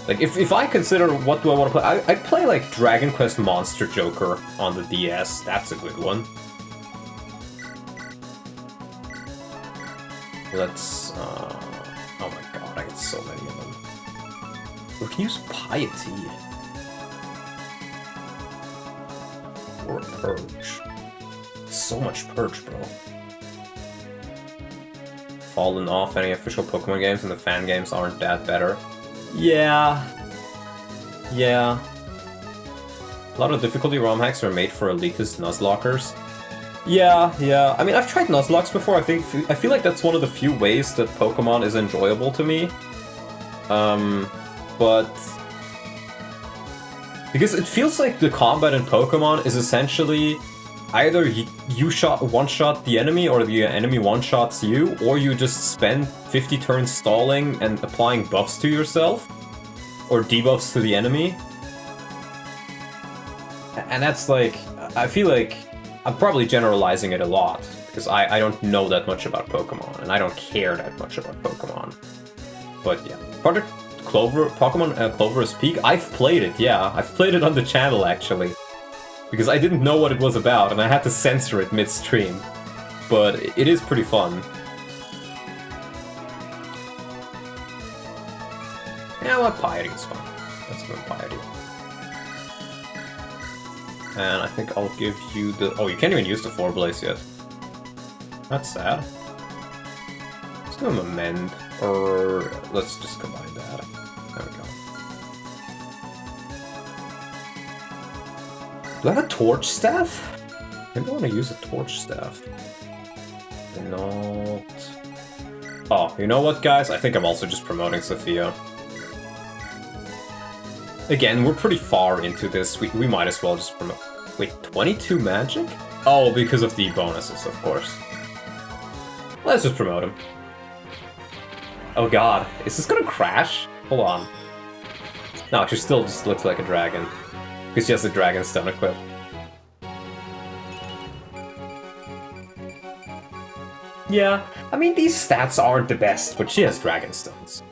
Like, if I consider what do I want to play, I play like Dragon Quest Monster Joker on the DS. That's a good one. Let's, oh my god, I get so many of them. We can use Piety. Or Purge. So much Purge, bro. Fallen off, any official Pokemon games and the fan games aren't that better. Yeah. Yeah. A lot of difficulty ROM hacks are made for elitist Nuzlockers. Yeah. I mean, I've tried Nuzlocks before. I feel like that's one of the few ways that Pokemon is enjoyable to me. But because it feels like the combat in Pokemon is essentially either you one-shot the enemy or the enemy one-shots you, or you just spend 50 turns stalling and applying buffs to yourself, or debuffs to the enemy. And that's like, I feel like I'm probably generalizing it a lot, because I don't know that much about Pokemon, and I don't care that much about Pokemon. But yeah, Project Clover, Pokemon Clover's Peak, I've played it, yeah. I've played it on the channel, actually. Because I didn't know what it was about, and I had to censor it mid-stream. But it is pretty fun. Yeah, well, Piety is fun. Let's go Piety. And I think I'll give you the... Oh, you can't even use the 4-Blaze yet. That's sad. Let's give him a Mend, or let's just combine that. There we go. Do I have a Torch Staff? Maybe I want to use a Torch Staff. Not... Oh, you know what, guys? I think I'm also just promoting Sophia. Again, we're pretty far into this. We might as well just promote... Wait, 22 magic? Oh, because of the bonuses, of course. Let's just promote him. Oh god, is this gonna crash? Hold on. No, she still just looks like a dragon. Because she has the Dragon Stone equipped. Yeah, I mean, these stats aren't the best, but she has Dragon Stones.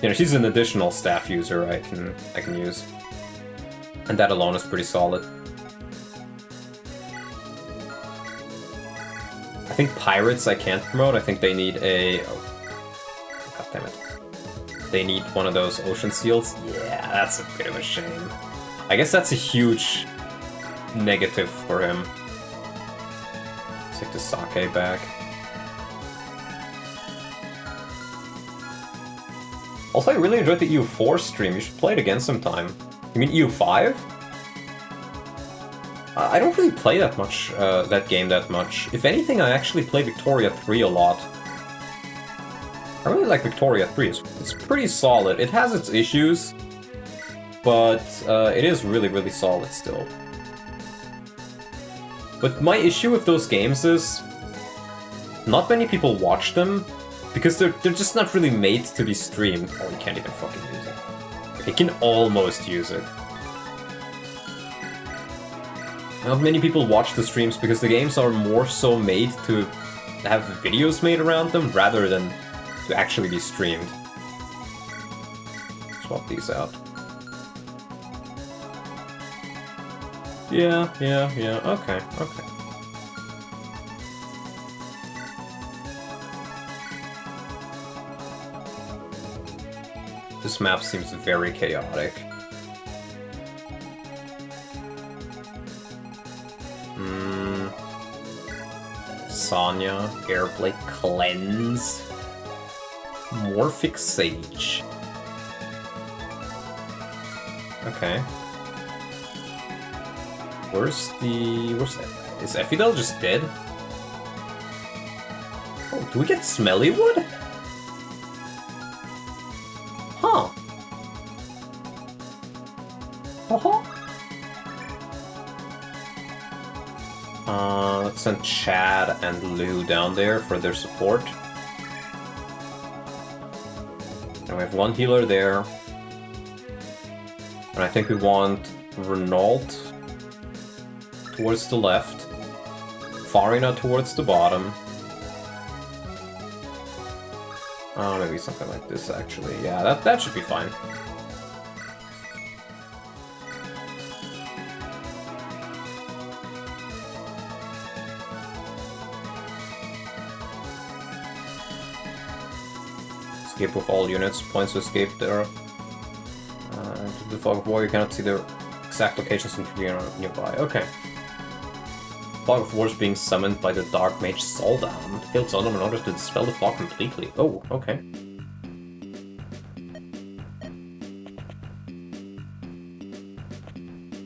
You know, she's an additional staff user I can use. And that alone is pretty solid. I think Pirates I can't promote. I think they need a... Oh, god damn it. They need one of those Ocean Seals. Yeah, that's a bit of a shame. I guess that's a huge negative for him. Let's take the Sake back. Also, I really enjoyed the EU4 stream. You should play it again sometime. You mean EU5? I don't really play that much, that game that much. If anything, I actually play Victoria 3 a lot. I really like Victoria 3. It's pretty solid. It has its issues, but it is really, really solid still. But my issue with those games is not many people watch them because they're just not really made to be streamed. Oh, you can't even fucking use it. You can almost use it. Not many people watch the streams because the games are more so made to have videos made around them rather than to actually be streamed. Swap these out. Yeah, okay. This map seems very chaotic. Sonya, Airblade Cleanse, Morphic Sage. Okay. Where's that? Is Effidel just dead? Oh, do we get Smelly Wood? Huh. Let's send Chad and Lou down there for their support. And we have one healer there. And I think we want Renault towards the left, Farina towards the bottom. Maybe something like this, actually. Yeah, that should be fine. Escape with all units. Points to escape there. To the Fog of War, you cannot see their exact locations nearby. Okay. Fog of War is being summoned by the Dark Mage Soldan. Killed Soldan in order to dispel the fog completely. Oh, okay.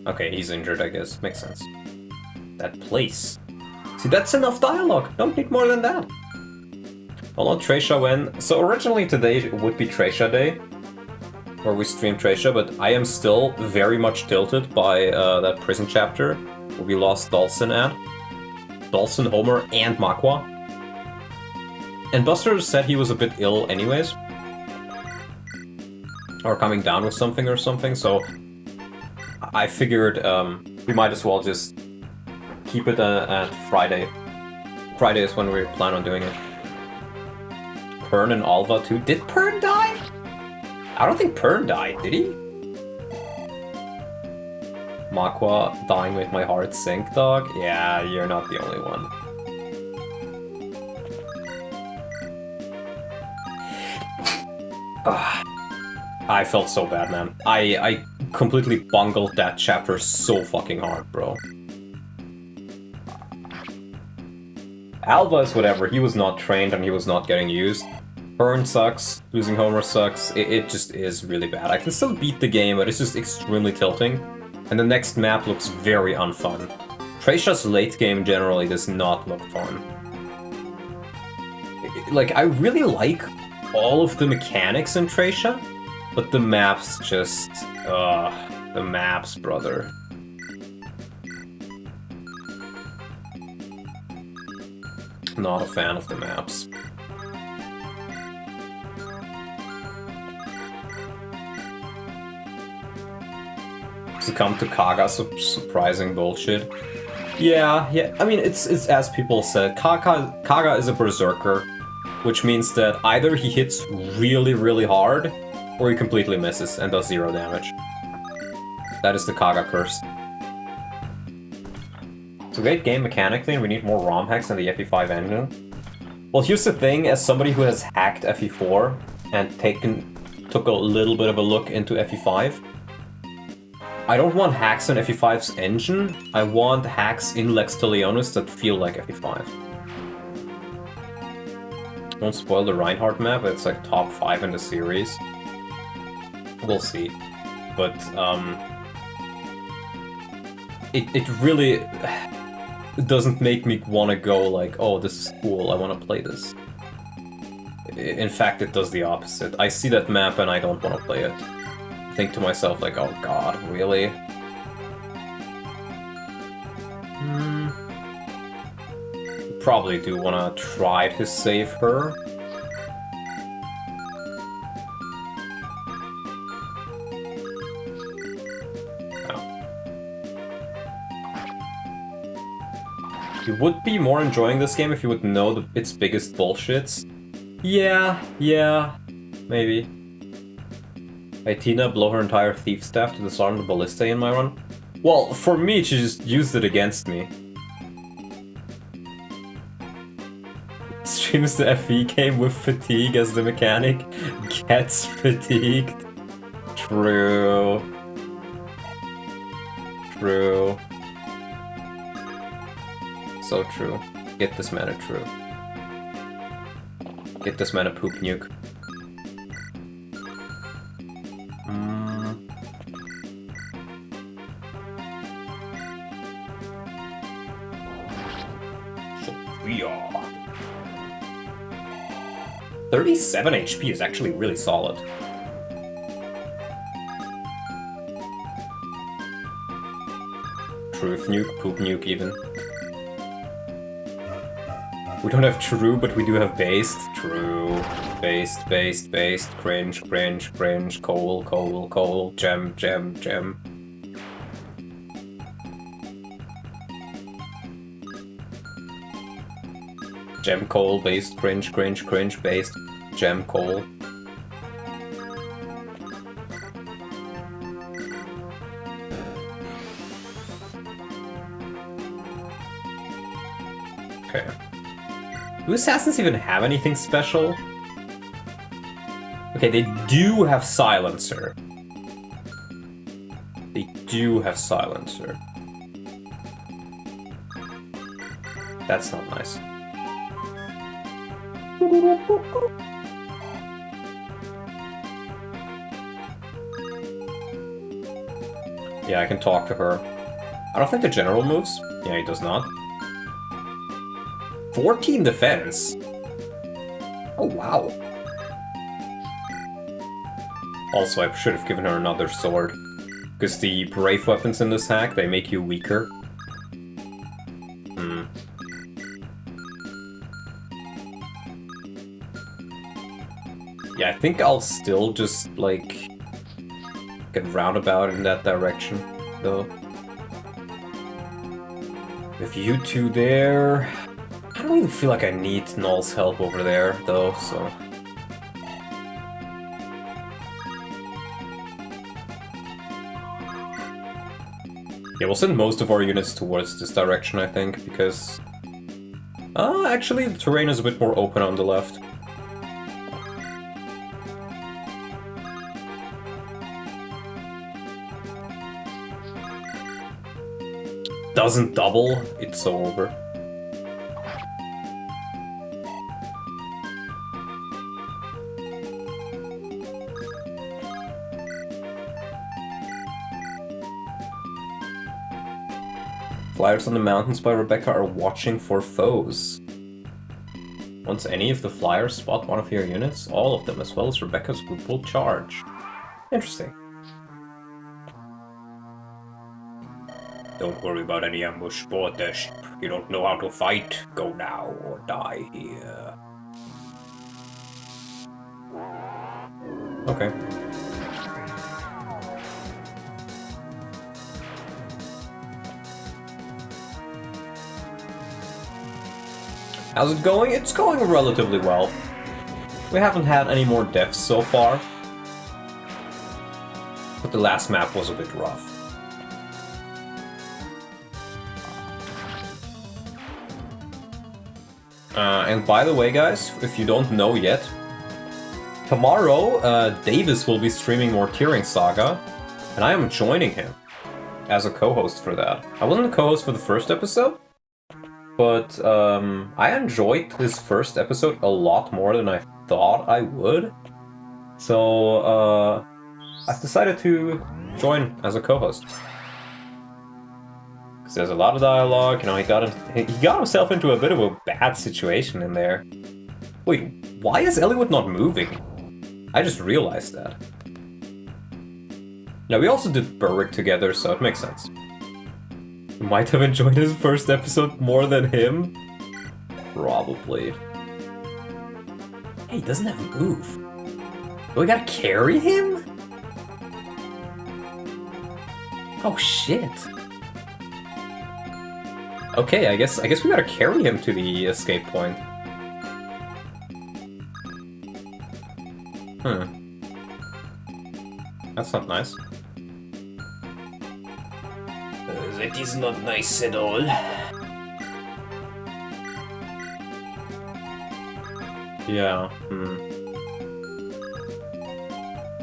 Okay, he's injured, I guess. Makes sense. That place. See, that's enough dialogue. Don't need more than that. Hold on, Tresha when? So originally today would be Tresha Day, where we stream Tresha, but I am still very much tilted by that prison chapter where we lost Dawson at. Dawson, Homer, and Makwa. And Buster said he was a bit ill anyways. Or coming down with something or something, so I figured we might as well just keep it at Friday. Friday is when we plan on doing it. Pern and Alva too. Did Pern die? I don't think Pern died, did he? Makwa dying with my heart sink, dog? Yeah, you're not the only one. I felt so bad, man. I completely bungled that chapter so fucking hard, bro. Alva is whatever, he was not trained and he was not getting used. Pern sucks, losing Homer sucks, it just is really bad. I can still beat the game, but it's just extremely tilting. And the next map looks very unfun. Tresha's late game generally does not look fun. Like, I really like all of the mechanics in Tresha, but the maps just... the maps, brother. Not a fan of the maps. Succumb to Kaga's surprising bullshit. Yeah, I mean, it's as people said, Kaga is a berserker, which means that either he hits really, really hard, or he completely misses and does 0 damage. That is the Kaga curse. It's a great game mechanically, and we need more ROM hacks in the FE5 engine. Well, here's the thing, as somebody who has hacked FE4 and took a little bit of a look into FE5, I don't want hacks in FE5's engine, I want hacks in Lex Talionis that feel like FE5. Don't spoil the Reinhardt map, it's like top 5 in the series. We'll see. But, it really doesn't make me want to go like, oh, this is cool, I want to play this. In fact, it does the opposite. I see that map and I don't want to play it. I think to myself like, oh god, really? probably do want to try to save her. You would be more enjoying this game if you would know its biggest bullshits. Yeah, maybe. Hey Tina, blow her entire thief staff to disarm the ballista in my run. Well, for me, she just used it against me. Streams the FE game with fatigue as the mechanic. Gets fatigued. True. True. So true. Get this man a true. Get this man a poop nuke. Sophia. 37 HP is actually really solid. Truth nuke, poop nuke even. We don't have true, but we do have based. True. Based, based, based. Cringe, cringe, cringe. Coal, coal, coal. Gem, gem, gem. Gem, coal, based, cringe, cringe, cringe, based. Gem, coal. Okay. Do assassins even have anything special? Okay, they do have silencer. They do have silencer. That's not nice. Yeah, I can talk to her. I don't think the general moves. Yeah, he does not. 14 defense. Oh, wow. Also, I should have given her another sword. Because the brave weapons in this hack, they make you weaker. Yeah, I think I'll still just, like, get roundabout in that direction, though. With you two there... I don't even feel like I need Null's help over there, though, so... Yeah, we'll send most of our units towards this direction, I think, because... actually, the terrain is a bit more open on the left. Doesn't double, it's so over. Flyers on the mountains by Rebecca are watching for foes. Once any of the flyers spot one of your units, all of them, as well as Rebecca's group, will charge. Interesting. Don't worry about any ambush, board their ship. You don't know how to fight? Go now or die here. Okay. How's it going? It's going relatively well. We haven't had any more deaths so far. But the last map was a bit rough. And by the way, guys, if you don't know yet, tomorrow Davis will be streaming more Tearing Saga, and I am joining him as a co-host for that. I wasn't a co-host for the first episode, but I enjoyed this first episode a lot more than I thought I would. So I've decided to join as a co-host. Because there's a lot of dialogue, you know, he got himself into a bit of a bad situation in there. Wait, why is Eliwood not moving? I just realized that. Now, we also did Berwick together, so it makes sense. You might have enjoyed his first episode more than him. Probably. Hey, he doesn't have a move. Do we gotta carry him? Oh shit. Okay, I guess we gotta carry him to the escape point. That's not nice. That is not nice at all. Yeah,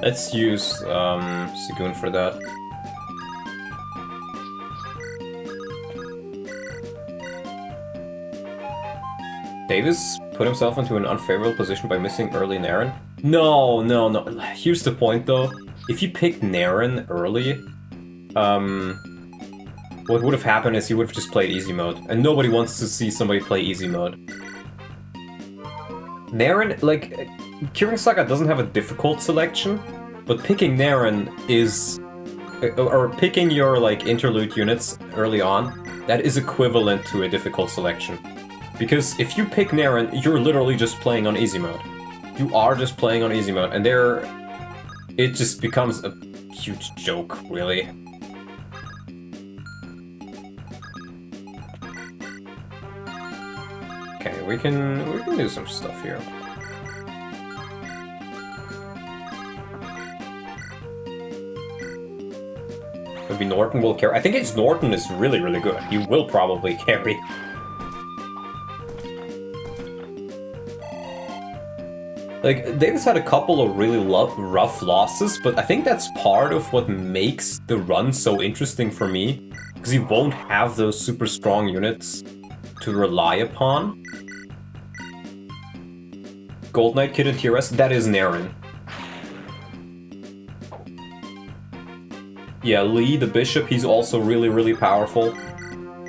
Let's use Sigun for that. Davis put himself into an unfavorable position by missing early Naren. No. Here's the point though. If you picked Naren early, what would have happened is he would have just played easy mode. And nobody wants to see somebody play easy mode. Naren, like, Curing Saga doesn't have a difficult selection, but picking Naren is... or picking your, like, interlude units early on, that is equivalent to a difficult selection. Because if you pick Naren, you're literally just playing on easy mode. You are just playing on easy mode, and there... it just becomes a huge joke, really. Okay, we can do some stuff here. Maybe Norton will carry. I think it's Norton is really, really good. He will probably carry. Like, Davis had a couple of really rough losses, but I think that's part of what makes the run so interesting for me. Because he won't have those super strong units to rely upon. Gold Knight Kid and TRS, that is Naren. Yeah, Lee, the Bishop, he's also really, really powerful.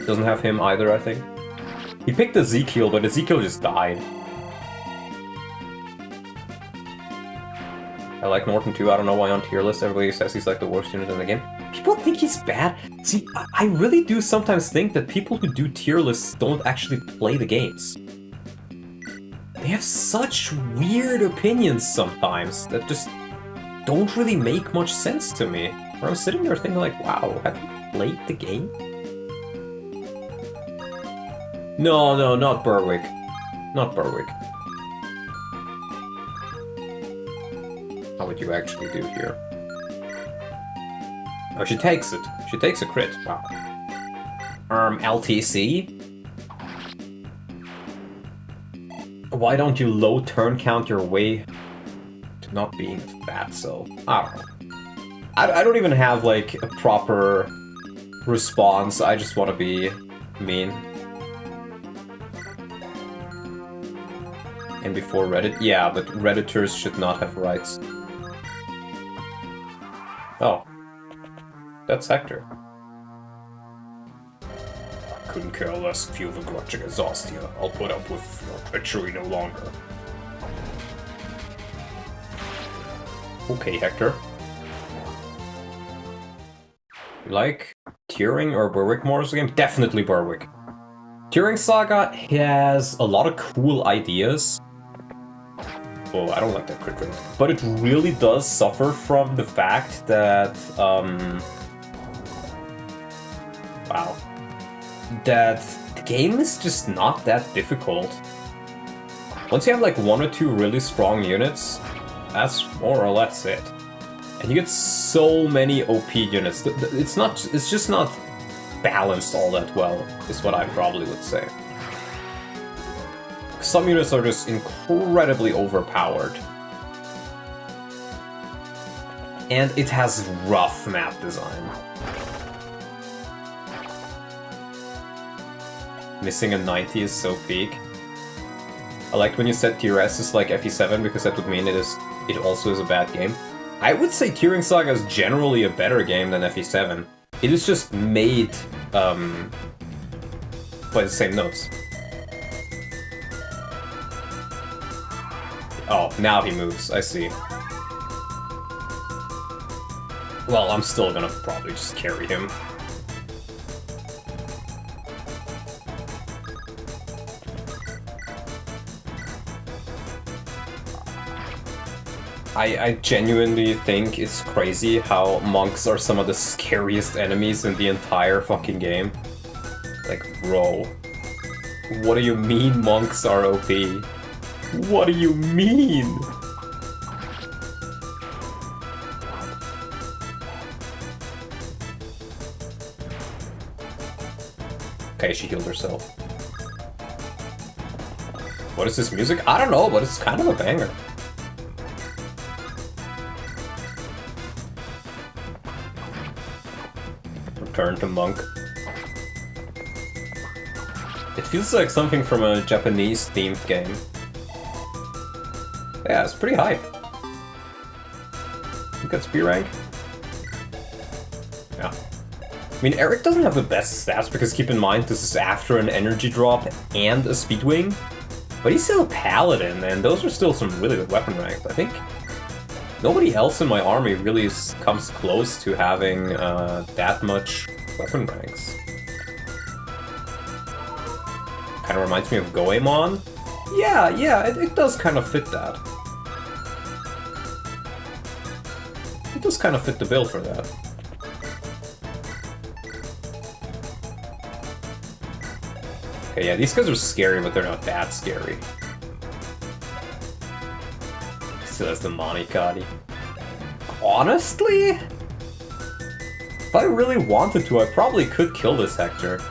Doesn't have him either, I think. He picked Ezekiel, but Ezekiel just died. I like Norton too, I don't know why on tier list everybody says he's like the worst unit in the game. People think he's bad. See, I really do sometimes think that people who do tier lists don't actually play the games. They have such weird opinions sometimes that just don't really make much sense to me. Where I'm sitting there thinking like, wow, have you played the game? No, not Berwick. Not Berwick. How would you actually do here? Oh, she takes it. She takes a crit. Wow. LTC? Why don't you low turn count your way to not being fat, so... I don't know. I don't even have, like, a proper response. I just want to be mean. And before Reddit? Yeah, but Redditors should not have rights. Oh. That's Hector. I couldn't care less if you have a grudge against Ostia. I'll put up with your treachery no longer. Okay, Hector. You like Turing or Berwick more as a game? Definitely Berwick. Turing Saga has a lot of cool ideas. Oh, I don't like that crit rate. But it really does suffer from the fact that, wow. That the game is just not that difficult. Once you have like one or two really strong units, that's more or less it. And you get so many OP units. It's just not balanced all that well, is what I probably would say. Some units are just incredibly overpowered. And it has rough map design. Missing a 90 is so peak. I liked when you said TRS is like FE7 because that would mean it also is a bad game. I would say Turing Saga is generally a better game than FE7. It is just made by the same notes. Oh, now he moves, I see. Well, I'm still gonna probably just carry him. I genuinely think it's crazy how monks are some of the scariest enemies in the entire fucking game. Like, bro. What do you mean monks are OP? What do you mean? Okay, she healed herself. What is this music? I don't know, but it's kind of a banger. Return to Monk. It feels like something from a Japanese-themed game. Yeah, it's pretty hype. You got spear rank? Yeah. I mean, Eric doesn't have the best stats because keep in mind this is after an energy drop and a speed wing. But he's still a paladin, and those are still some really good weapon ranks. I think nobody else in my army really comes close to having that much weapon ranks. Kind of reminds me of Goemon. Yeah, it does kind of fit that. It does kind of fit the bill for that. Okay, yeah, these guys are scary, but they're not that scary. Still has the Monikadi. Honestly? If I really wanted to, I probably could kill this Hector.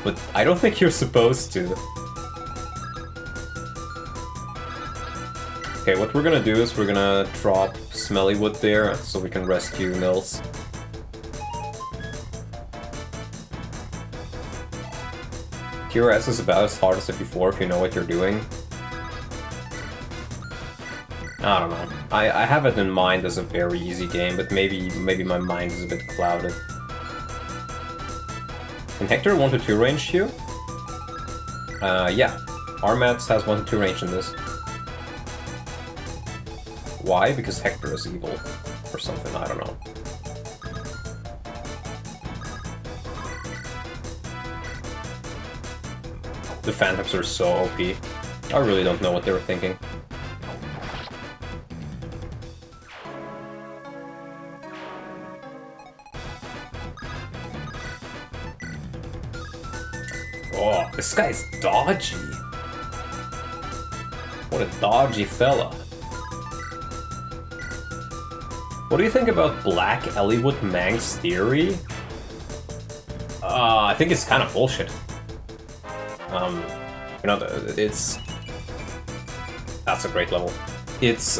But I don't think you're supposed to. Okay, what we're gonna do is we're gonna drop Smellywood there so we can rescue Nils. Tier S is about as hard as FE4 if you know what you're doing. I don't know. I have it in mind as a very easy game, but maybe my mind is a bit clouded. Can Hector 1-2 range you? Yeah. Armats has 1-2 range in this. Why? Because Hector is evil. Or something, I don't know. The Phantoms are so OP. I really don't know what they were thinking. Oh, this guy's dodgy. What a dodgy fella. What do you think about Black Elliewood Mang's theory? I think it's kind of bullshit. You know, it's... That's a great level. It's,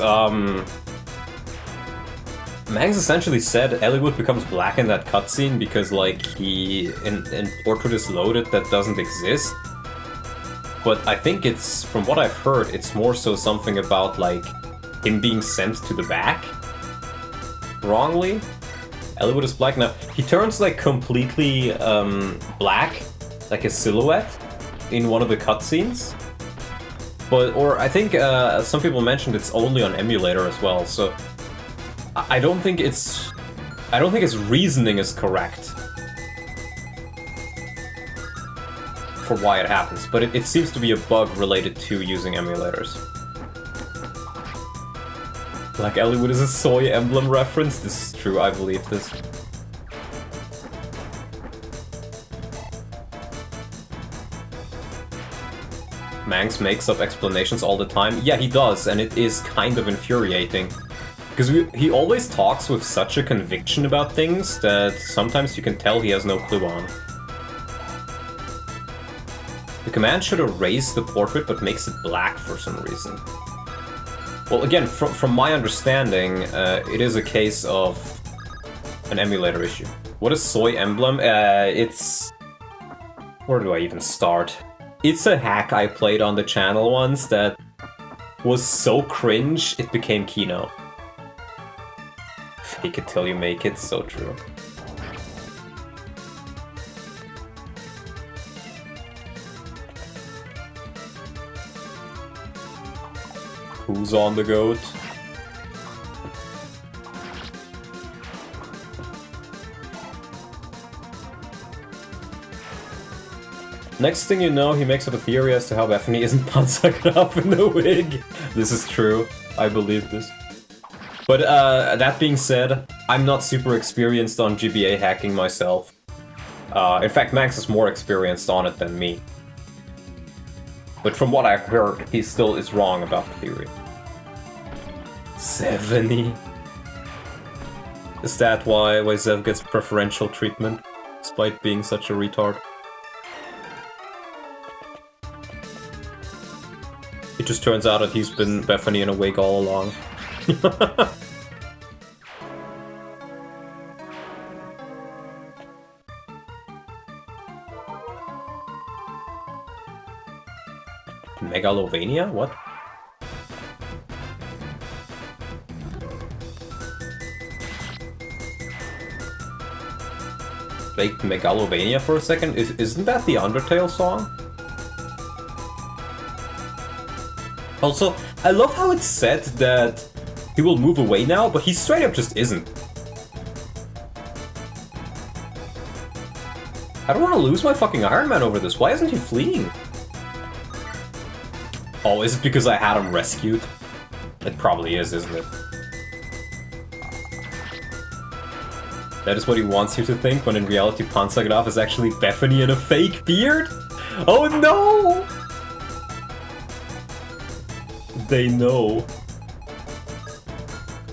Mangs essentially said Elliewood becomes black in that cutscene because, like, he... in Portrait is Loaded that doesn't exist. But I think it's, from what I've heard, it's more so something about, like, him being sent to the back. Wrongly. Elliewood is black. Now, he turns, like, completely, black, like a silhouette, in one of the cutscenes. But, or I think, some people mentioned it's only on emulator as well, so... I don't think its reasoning is correct for why it happens, but it seems to be a bug related to using emulators. Black Elliewood is a soy emblem reference? This is true, I believe this. Mangs makes up explanations all the time. Yeah, he does, and it is kind of infuriating. Because he always talks with such a conviction about things that sometimes you can tell he has no clue on. The command should erase the portrait but makes it black for some reason. Well, again, from my understanding, it is a case of an emulator issue. What is Soy Emblem? It's... Where do I even start? It's a hack I played on the channel once that was so cringe, it became Kino. Fake it till you make it, so true. Who's on the goat? Next thing you know, he makes up a theory as to how Bethany isn't butt sucked up in the wig. This is true. I believe this. But that being said, I'm not super experienced on GBA hacking myself. In fact, Max is more experienced on it than me. But from what I've heard, he still is wrong about the theory. 70? Is that why Zev gets preferential treatment, despite being such a retard? It just turns out that he's been Bethany in a wig all along. Megalovania? What? Like Megalovania for a second? Isn't that the Undertale song? Also, I love how it's said that he will move away now, but he straight up just isn't. I don't want to lose my fucking Iron Man over this. Why isn't he fleeing? Oh, is it because I had him rescued? It probably is, isn't it? That is what he wants you to think, when in reality Panzergraf is actually Bethany in a fake beard? Oh no! They know.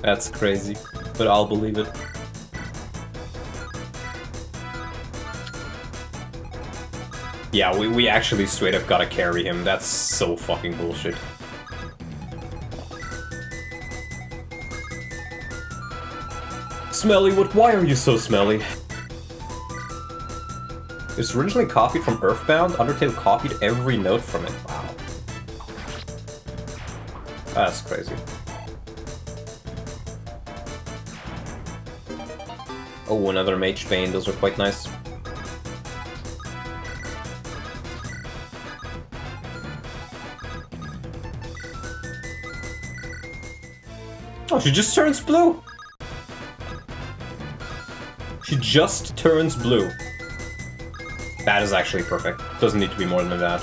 That's crazy, but I'll believe it. Yeah, we actually straight up gotta carry him. That's so fucking bullshit. Smellywood, why are you so smelly? It's originally copied from Earthbound. Undertale copied every note from it. Wow. That's crazy. Oh, another Mage Bane. Those are quite nice. Oh, she just turns blue! She just turns blue. That is actually perfect. Doesn't need to be more than that.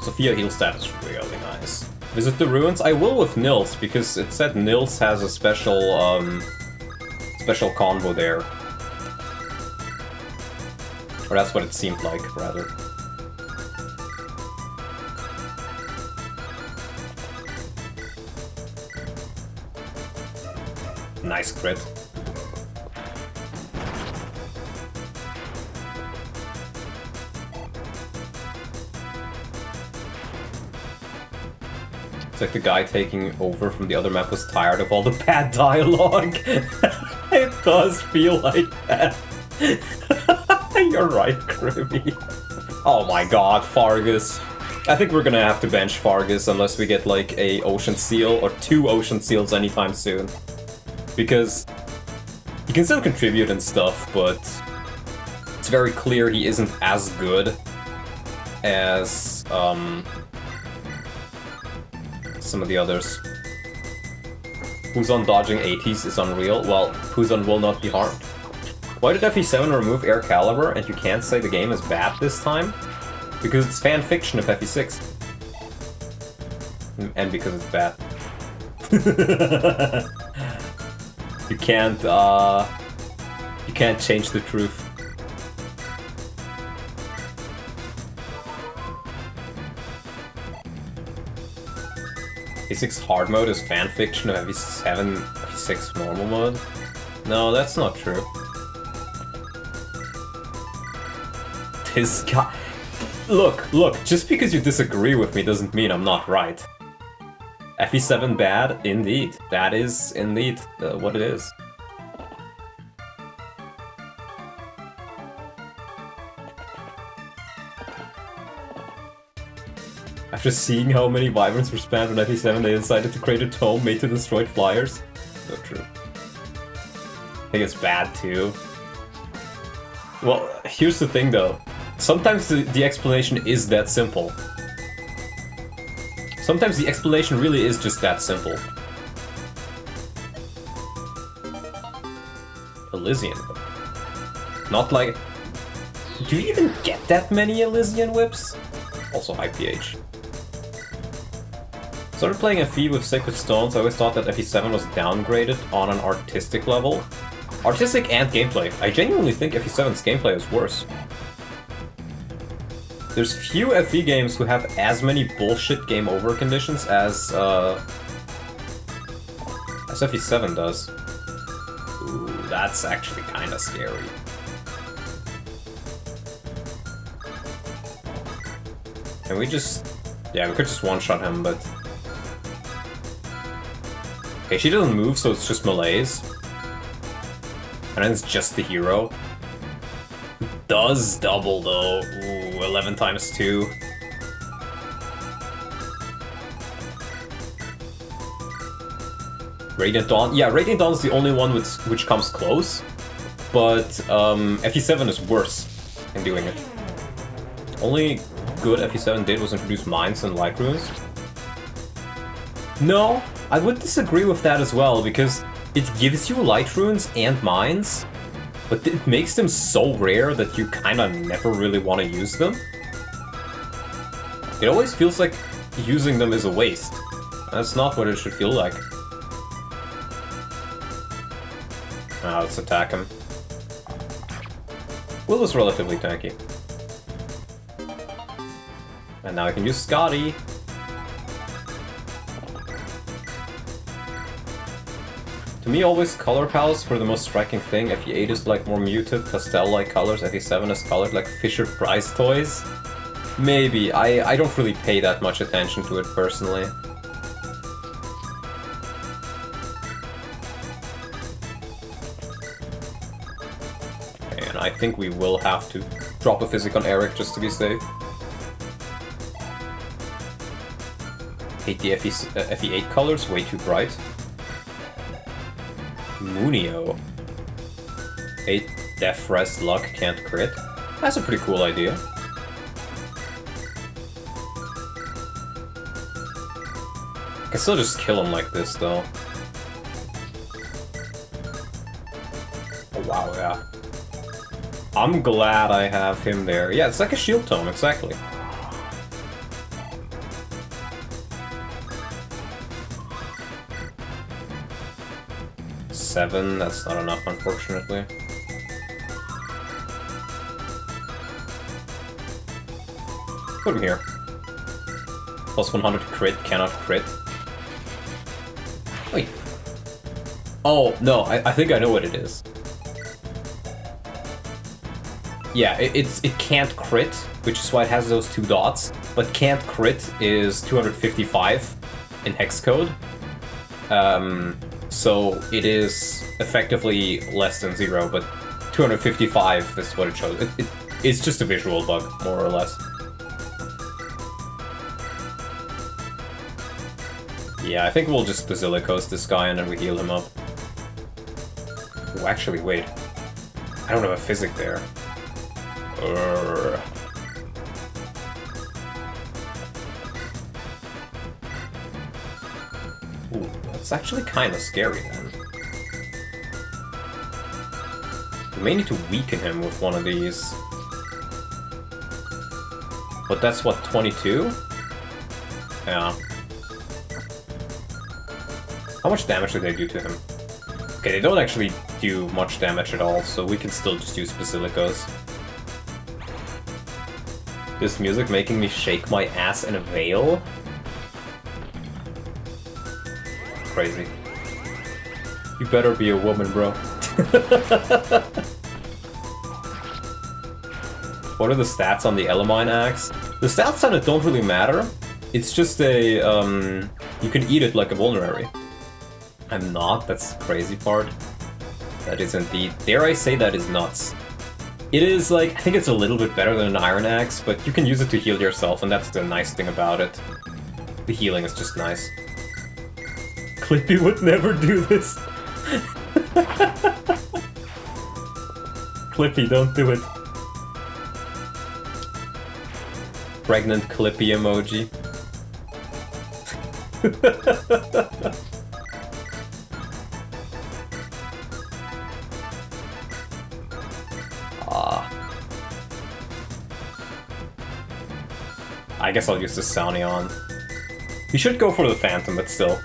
Sophia Heelstad is really nice. Visit the ruins? I will with Nils, because it said Nils has a special, special convo there. Or that's what it seemed like, rather. Nice crit. It's like the guy taking over from the other map was tired of all the bad dialogue. It does feel like that. You're right, Kirby. Oh my god, Fargus. I think we're gonna have to bench Fargus unless we get like a Ocean Seal or 2 Ocean Seals anytime soon. Because he can still contribute and stuff, but it's very clear he isn't as good as some of the others. PUZON dodging 80s is unreal. Well, PUZON will not be harmed. Why did FE7 remove Air Caliber and you can't say the game is bad this time? Because it's fan fiction of FE6. And because it's bad. You can't change the truth. FE6 hard mode is fanfiction of FE7, FE6 normal mode? No, that's not true. This guy... Look, just because you disagree with me doesn't mean I'm not right. FE7 bad? Indeed. That is indeed what it is. After seeing how many Wyverns were spammed on FE7, they decided to create a tome made to destroy flyers. So true. I think it's bad too. Well, here's the thing though. Sometimes the explanation is that simple. Sometimes the explanation really is just that simple. Elysian whip. Not like... Do you even get that many Elysian whips? Also high pH. Started playing FE with Sacred Stones. I always thought that FE7 was downgraded on an artistic level. Artistic and gameplay. I genuinely think FE7's gameplay is worse. There's few FE games who have as many bullshit game over conditions as FE7 does. Ooh, that's actually kinda scary. Can we just... Yeah, we could just one-shot him, but... Okay, she doesn't move, so it's just melees. And then it's just the hero. Does double, though. Ooh, 11 times 2. Radiant Dawn. Yeah, Radiant Dawn is the only one which comes close. But FE7 is worse in doing it. Only good FE7 did was introduce mines and light runes. No, I would disagree with that as well, because it gives you light runes and mines, but it makes them so rare that you kinda never really want to use them. It always feels like using them is a waste. That's not what it should feel like. Ah, let's attack him. Will is relatively tanky. And now I can use Scotty. To me, always color palettes were the most striking thing. FE8 is like more muted, pastel-like colors. FE7 is colored like Fisher-Price toys. Maybe. I don't really pay that much attention to it personally. And I think we will have to drop a physic on Eric just to be safe. Hate the FE8 colors, way too bright. Munio. 8 Def Rest Luck can't crit. That's a pretty cool idea. I can still just kill him like this, though. Oh, wow, yeah. I'm glad I have him there. Yeah, it's like a shield tome, exactly. Seven, that's not enough, unfortunately. Put him here. Plus 100 crit, cannot crit. Wait. Oh, no, I think I know what it is. Yeah, it can't crit, which is why it has those 2 dots. But can't crit is 255 in hex code. So it is effectively less than 0, but 255 is what it shows. It's just a visual bug, more or less. Yeah, I think we'll just Basilicos this guy and then we heal him up. Oh, actually, wait. I don't have a physic there. Ooh, that's actually kind of scary then. We may need to weaken him with one of these. But that's what, 22? Yeah. How much damage did they do to him? Okay, they don't actually do much damage at all, so we can still just use Basilicos. This music making me shake my ass in a veil? Crazy. You better be a woman, bro. What are the stats on the Elamine axe? The stats on it don't really matter. It's just a, you can eat it like a vulnerary. I'm not, that's the crazy part. That is indeed, dare I say that is nuts. It is like, I think it's a little bit better than an iron axe, but you can use it to heal yourself, and that's the nice thing about it. The healing is just nice. Clippy would never do this. Clippy, don't do it. Pregnant Clippy emoji. I guess I'll use the Sounion. You should go for the Phantom, but still.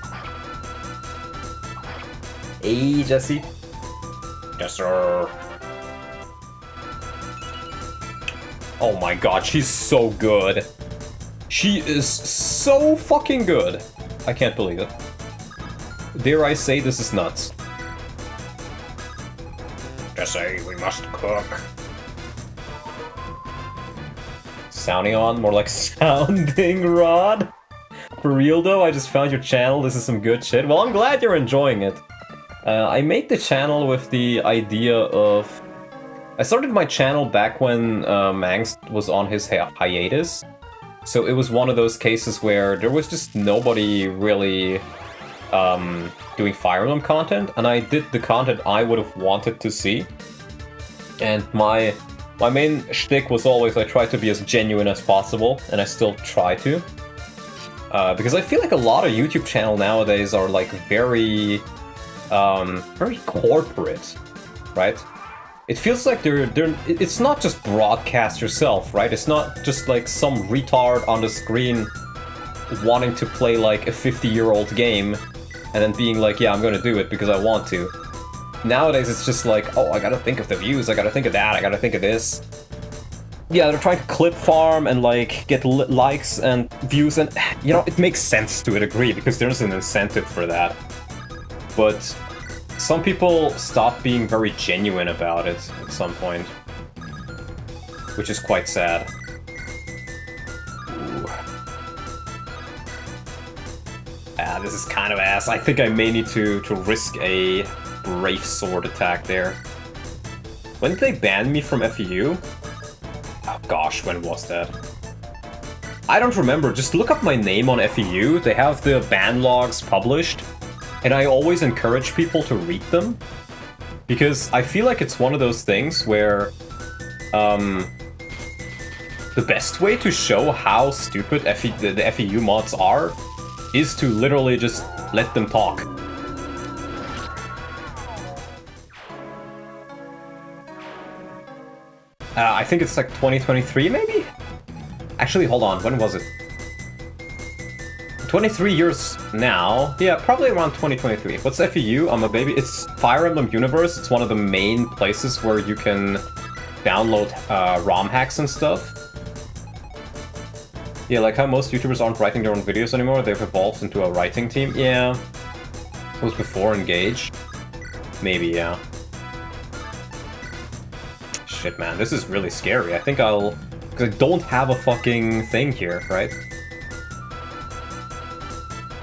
Hey, Jesse. Yes, sir. Oh my god, she's so good. She is so fucking good. I can't believe it. Dare I say this is nuts. Jesse, we must cook. Sounion, more like Sounding Rod. For real though, I just found your channel, this is some good shit. Well, I'm glad you're enjoying it. I made the channel with the idea of... I started my channel back when Mangs was on his hiatus. So it was one of those cases where there was just nobody really doing Fire Emblem content, and I did the content I would have wanted to see. And my main shtick was always I tried to be as genuine as possible, and I still try to. Because I feel like a lot of YouTube channels nowadays are like very corporate, right? It feels like it's not just broadcast yourself, right? It's not just like some retard on the screen wanting to play like a 50-year-old game and then being like, yeah, I'm gonna do it because I want to. Nowadays it's just like, oh, I gotta think of the views, I gotta think of that, I gotta think of this. Yeah, they're trying to clip farm and like get likes and views, and you know, it makes sense to a degree because there's an incentive for that. But some people stop being very genuine about it at some point, which is quite sad. Ooh. Ah, this is kind of ass. I think I may need to risk a Brave Sword attack there. When did they ban me from FEU? Oh gosh, when was that? I don't remember, just look up my name on FEU, they have the ban logs published, and I always encourage people to read them, because I feel like it's one of those things where the best way to show how stupid the FEU mods are is to literally just let them talk. I think it's like 2023, maybe? Actually, hold on, when was it? 23 years now. Yeah, probably around 2023. What's FEU? I'm a baby. It's Fire Emblem Universe. It's one of the main places where you can download ROM hacks and stuff. Yeah, like how most YouTubers aren't writing their own videos anymore. They've evolved into a writing team. Yeah. It was before Engage. Maybe, yeah. Shit, man, this is really scary. I think I'll... because I don't have a fucking thing here, right?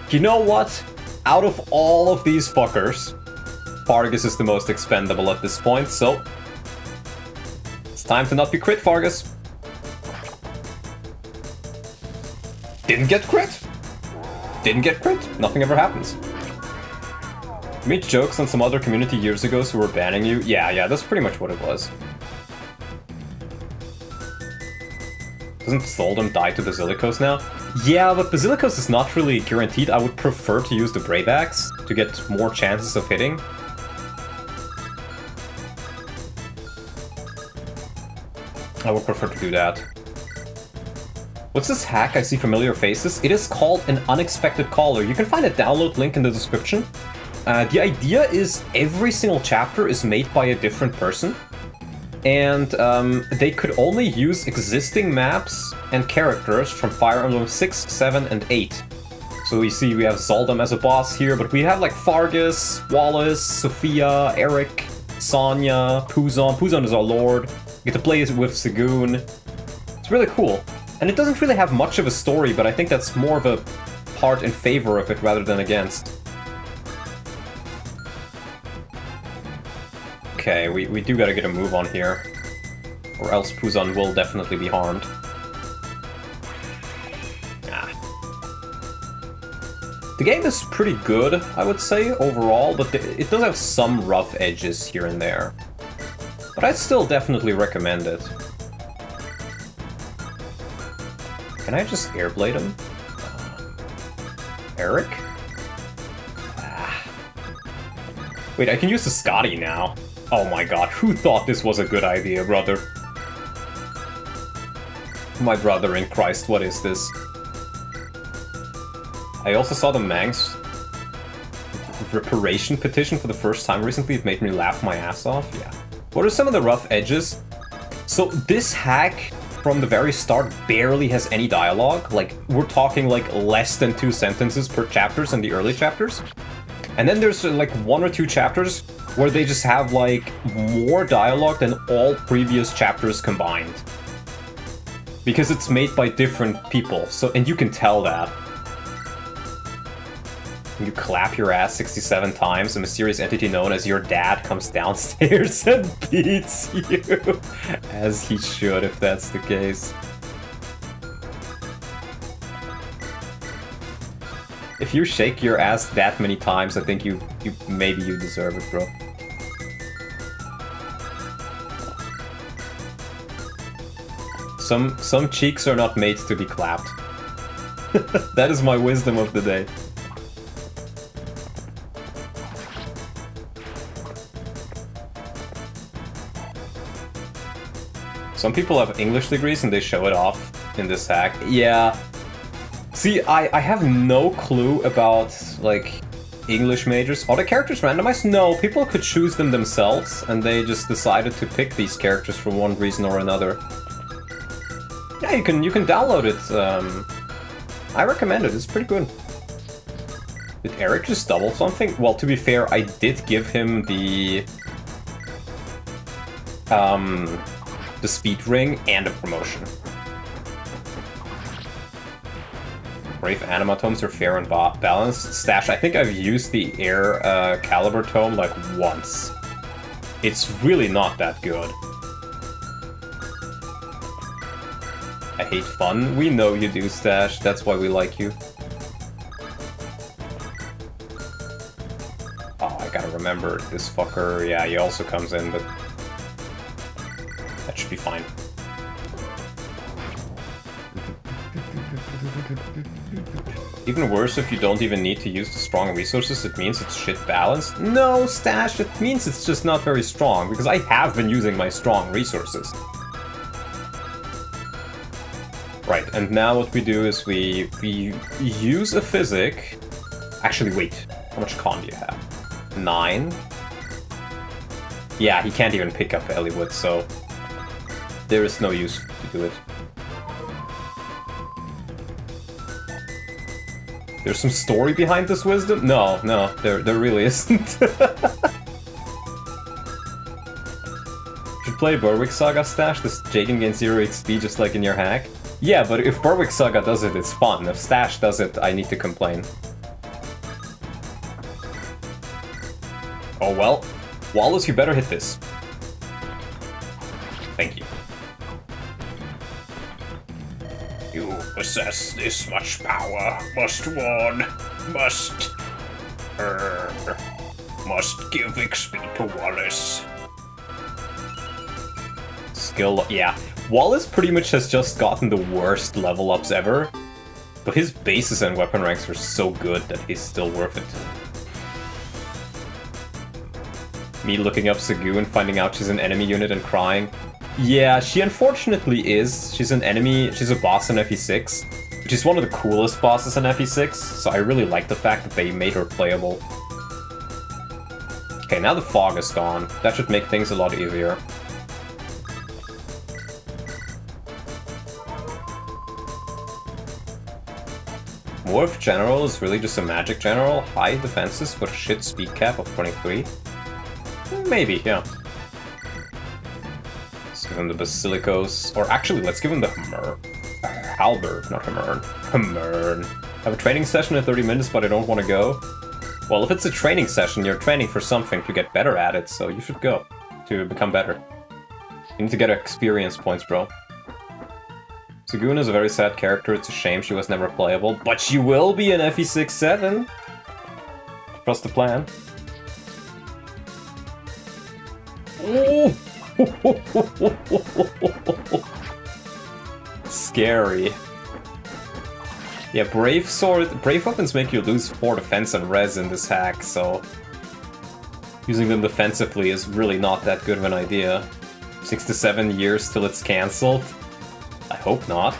You know what? Out of all of these fuckers, Fargus is the most expendable at this point, so... it's time to not be crit, Fargus. Didn't get crit? Didn't get crit? Nothing ever happens. You made jokes on some other community years ago who were banning you? Yeah, that's pretty much what it was. Doesn't Soldem die to Basilicos now? Yeah, but Basilicos is not really guaranteed. I would prefer to use the Brave Axe to get more chances of hitting. I would prefer to do that. What's this hack? I see familiar faces. It is called an Unexpected Caller. You can find a download link in the description. The idea is every single chapter is made by a different person. And they could only use existing maps and characters from Fire Emblem 6, 7, and 8. So you see we have Zaldam as a boss here, but we have like Fargus, Wallace, Sophia, Eric, Sonya, Puzon. Puzon is our lord. You get to play with Segoon. It's really cool. And it doesn't really have much of a story, but I think that's more of a part in favor of it rather than against. Okay, we do gotta get a move on here, or else Puzon will definitely be harmed. Ah. The game is pretty good, I would say, overall, but it does have some rough edges here and there. But I'd still definitely recommend it. Can I just Airblade him? Eric? Wait, I can use the Scotty now. Oh my god, who thought this was a good idea, brother? My brother in Christ, what is this? I also saw the Manx reparation petition for the first time recently. It made me laugh my ass off, yeah. What are some of the rough edges? So this hack, from the very start, barely has any dialogue. Like, we're talking like less than 2 sentences per chapters in the early chapters. And then there's like 1 or 2 chapters where they just have like more dialogue than all previous chapters combined. Because it's made by different people, so, and you can tell that. You clap your ass 67 times, a mysterious entity known as your dad comes downstairs and beats you. As he should, if that's the case. If you shake your ass that many times, I think maybe you deserve it, bro. Some cheeks are not made to be clapped. That is my wisdom of the day. Some people have English degrees and they show it off in this hack. Yeah. See, I have no clue about, like, English majors. Are the characters randomized? No, people could choose them themselves, and they just decided to pick these characters for one reason or another. Yeah, you can download it. I recommend it, it's pretty good. Did Eric just double something? Well, to be fair, I did give him the speed ring and a promotion. Brave Anima tomes are fair and balanced. Stash, I think I've used the Air Caliber tome like once. It's really not that good. I hate fun. We know you do, Stash. That's why we like you. Oh, I gotta remember this fucker. Yeah, he also comes in, but that should be fine. Even worse, if you don't even need to use the strong resources, it means it's shit balanced. No, Stash, it means it's just not very strong, because I have been using my strong resources. Right, and now what we do is we use a physic. Actually, wait, how much con do you have? 9? Yeah, he can't even pick up Ellwood, so there is no use to do it. There's some story behind this wisdom? No, there really isn't. Should play Berwick Saga, Stash. This Jaden gains 0 XP just like in your hack. Yeah, but if Berwick Saga does it, it's fun. If Stash does it, I need to complain. Oh well. Wallace, you better hit this. Thank you. You possess this much power, must warn, must give XP to Wallace. Skill, yeah. Wallace pretty much has just gotten the worst level ups ever, but his bases and weapon ranks are so good that he's still worth it. Me looking up Sagu and finding out she's an enemy unit and crying. Yeah, she unfortunately is. She's an enemy, she's a boss in FE6, which is one of the coolest bosses in FE6, so I really like the fact that they made her playable. Okay, now the fog is gone. That should make things a lot easier. Morph General is really just a magic general, high defenses but a shit speed cap of 23. Maybe, yeah. Let's give him the Basilicos, or actually let's give him the Halberd, not Hamern. I have a training session in 30 minutes but I don't want to go. Well, if it's a training session, you're training for something to get better at it, so you should go to become better. You need to get experience points, bro. Sagun is a very sad character, it's a shame she was never playable, but she will be in FE6-7! Trust the plan. Scary. Yeah, Brave weapons make you lose 4 defense and res in this hack, so using them defensively is really not that good of an idea. 6 to 7 years till it's cancelled? I hope not.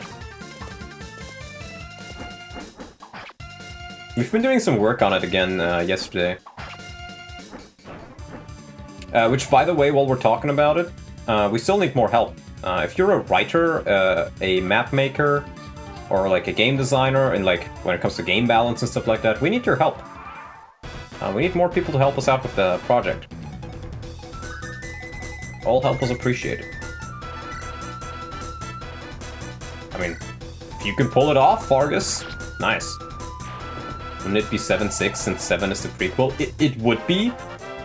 We've been doing some work on it again yesterday. Which, by the way, while we're talking about it, we still need more help. If you're a writer, a map maker, or like a game designer, and like when it comes to game balance and stuff like that, we need your help. We need more people to help us out with the project. All help is appreciated. I mean, if you can pull it off, Fargus, nice. Wouldn't it be 7-6 since 7 is the prequel? It would be,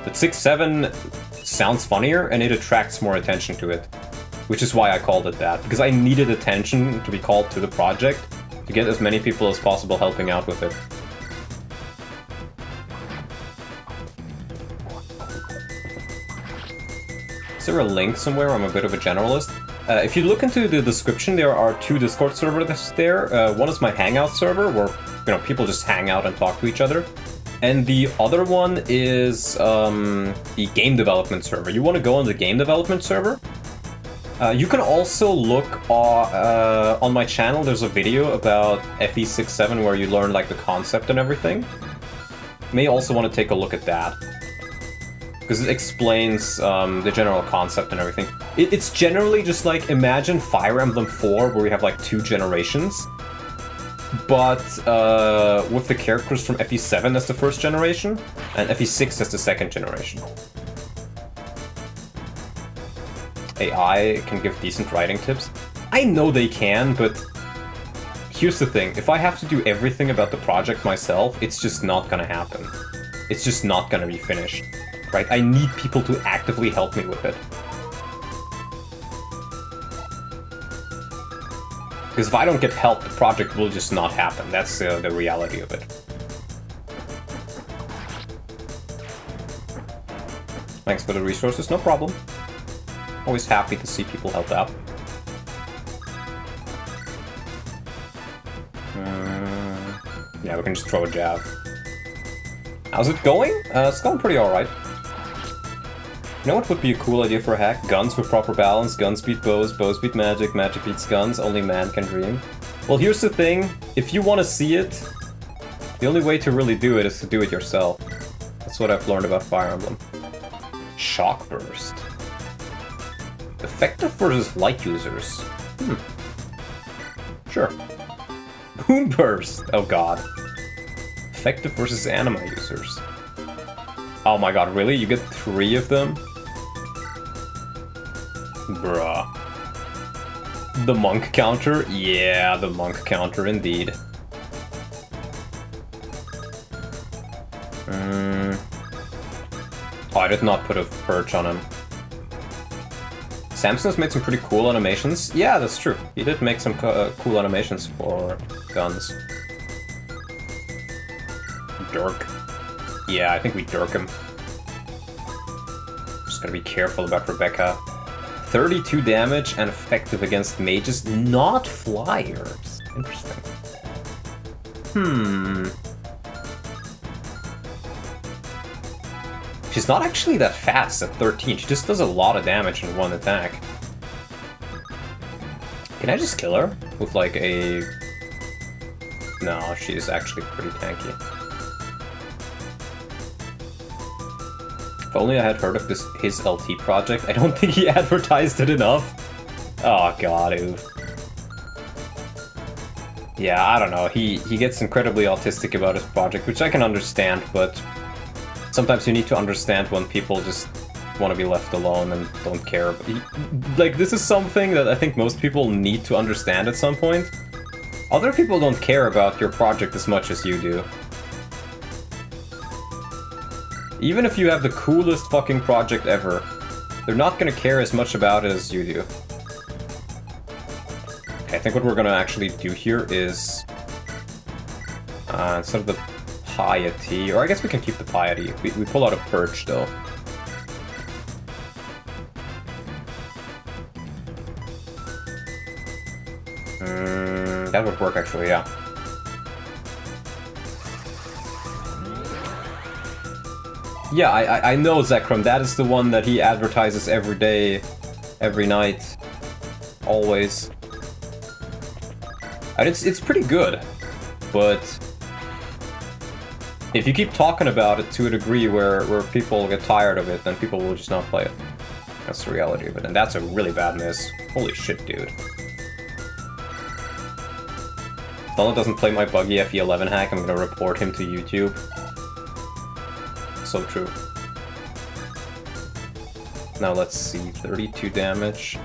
but 6-7 sounds funnier and it attracts more attention to it. Which is why I called it that, because I needed attention to be called to the project to get as many people as possible helping out with it. Is there a link somewhere? I'm a bit of a generalist. If you look into the description, there are 2 Discord servers there. One is my Hangout server, where people just hang out and talk to each other. And the other one is the game development server. You want to go on the game development server? You can also look on my channel. There's a video about FE6-7 where you learn like the concept and everything. You may also want to take a look at that, because it explains the general concept and everything. It's generally just like, imagine Fire Emblem 4 where we have like 2 generations, but with the characters from FE7 as the first generation and FE6 as the second generation. AI can give decent writing tips. I know they can, but here's the thing. If I have to do everything about the project myself, it's just not gonna happen. It's just not gonna be finished, right? I need people to actively help me with it. Because if I don't get help, the project will just not happen. That's the reality of it. Thanks for the resources, no problem. Always happy to see people help out. Yeah, we can just throw a jab. How's it going? It's going pretty alright. You know what would be a cool idea for a hack? Guns with proper balance, guns beat bows, bows beat magic, magic beats guns, only man can dream. Well, here's the thing. If you want to see it, the only way to really do it is to do it yourself. That's what I've learned about Fire Emblem. Shock Burst. Effective versus light users. Sure. Boom Burst. Oh god. Effective versus anima users. Oh my god, really? You get 3 of them? Bruh. The monk counter? Yeah, the monk counter indeed. Oh, I did not put a perch on him. Samson's made some pretty cool animations. Yeah, that's true. He did make some cool animations for guns. Dirk. Yeah, I think we dirk him. Just gotta be careful about Rebecca. 32 damage and effective against mages, not flyers. Interesting. She's not actually that fast at 13, she just does a lot of damage in one attack. Can I just kill her with like a... No, she's actually pretty tanky. If only I had heard of his LT project. I don't think he advertised it enough. Oh god, oof. Yeah, I don't know, he gets incredibly autistic about his project, which I can understand, but sometimes you need to understand when people just want to be left alone and don't care. Like, this is something that I think most people need to understand at some point. Other people don't care about your project as much as you do. Even if you have the coolest fucking project ever, they're not gonna care as much about it as you do. Okay, I think what we're gonna actually do here is... instead of the piety, or I guess we can keep the piety. We pull out a perch, though. That would work, actually, yeah. Yeah, I know Zekrom. That is the one that he advertises every day, every night, always. And it's pretty good, but if you keep talking about it to a degree where people get tired of it, then people will just not play it. That's the reality of it, and that's a really bad miss. Holy shit, dude. If Donald doesn't play my buggy FE11 hack, I'm gonna report him to YouTube. So true. Now let's see, 32 damage.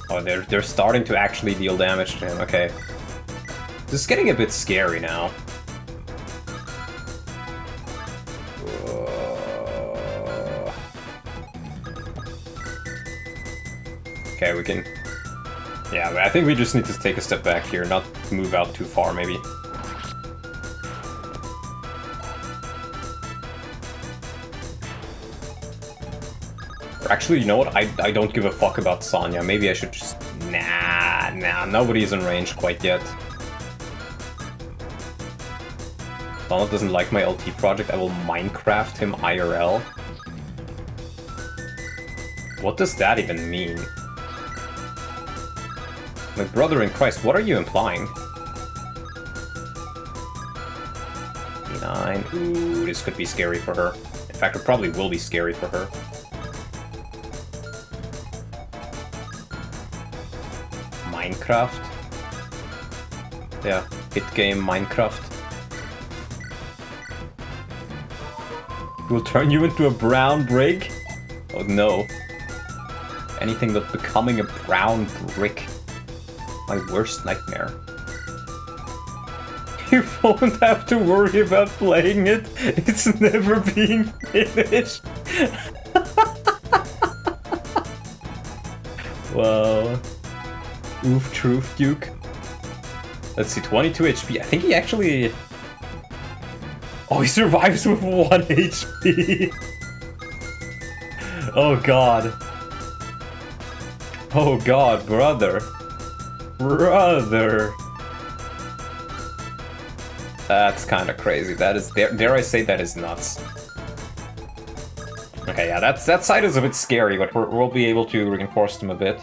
Oh, they're starting to actually deal damage to him, okay. This is getting a bit scary now. Okay, we can... Yeah, but I think we just need to take a step back here, not move out too far, maybe. Actually, you know what? I don't give a fuck about Sonya. Maybe I should just... Nah, nobody's in range quite yet. Donald doesn't like my LT project, I will Minecraft him IRL. What does that even mean? My brother in Christ, what are you implying? 9. Ooh, this could be scary for her. In fact, it probably will be scary for her. Minecraft? Yeah, hit game Minecraft. Will turn you into a brown brick? Oh no. Anything but becoming a brown brick. My worst nightmare. You won't have to worry about playing it. It's never being finished. Wow. Oof, truth, Duke. Let's see, 22 HP. I think he actually... Oh, he survives with 1 HP. Oh god. Oh god, brother. Brother. That's kind of crazy. That is, dare I say, that is nuts. Okay, yeah, that side is a bit scary, but we'll be able to reinforce them a bit.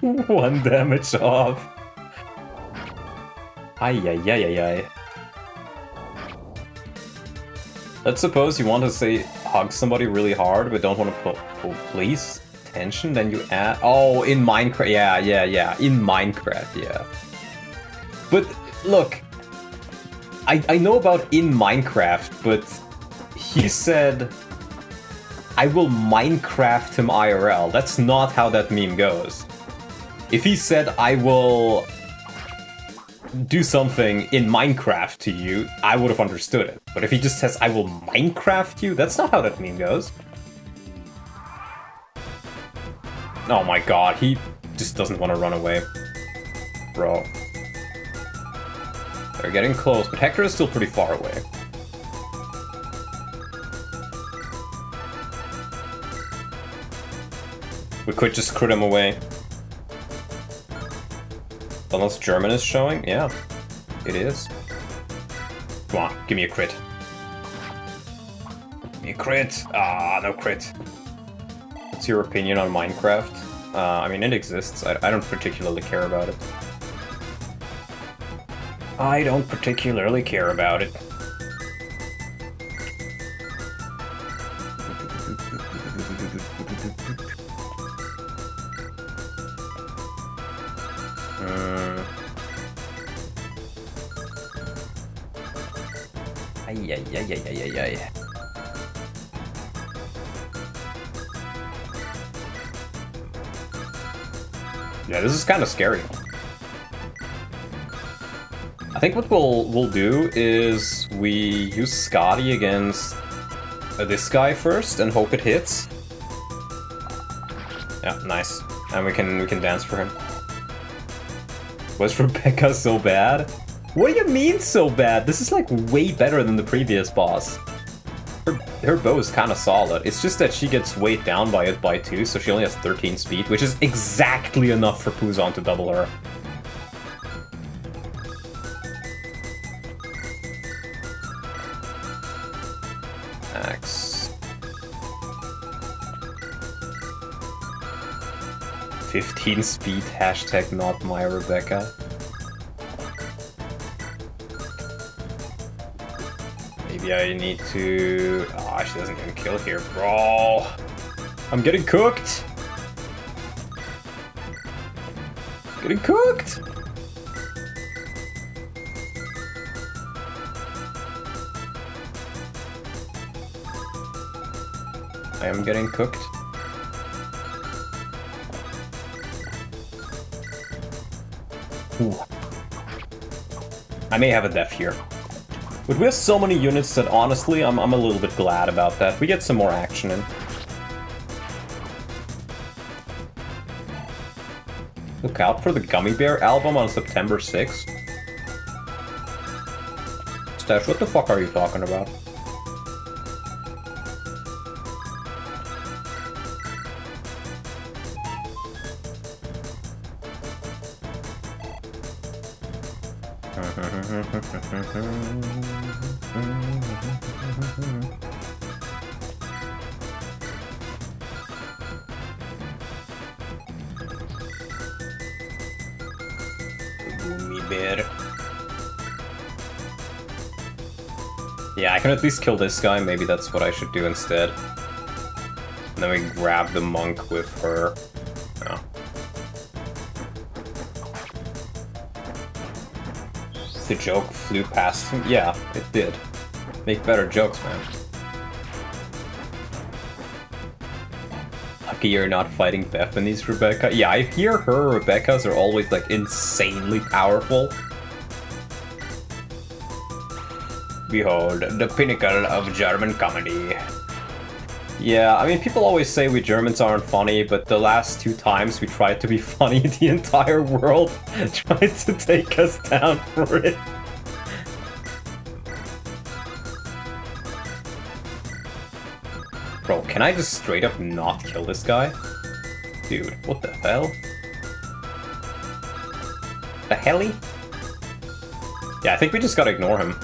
1 damage off. Ay. Let's suppose you want to say hug somebody really hard, but don't want to pull please tension, then you add... Oh, in Minecraft, yeah, in Minecraft, yeah. But, look, I know about in Minecraft, but he said, I will Minecraft him IRL. That's not how that meme goes. If he said, I will do something in Minecraft to you, I would have understood it. But if he just says, I will Minecraft you, that's not how that meme goes. Oh my god, he just doesn't want to run away. Bro. They're getting close, but Hector is still pretty far away. We could just crit him away. Unless German is showing? Yeah, it is. Come on, give me a crit. Give me a crit! Ah, no crit. What's your opinion on Minecraft? I mean, it exists. I don't particularly care about it. I don't particularly care about it. Ay. Yeah, this is kind of scary. I think what we'll do is we use Scotty against this guy first and hope it hits. Yeah, nice. And we can dance for him. Was Rebecca so bad? What do you mean so bad? This is like way better than the previous boss. Her bow is kind of solid. It's just that she gets weighed down by it by 2, so she only has 13 speed, which is exactly enough for PUZON to double her. 15 speed, hashtag not my Rebecca. Maybe I need to... Ah, she doesn't even kill here, bro. I'm getting cooked. Getting cooked. I am getting cooked. Ooh. I may have a death here. But we have so many units that honestly, I'm a little bit glad about that. We get some more action in. Look out for the Gummy Bear album on September 6th. Stash, what the fuck are you talking about? Gummy Bear. Yeah, I can at least kill this guy. Maybe that's what I should do instead. And then we grab the monk with her. Oh. The joke flew past him? Yeah, it did. Make better jokes, man. Lucky you're not fighting Bethany's Rebecca. Yeah, I hear her Rebeccas are always, like, insanely powerful. Behold, the pinnacle of German comedy. Yeah, I mean, people always say we Germans aren't funny, but the last 2 times we tried to be funny, the entire world tried to take us down for it. Bro, can I just straight up not kill this guy? Dude, what the hell? The helly? Yeah, I think we just gotta ignore him.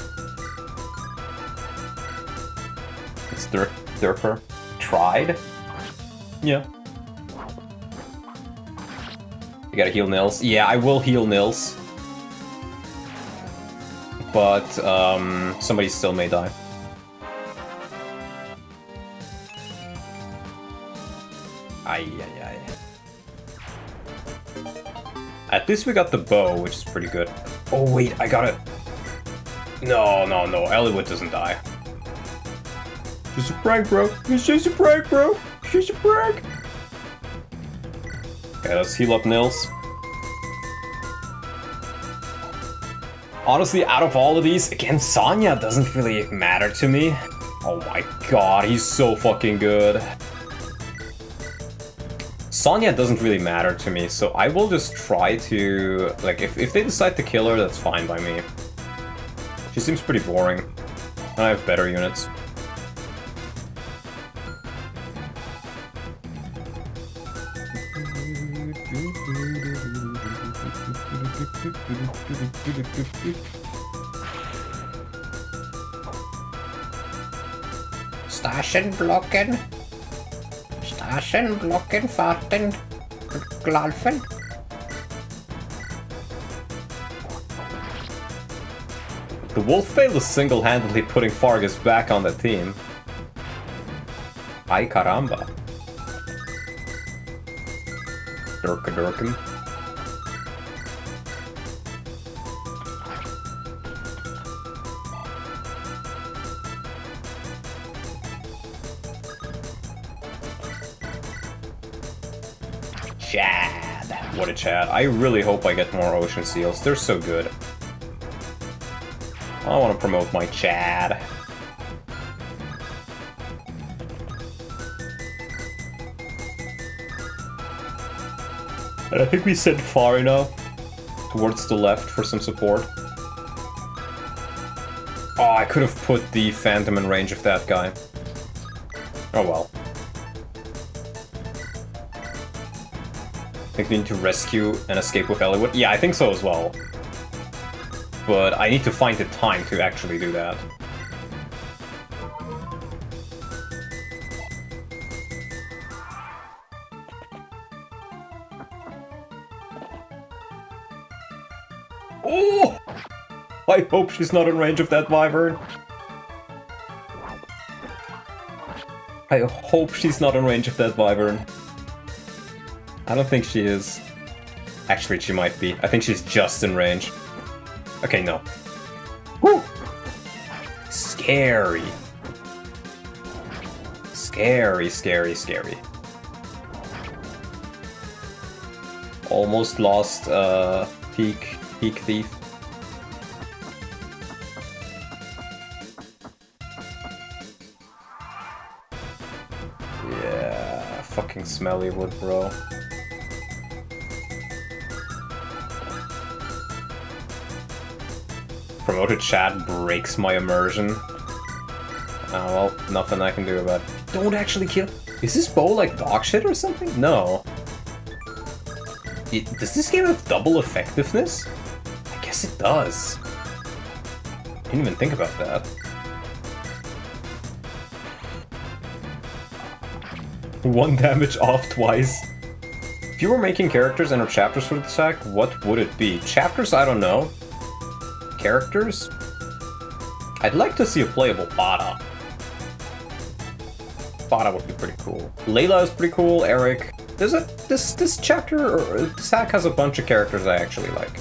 It's Durper. Tried? Yeah. You gotta heal Nils. Yeah, I will heal Nils. But, somebody still may die. Ay, ay, ay. At least we got the bow, which is pretty good. Oh, wait, I got it. No, no, no. Eliwood doesn't die. Just a prank, bro. It's just a prank, bro. It's just a prank. Okay, let's heal up Nils. Honestly, out of all of these, again, Sonya doesn't really matter to me. Oh my god, he's so fucking good. Sonya doesn't really matter to me, so I will just try to... Like, if they decide to kill her, that's fine by me. She seems pretty boring. And I have better units. Stashen, blocken. Stashen, blocken, farten, glalfen. The Wolfbale is single-handedly putting Fargus back on the team. Ay caramba. Durka-durkin. Chad. What a Chad. I really hope I get more Ocean Seals. They're so good. I want to promote my Chad. And I think we sent far enough towards the left for some support. Oh, I could have put the Phantom in range of that guy. Oh well. I think we need to rescue and escape with Eliwood. Yeah, I think so as well. But I need to find the time to actually do that. Oh! I hope she's not in range of that Wyvern. I hope she's not in range of that Wyvern. I don't think she is. Actually, she might be. I think she's just in range. Okay, no. Woo! Scary. Scary, scary, scary. Almost lost Peak Thief. Yeah, fucking smelly wood, bro. Promoted chat breaks my immersion. Oh, well, nothing I can do about it. Don't actually kill. Is this bow like dog shit or something? No. Does this game have double effectiveness? I guess it does. Didn't even think about that. One damage off twice. If you were making characters and or chapters for the attack, what would it be? Chapters, I don't know. Characters? I'd like to see a playable Bada. Bada would be pretty cool. Layla is pretty cool, Eric. This chapter, or this hack has a bunch of characters I actually like.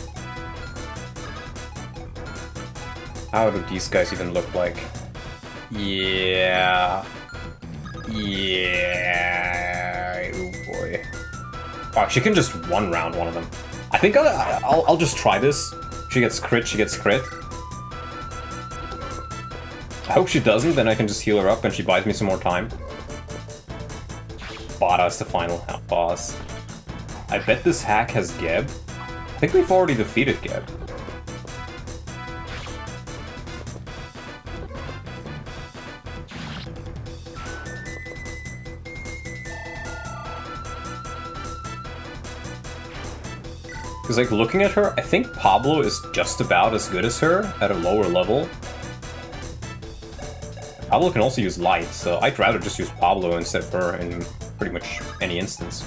How do these guys even look like? Yeah. Yeah. Oh boy. Oh, she can just one round one of them. I think I'll just try this. She gets crit, she gets crit. I hope she doesn't, then I can just heal her up and she buys me some more time. Bada is the final boss. I bet this hack has Geb. I think we've already defeated Geb. Because, like, looking at her, I think Pablo is just about as good as her at a lower level. Pablo can also use light, so I'd rather just use Pablo instead of her in pretty much any instance.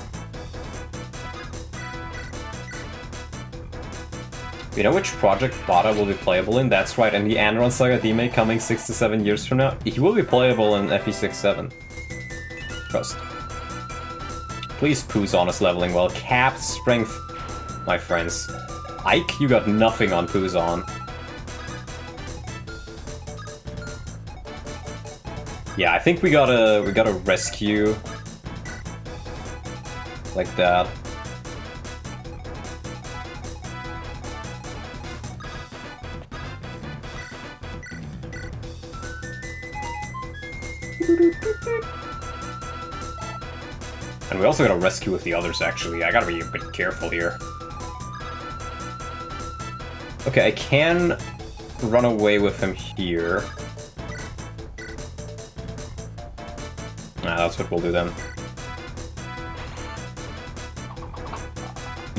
You know which project Bada will be playable in? That's right, and the Andron Saga remake coming 6 to 7 years from now. He will be playable in FE6-7. Trust. Please, PUZON is leveling well. Capped strength, my friends. Ike, you got nothing on PUZON. Yeah, I think we gotta rescue like that. And we also gotta rescue with the others, actually. I gotta be a bit careful here. Okay, I can run away with him here. Nah, that's what we'll do then.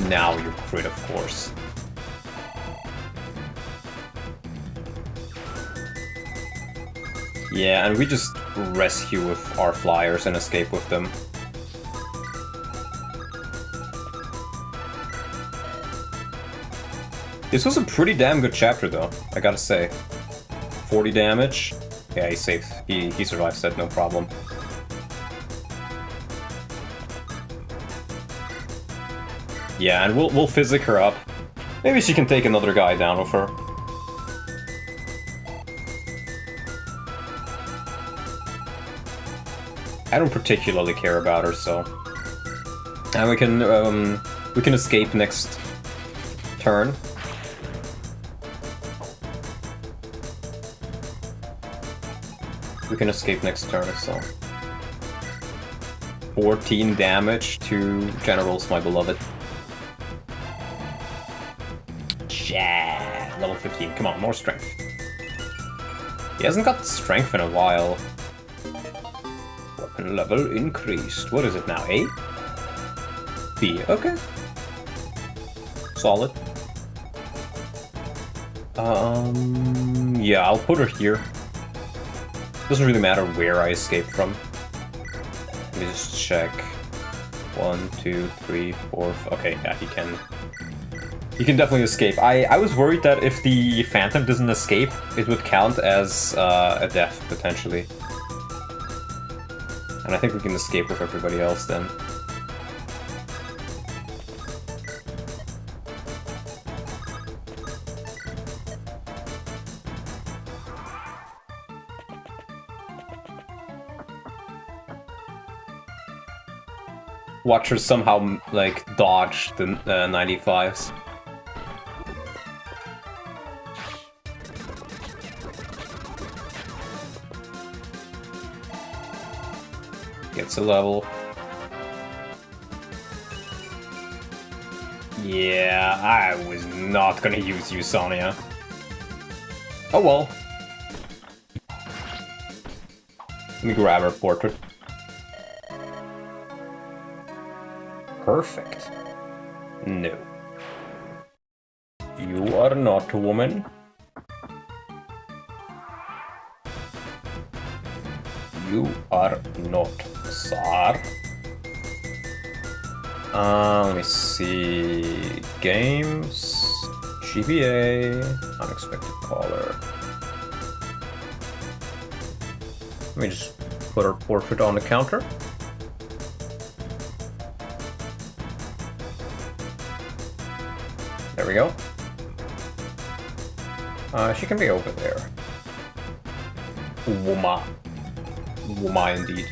Now you crit, of course. Yeah, and we just rescue with our flyers and escape with them. This was a pretty damn good chapter, though, I gotta say. 40 damage. Yeah, he's safe. He survives that, no problem. Yeah, and we'll physic her up. Maybe she can take another guy down with her. I don't particularly care about her, so... And we can escape next turn. We can escape next turn, so... 14 damage to Generals, my beloved. Yeah, level 15. Come on, more strength. He hasn't got strength in a while. Weapon level increased. What is it now? A? B. Okay. Solid. Yeah, I'll put her here. Doesn't really matter where I escape from. Let me just check. 1, 2, 3, 4. Okay, yeah, he can You can definitely escape. I was worried that if the Phantom doesn't escape, it would count as a death, potentially. And I think we can escape with everybody else then. Watch her somehow, like, dodge the 95s. Gets a level. Yeah, I was not gonna use you, Sonya. Oh well. Let me grab her portrait. Perfect. No. You are not a woman. You are not, sir. Let me see. Games. GBA. Unexpected caller. Let me just put her portrait on the counter. There we go. She can be over there. Woman. Woman indeed.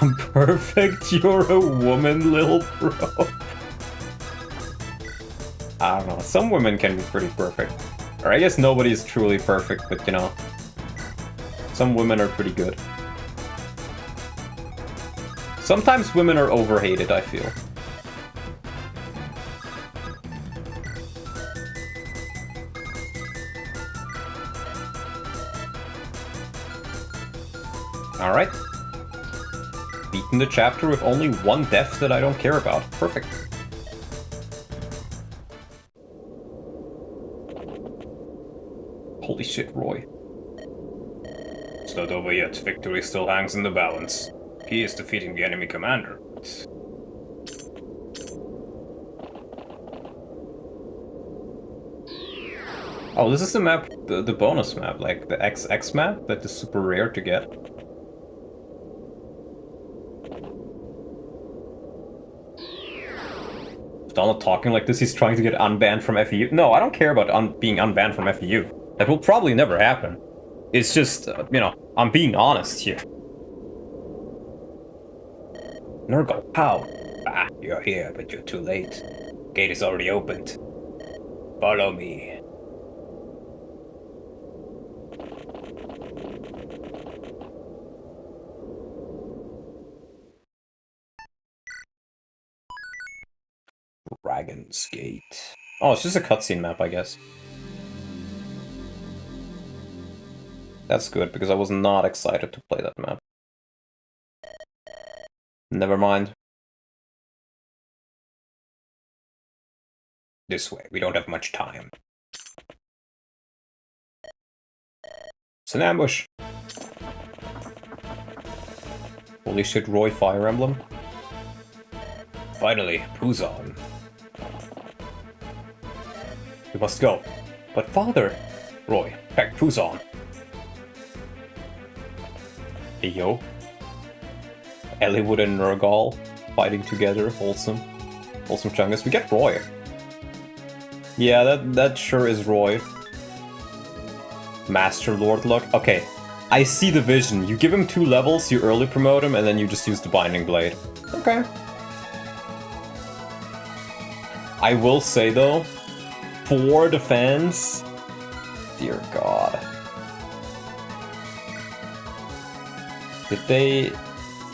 I'm perfect, you're a woman, little bro. I don't know, some women can be pretty perfect. Or I guess nobody's truly perfect, but you know, some women are pretty good. Sometimes women are overhated, I feel. Alright. Beaten the chapter with only one death that I don't care about. Perfect. Holy shit, Roy. It's not over yet. Victory still hangs in the balance. He is defeating the enemy commander. Oh, this is the map, the bonus map, like the XX map that is super rare to get. If Donald talking like this, he's trying to get unbanned from FEU. No, I don't care about being unbanned from FEU. That will probably never happen. It's just, you know, I'm being honest here. Nurgle, how? Ah, you're here, but you're too late. Gate is already opened. Follow me. Dragon's Gate. Oh, it's just a cutscene map, I guess. That's good, because I was not excited to play that map. Never mind. This way, we don't have much time. It's an ambush. Holy shit, Roy Fire Emblem. Finally, PUZON. We must go. But father! Roy, pack PUZON. Hey yo. Eliwood and Nurgle fighting together, wholesome. Wholesome chungus. We get Roy. Yeah, that sure is Roy. Master Lord Luck. Okay, I see the vision. You give him 2 levels, you early promote him, and then you just use the Binding Blade. Okay. I will say though, for the fans, dear God. Did they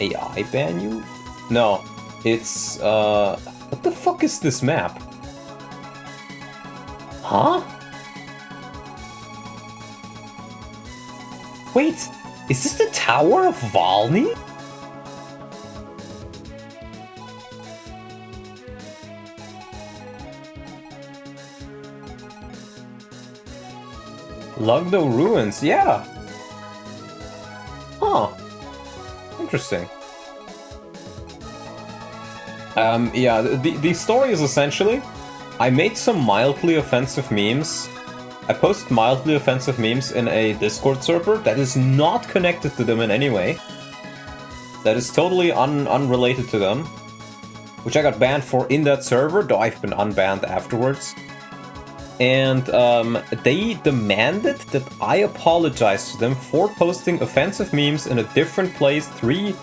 AI ban you? No, it's, what the fuck is this map? Huh? Wait, is this the Tower of Valny? Lugdo Ruins, yeah. Huh. Interesting. Yeah, the story is essentially, I made some mildly offensive memes. I posted mildly offensive memes in a Discord server that is not connected to them in any way. That is totally unrelated to them. Which I got banned for in that server, though I've been unbanned afterwards. And they demanded that I apologize to them for posting offensive memes in a different place 3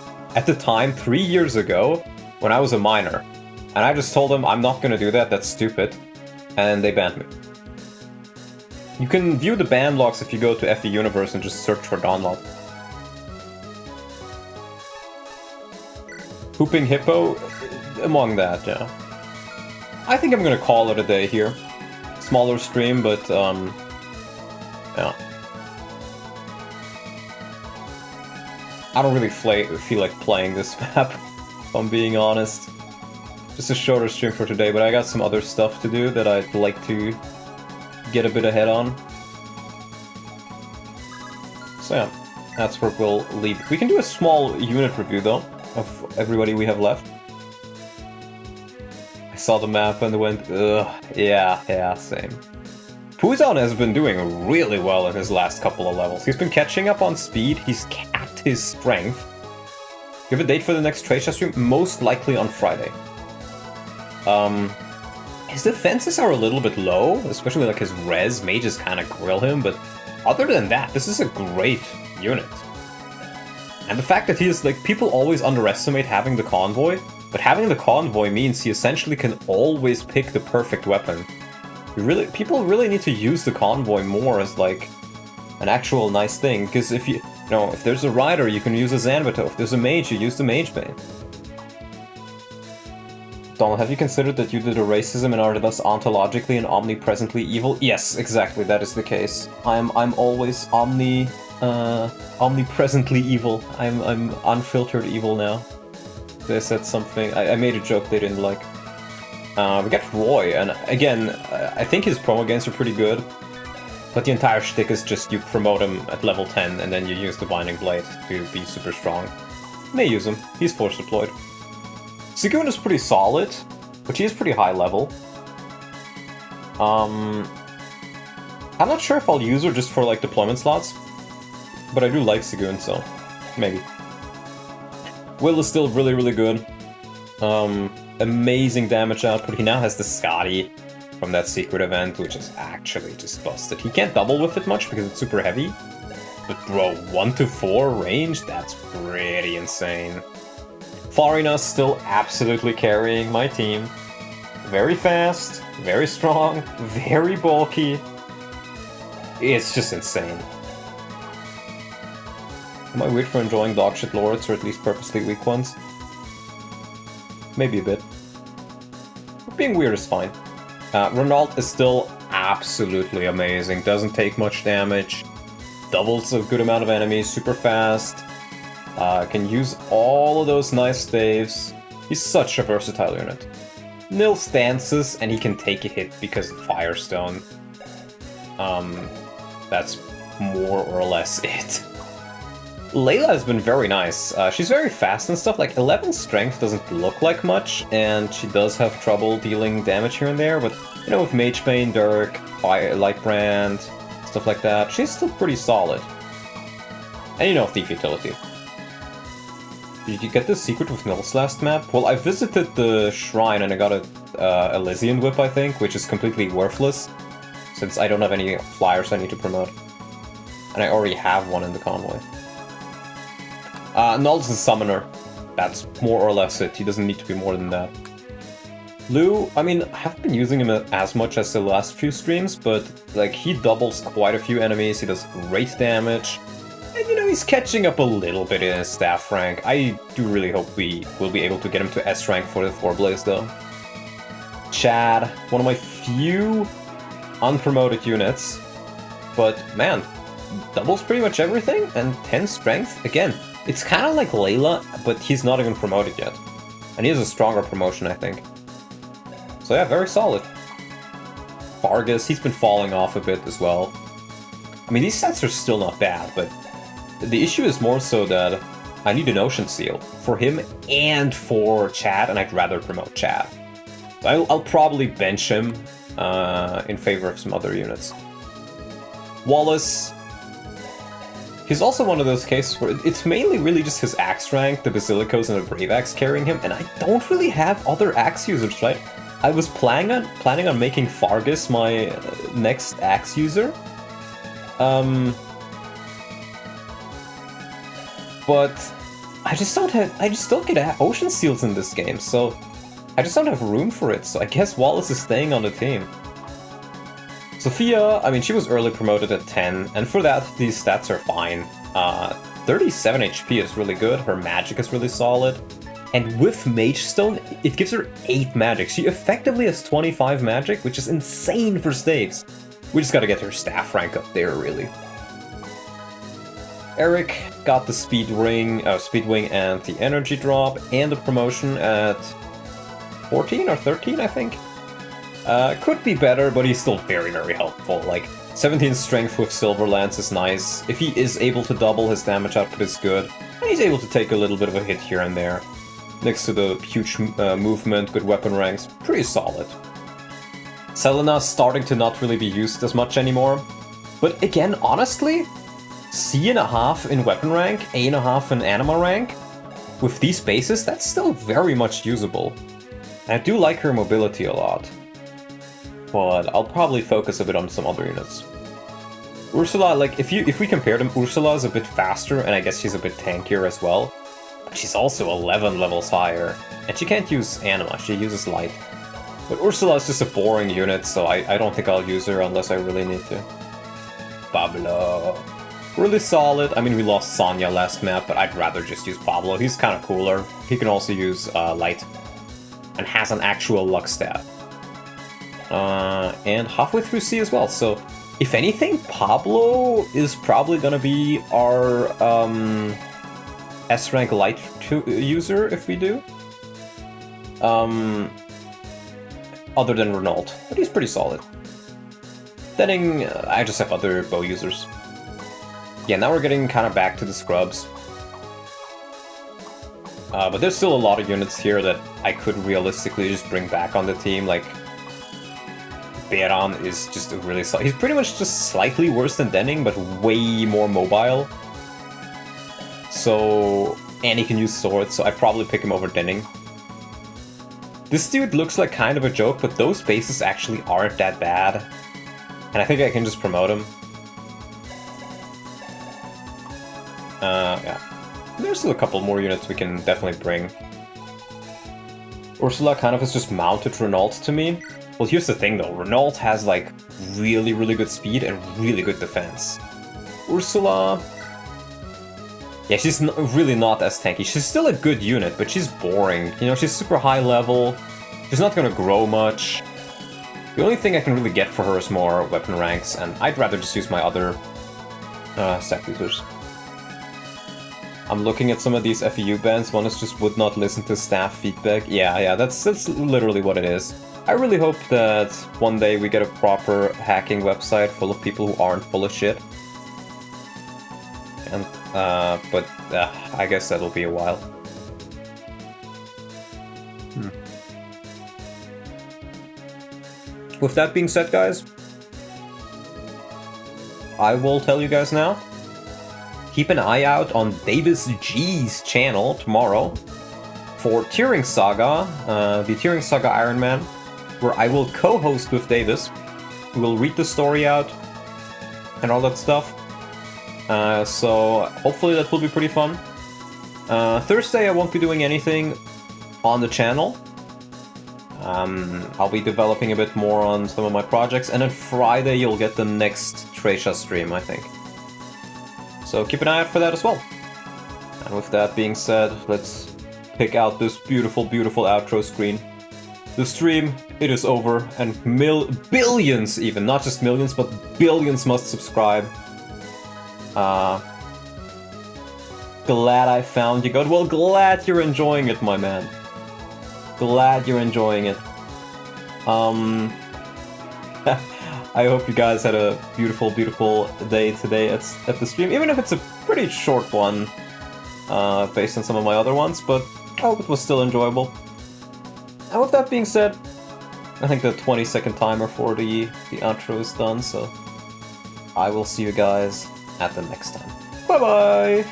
years ago, when I was a minor. And I just told them, I'm not gonna do that, that's stupid. And they banned me. You can view the ban logs if you go to FE Universe and just search for download. Pooping Hippo, among that, yeah. I think I'm gonna call it a day here. Smaller stream, but, yeah. I don't really feel like playing this map, if I'm being honest. Just a shorter stream for today, but I got some other stuff to do that I'd like to get a bit ahead on. So yeah, that's where we'll leave. We can do a small unit review, though, of everybody we have left. I saw the map and went, ugh, yeah, same. PUZON has been doing really well in his last couple of levels. He's been catching up on speed, he's capped his strength. Give a date for the next trade test stream, most likely on Friday. His defenses are a little bit low, especially like his res. Mages kind of grill him, but other than that, this is a great unit. And the fact that he is, like, people always underestimate having the convoy, but having the convoy means he essentially can always pick the perfect weapon. People really need to use the convoy more as, like, an actual nice thing, because if if there's a rider, you can use a Zanbato. If there's a mage, you use the mage bane. Donald, have you considered that you did a racism and are thus ontologically and omnipresently evil? Yes, exactly, that is the case. I'm always omnipresently evil. I'm unfiltered evil now. They said something. I made a joke they didn't like. We got Roy, and again, I think his promo gains are pretty good. But the entire shtick is just you promote him at level 10 and then you use the Binding Blade to be super strong. May use him. He's force deployed. Sigun is pretty solid, but he is pretty high level. I'm not sure if I'll use her just for like deployment slots, but I do like Sigun, so maybe. Will is still really, really good. Amazing damage output. He now has the Scotty from that secret event, which is actually just busted. He can't double with it much because it's super heavy. But bro, 1-4 range? That's pretty insane. Farina's still absolutely carrying my team. Very fast, very strong, very bulky. It's just insane. Am I weird for enjoying dogshit lords, or at least purposely weak ones? Maybe a bit. But being weird is fine. Renault is still absolutely amazing. Doesn't take much damage. Doubles a good amount of enemies, super fast. Can use all of those nice staves. He's such a versatile unit. Nil stances, and he can take a hit because of Firestone. That's more or less it. Layla has been very nice. She's very fast and stuff. Like, 11 strength doesn't look like much, and she does have trouble dealing damage here and there, but, you know, with Mage Bane, Dirk, Lightbrand, stuff like that, she's still pretty solid. And, you know, Thief Utility. Did you get the secret with Nils last map? Well, I visited the shrine and I got a Elysian Whip, I think, which is completely worthless, since I don't have any flyers I need to promote. And I already have one in the convoy. Null's a summoner. That's more or less it. He doesn't need to be more than that. Lou, I mean, I haven't been using him as much as the last few streams, but, like, he doubles quite a few enemies, he does great damage. And, you know, he's catching up a little bit in his staff rank. I do really hope we will be able to get him to S rank for the 4-Blaze, though. Chad, one of my few unpromoted units. But, man, doubles pretty much everything, and 10 strength. Again, it's kind of like Layla, but he's not even promoted yet. And he has a stronger promotion, I think. So yeah, very solid. Vargas, he's been falling off a bit as well. I mean, these sets are still not bad, but the issue is more so that I need an Ocean Seal for him and for Chad, and I'd rather promote Chad. So I'll probably bench him in favor of some other units. Wallace, he's also one of those cases where it's mainly really just his axe rank, the Basilicos and the Brave Axe carrying him, and I don't really have other axe users, right? I was planning on making Fargus my next axe user. But I just don't get Ocean Seals in this game, so I just don't have room for it, so I guess Wallace is staying on the team. Sophia, I mean, she was early promoted at 10, and for that, these stats are fine. 37 HP is really good, her magic is really solid, and with Mage Stone, it gives her 8 magic. She effectively has 25 magic, which is insane for staves. We just gotta get her staff rank up there, really. Eric got the Speed Wing and the Energy Drop, and the promotion at 14 or 13, I think. Could be better, but he's still very, very helpful. Like, 17 Strength with Silver Lance is nice. If he is able to double, his damage output is good. And he's able to take a little bit of a hit here and there. Next to the huge movement, good weapon ranks, pretty solid. Selena's starting to not really be used as much anymore. But again, honestly, C.5 in weapon rank, A.5 in anima rank, with these bases, that's still very much usable. And I do like her mobility a lot. But I'll probably focus a bit on some other units. Ursula, like, if we compare them, Ursula is a bit faster, and I guess she's a bit tankier as well. But she's also 11 levels higher. And she can't use anima, she uses light. But Ursula is just a boring unit, so I don't think I'll use her unless I really need to. Pablo. Really solid. I mean, we lost Sonya last map, but I'd rather just use Pablo. He's kind of cooler. He can also use light. And has an actual luck stat. And halfway through C as well, so if anything, Pablo is probably gonna be our S-rank light user if we do. Other than Renault, but he's pretty solid. Then I just have other bow users. Yeah, now we're getting kind of back to the scrubs. But there's still a lot of units here that I could realistically just bring back on the team, like Beran is just a really solid. He's pretty much just slightly worse than Denning, but way more mobile. So, and he can use swords, so I'd probably pick him over Denning. This dude looks like kind of a joke, but those bases actually aren't that bad. And I think I can just promote him. Yeah. There's still a couple more units we can definitely bring. Ursula kind of is just mounted Renault to me. Well, here's the thing though, Renault has like really, really good speed and really good defense. Ursula... Yeah, she's really not as tanky. She's still a good unit, but she's boring. You know, she's super high level. She's not gonna grow much. The only thing I can really get for her is more weapon ranks, and I'd rather just use my other stack users. I'm looking at some of these FEU bans. One is just would not listen to staff feedback. Yeah, that's literally what it is. I really hope that one day we get a proper hacking website full of people who aren't full of shit. And, but I guess that'll be a while. With that being said, guys, I will tell you guys now. Keep an eye out on Davis G's channel tomorrow for Tearing Saga, the Tearing Saga Ironman, where I will co-host with Davis. We will read the story out and all that stuff. So hopefully that will be pretty fun. Thursday I won't be doing anything on the channel. I'll be developing a bit more on some of my projects, and then Friday you'll get the next Tresha stream, I think. So keep an eye out for that as well. And with that being said, let's pick out this beautiful, beautiful outro screen. The stream, it is over, and billions even, not just millions, but billions must subscribe. Glad I found you, God. Well, glad you're enjoying it, my man. Glad you're enjoying it. I hope you guys had a beautiful, beautiful day today at the stream, even if it's a pretty short one. based on some of my other ones, but I hope it was still enjoyable. And with that being said, I think the 20-second timer for the outro is done, so I will see you guys at the next time. Bye bye!